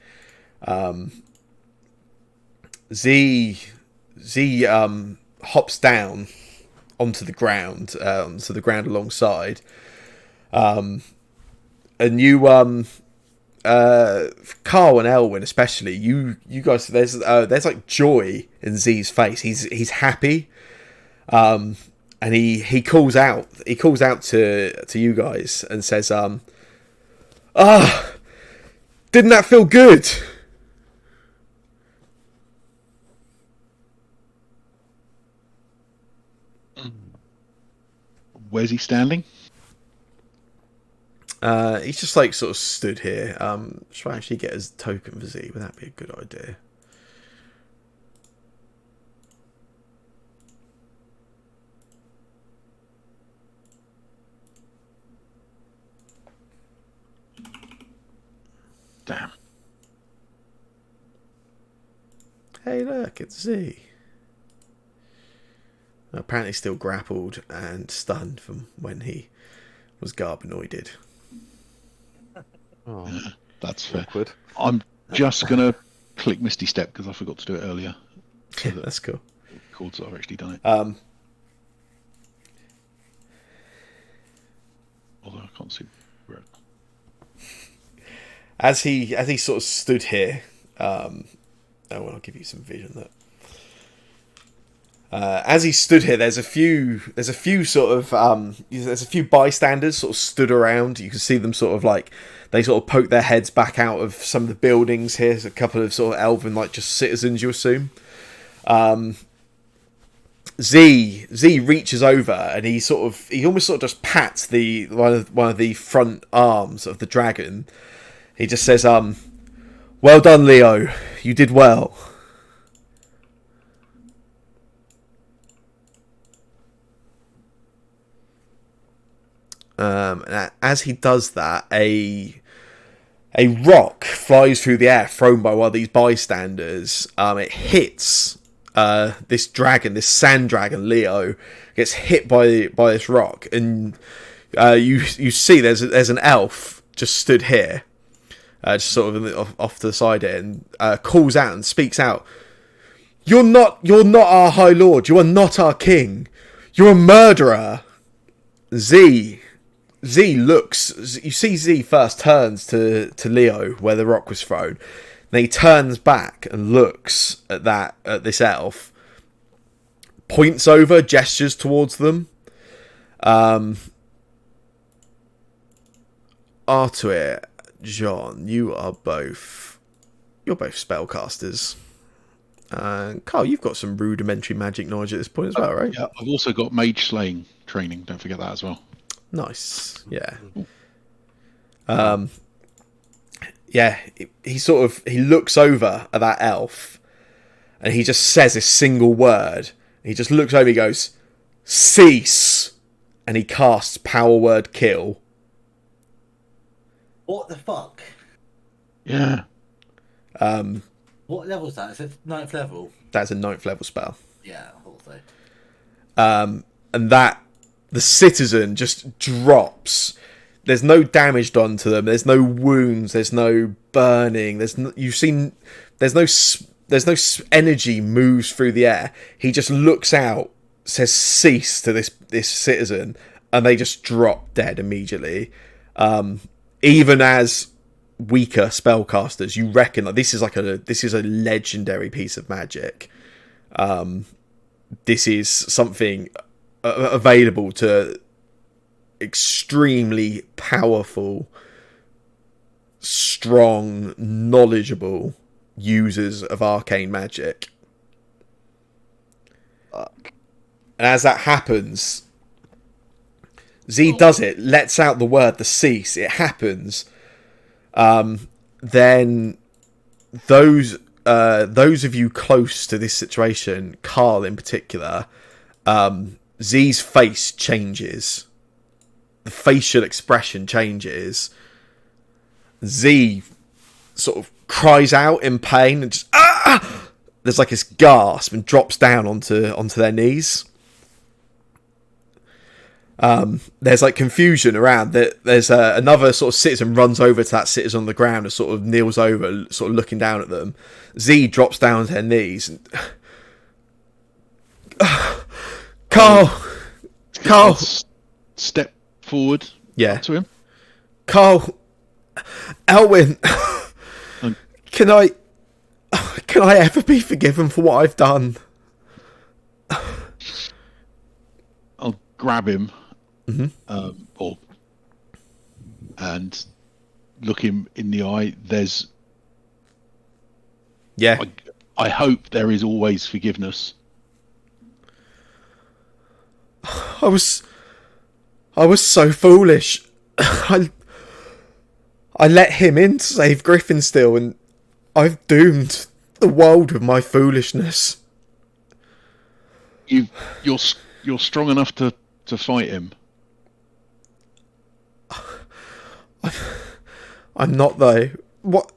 Z hops down onto the ground alongside, and you Carl and Elwyn especially, you guys, there's like joy in Z's face. He's happy, and he calls out to you guys and says, didn't that feel good? Where's he standing? He's just like sort of stood here. Should I actually get his token for Z? Would that be a good idea? Damn. Hey, look, it's Z. Apparently still grappled and stunned from when he was garbanoided. Oh, That's fair. awkward. I'm just gonna click Misty Step because I forgot to do it earlier. So that That's cool. it records that I've actually done it. Um, Although I can't see where. as he sort of stood here, oh well, I'll give you some vision that. As he stood here, there's a few sort of there's a few bystanders sort of stood around. You can see them sort of like they sort of poke their heads back out of some of the buildings here. There's a couple of sort of elven like just citizens, you assume. Z reaches over and he almost sort of just pats the one of the front arms of the dragon. He just says, "Well done, Leo. You did well." And as he does that, a rock flies through the air, thrown by one of these bystanders. It hits this dragon, this sand dragon, Leo, gets hit by this rock, and you see there's an elf just stood here, just sort of off to the side here, and calls out and speaks out. You're not our High Lord. You are not our king. You're a murderer. Z looks. You see, Z first turns to Leo where the rock was thrown. Then he turns back and looks at this elf. Points over, gestures towards them. Artuir, John, you're both spellcasters. Carl, you've got some rudimentary magic knowledge at this point as well, right? Yeah, I've also got mage slaying training. Don't forget that as well. Nice, yeah. Yeah, he looks over at that elf, and he just says a single word. He just looks over, he goes, "Cease," and he casts Power Word Kill. What the fuck? Yeah. What level is that? Is it 9th level? That's a 9th level spell. Yeah, I thought so. And that the citizen just drops. There's no damage done to them. There's no wounds. There's no burning. There's no energy moves through the air. He just looks out, says "cease" to this citizen, and they just drop dead immediately. Even as weaker spellcasters, you reckon like this is a legendary piece of magic. This is something available to extremely powerful, strong, knowledgeable users of arcane magic. Fuck. And as that happens, Z does it, lets out the word, the cease. It happens. Then those of you close to this situation, Carl in particular, Z's face changes. The facial expression changes. Z sort of cries out in pain and just there's like this gasp and drops down onto their knees. There's like confusion around that. There's another sort of citizen runs over to that citizen on the ground and sort of kneels over, sort of looking down at them. Z drops down to her knees and Carl, I'll step forward. yeah, To him. Carl, Elwyn, Um, can I ever be forgiven for what I've done? I'll grab him, Mhm. and look him in the eye. Yeah. I hope there is always forgiveness. I was so foolish. I let him in to save Griffinstill, and I've doomed the world with my foolishness. You're strong enough to fight him. I'm not, though. What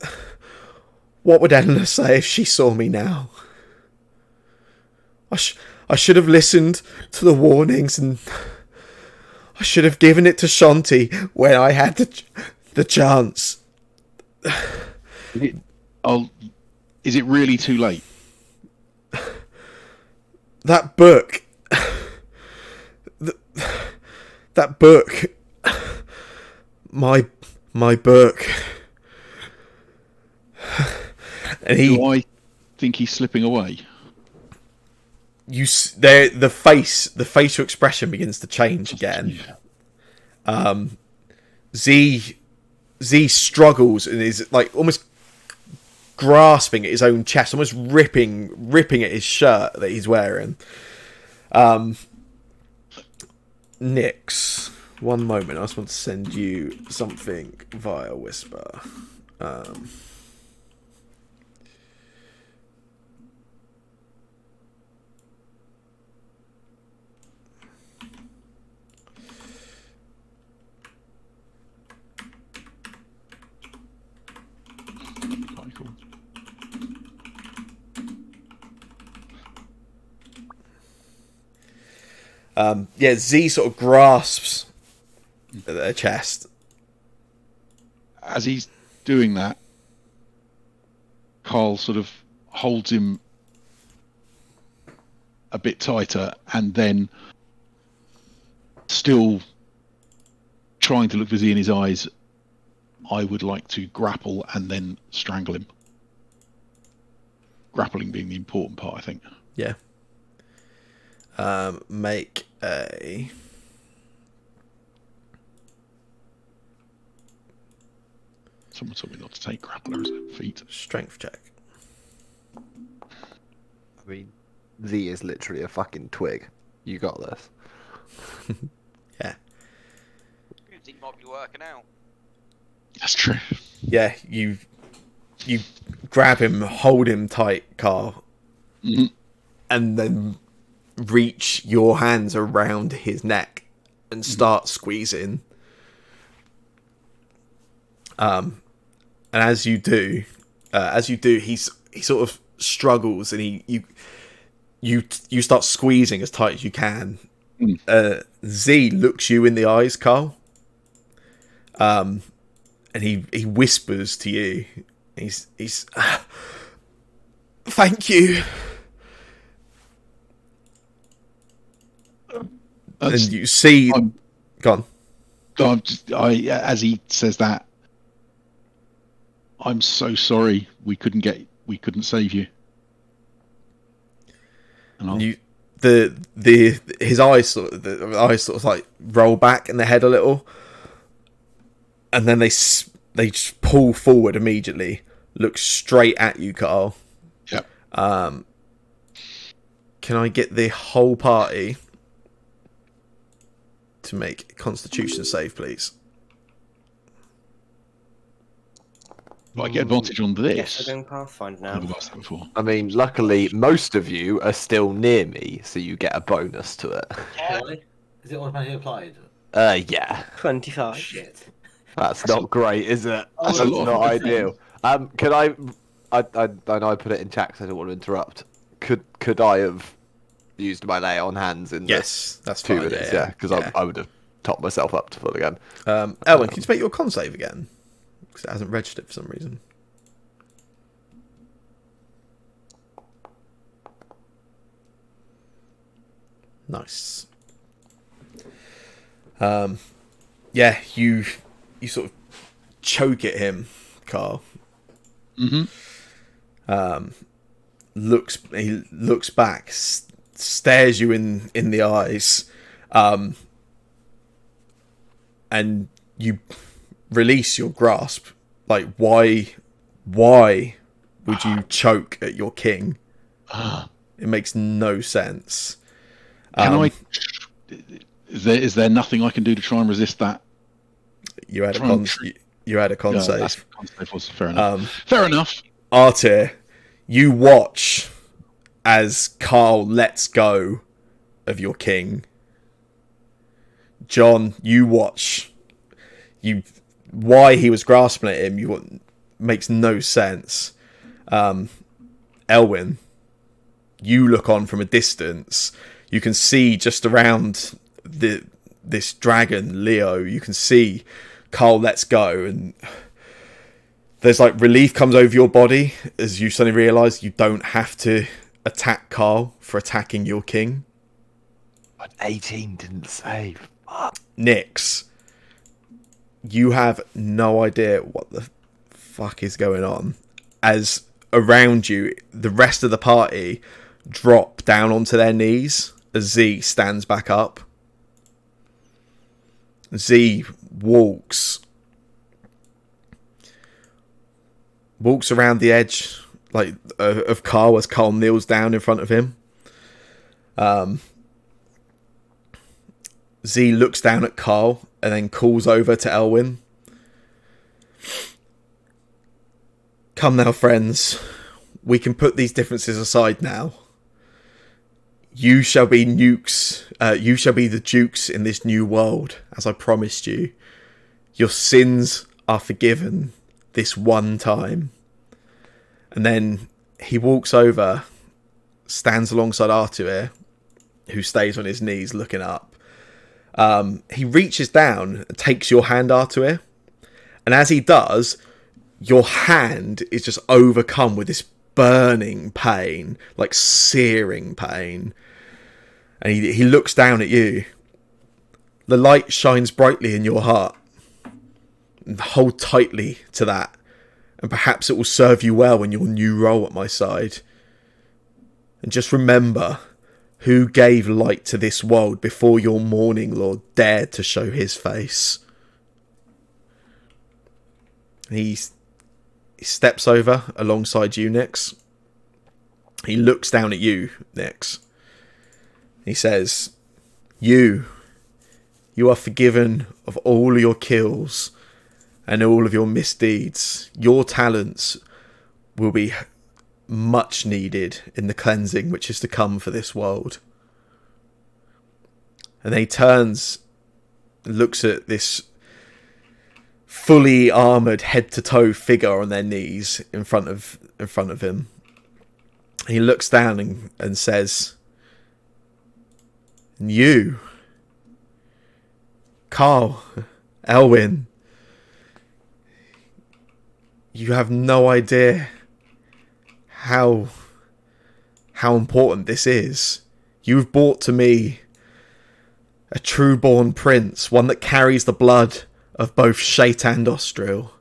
would Eleanor say if she saw me now? I should have listened to the warnings, and I should have given it to Shanti when I had the chance. Is it really too late? That book. That book. My book. And Do I think he's slipping away? The facial expression begins to change again. Z struggles and is like almost grasping at his own chest, almost ripping at his shirt that he's wearing. Nix, one moment. I just want to send you something via Whisper. Quite cool. Z sort of grasps at their chest. As he's doing that, Carl sort of holds him a bit tighter, and then, still trying to look busy in his eyes, I would like to grapple and then strangle him. Grappling being the important part, I think. Yeah. Make a Someone told me not to take grapplers at feet. strength check. I mean, Z is literally a fucking twig. You got this. Yeah. He might be working out. That's true. Yeah, you grab him, hold him tight, Carl, and then reach your hands around his neck and start squeezing. And as you do, he sort of struggles, and you start squeezing as tight as you can. Z looks you in the eyes, Carl. And he whispers to you. He's thank you. And you see, gone. As he says that, I'm so sorry we couldn't save you. And his eyes sort of like roll back in the head a little, and then they just pull forward immediately, look straight at you, Carl. Yep. Can I get the whole party to make a Constitution save, please? I get advantage on this. Yes, we're doing Pathfinder now. I've never asked that before. I mean, luckily, most of you are still near me, so you get a bonus to it. Really? Is it automatically applied? Yeah. 25. Shit. That's not great, is it? Oh, That's a lot. not ideal. Can I know I put it in chat 'cause I don't want to interrupt. Could I have used my lay on hands in Yes, that's 2 fine. minutes? Yeah, because yeah. I would have topped myself up to full again. Elwyn, can you make your con save again? Because it hasn't registered for some reason. Nice. Yeah, you sort of choke at him, Carl. Mm-hmm. He looks back, stares you in the eyes, and you release your grasp. Like, why would you choke at your king? It makes no sense. Can I? Is there nothing I can do to try and resist that? You had a Try con. and You had a con Yeah, save. that's con save was fair enough. Fair enough. Artir, you watch as Carl lets go of your king. John, you watch. Why he was grasping at him, makes no sense. Elwyn, you look on from a distance. You can see just around this dragon, Leo. You can see Carl lets go, and there's like relief comes over your body as you suddenly realise you don't have to attack Carl for attacking your king. But 18 didn't save. Nyx, you have no idea what the fuck is going on as around you the rest of the party drop down onto their knees as Z stands back up. Z walks around the edge like of Carl as Carl kneels down in front of him. Z looks down at Carl and then calls over to Elwyn. Come now, friends. We can put these differences aside now. You shall be nukes. You shall be the dukes in this new world, as I promised you. Your sins are forgiven this one time. And then he walks over, stands alongside Artur, who stays on his knees looking up. He reaches down and takes your hand, Artur. And as he does, your hand is just overcome with this burning pain, like searing pain. And he looks down at you. The light shines brightly in your heart. Hold tightly to that, and perhaps it will serve you well in your new role at my side. And just remember who gave light to this world before your morning lord dared to show his face. He steps over alongside you, Nyx. He looks down at you, Nyx. He says, You are forgiven of all your kills and all of your misdeeds. Your talents will be much needed in the cleansing which is to come for this world. And then he turns and looks at this fully armoured head to toe figure on their knees in front of him. He looks down and says, You, Carl, Elwyn, you have no idea how important this is. You've brought to me a true-born prince, one that carries the blood of both Shate and Ostril.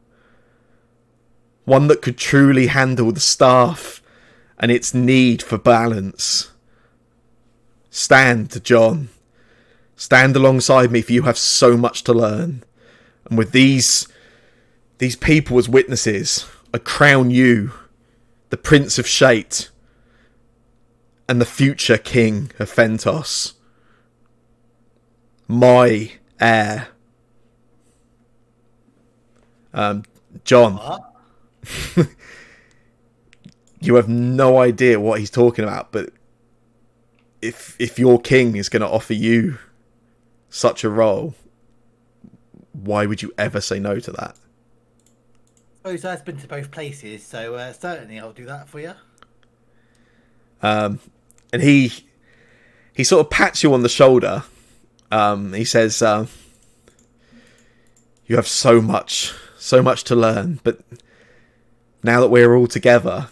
One that could truly handle the staff and its need for balance. Stand, John. Stand alongside me, for you have so much to learn. And with these people as witnesses, I crown you the Prince of Shate and the future King of Thentos. My heir. John. You have no idea what he's talking about, but if your king is going to offer you such a role, why would you ever say no to that? Oh, so I've been to both places, so certainly I'll do that for you. And he sort of pats you on the shoulder. He says, you have so much to learn, but now that we're all together,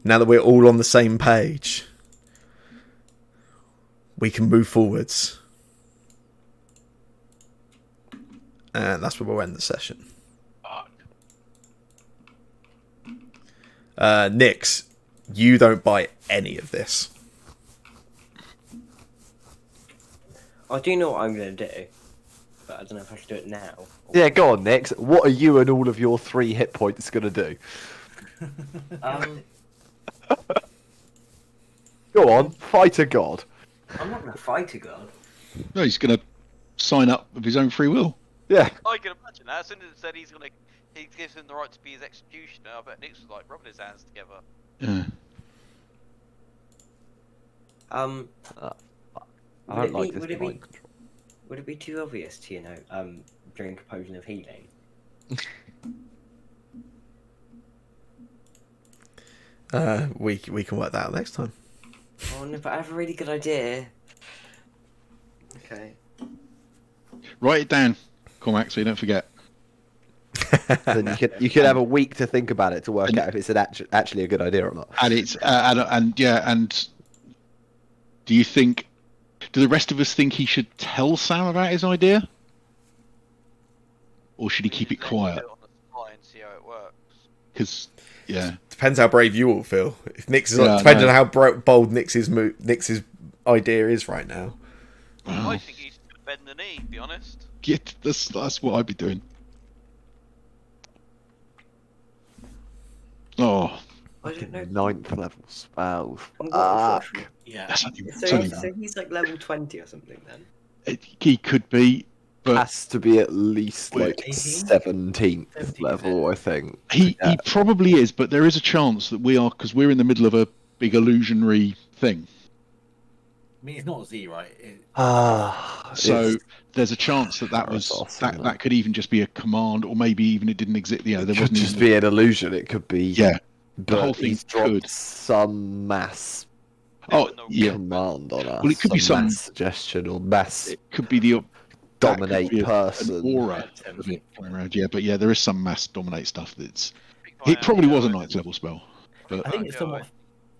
now that we're all on the same page, we can move forwards. And that's where we'll end the session. Nix, you don't buy any of this. I do know what I'm going to do, but I don't know if I should do it now. Yeah, go on, Nix. What are you and all of your 3 hit points going to do? Go on, fight a god. I'm not going to fight a god. No, he's going to sign up of his own free will. Yeah. I can imagine that. As soon as it said he gives him the right to be his executioner, I bet Nix was like rubbing his hands together. Yeah. I don't like this mind control. Would it be too obvious to, drink a potion of healing? We can work that out next time. Oh no, but I have a really good idea. Okay. Write it down, Cormac, so you don't forget. Then you could have a week to think about it to work out if it's actually a good idea or not. And it's and do the rest of us think he should tell Sam about his idea, or should he keep it quiet? Put it on the spy and see how it works. Because Depends how brave you all feel. If Nix is Yeah, depending no. on how bold Nix's idea is right now. wow. I think he's gonna bend the knee, to be honest. That's what I'd be doing. Oh, I don't know. 9th level spells. Fuck. Yeah. that's only, So he's like level 20 or something then? he could be, but Has to be at least Wait. like 18? 17th 17th, level, I think. he Yeah. probably is. But there is a chance that we are, because we're in the middle of a big illusionary thing. I mean, it's not Z, right? So It's- there's a chance that That's awesome, that could even just be a command, or maybe even it didn't exist. Yeah, there it could wasn't just even. be an illusion. It could be. Yeah. But whole thing he's dropped could. some mass Oh, yeah. command on us. Well, it could be some- mass suggestion or mass It could be the dominate that could be person. an aura of it going around. Yeah, but yeah, there is some mass dominate stuff. That's Speak my it. Probably hand, was a Joe. 9th level spell. But I think it's Joe, somewhat.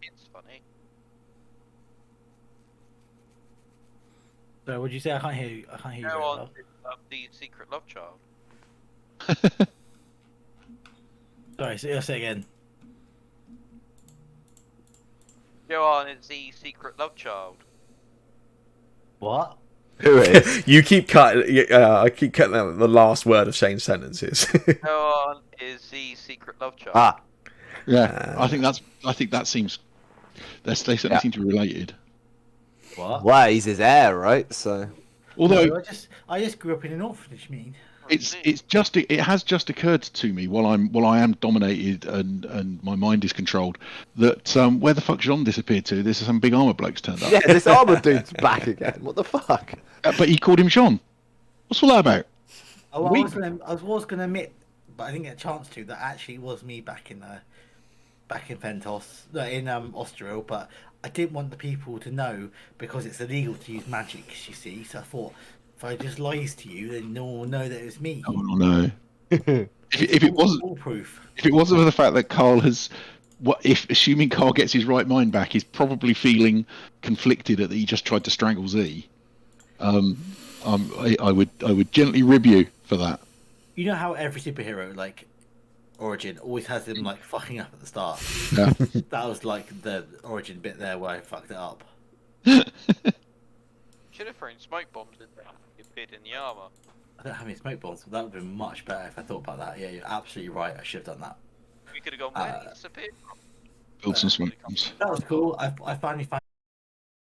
It's funny. So, would you say? I can't hear you. I can't hear you. Go very on, well. the secret love child. Sorry, say again. Go on, it's the secret love child. What? Who is? You keep cutting. I keep cutting out the last word of Shane's sentences. Go on, is the secret love child. Ah, yeah, I think that seems. They certainly seem to be related. What? well, he's his heir, right? So Although No, I just grew up in an orphanage. Mean. it has just occurred to me while I am dominated and my mind is controlled that where the fuck Jean disappeared to? There's some big armor blokes turned up. yeah, this armor dude's back again. What the fuck? But he called him Jean. What's all that about? Oh, We- I was gonna admit, but I didn't get a chance to. That actually was me back in Thentos, in Australia. But I didn't want the people to know because it's illegal to use magic. You see, so I thought if I just lies to you, then no one will know that it was me. Oh no. if it wasn't foolproof. if it wasn't for the fact that Carl has assuming Carl gets his right mind back, he's probably feeling conflicted that he just tried to strangle Z. I would gently rib you for that. You know how every superhero like origin always has them like fucking up at the start. Yeah. That was like the origin bit there where I fucked it up. Should have thrown smoke bombs in there. You appeared in the armor. I don't have any smoke bombs, but that would have been much better if I thought about that. Yeah, you're absolutely right. I should have done that. We could have gone where he disappeared from. Build some smoke bombs. That was cool. I finally found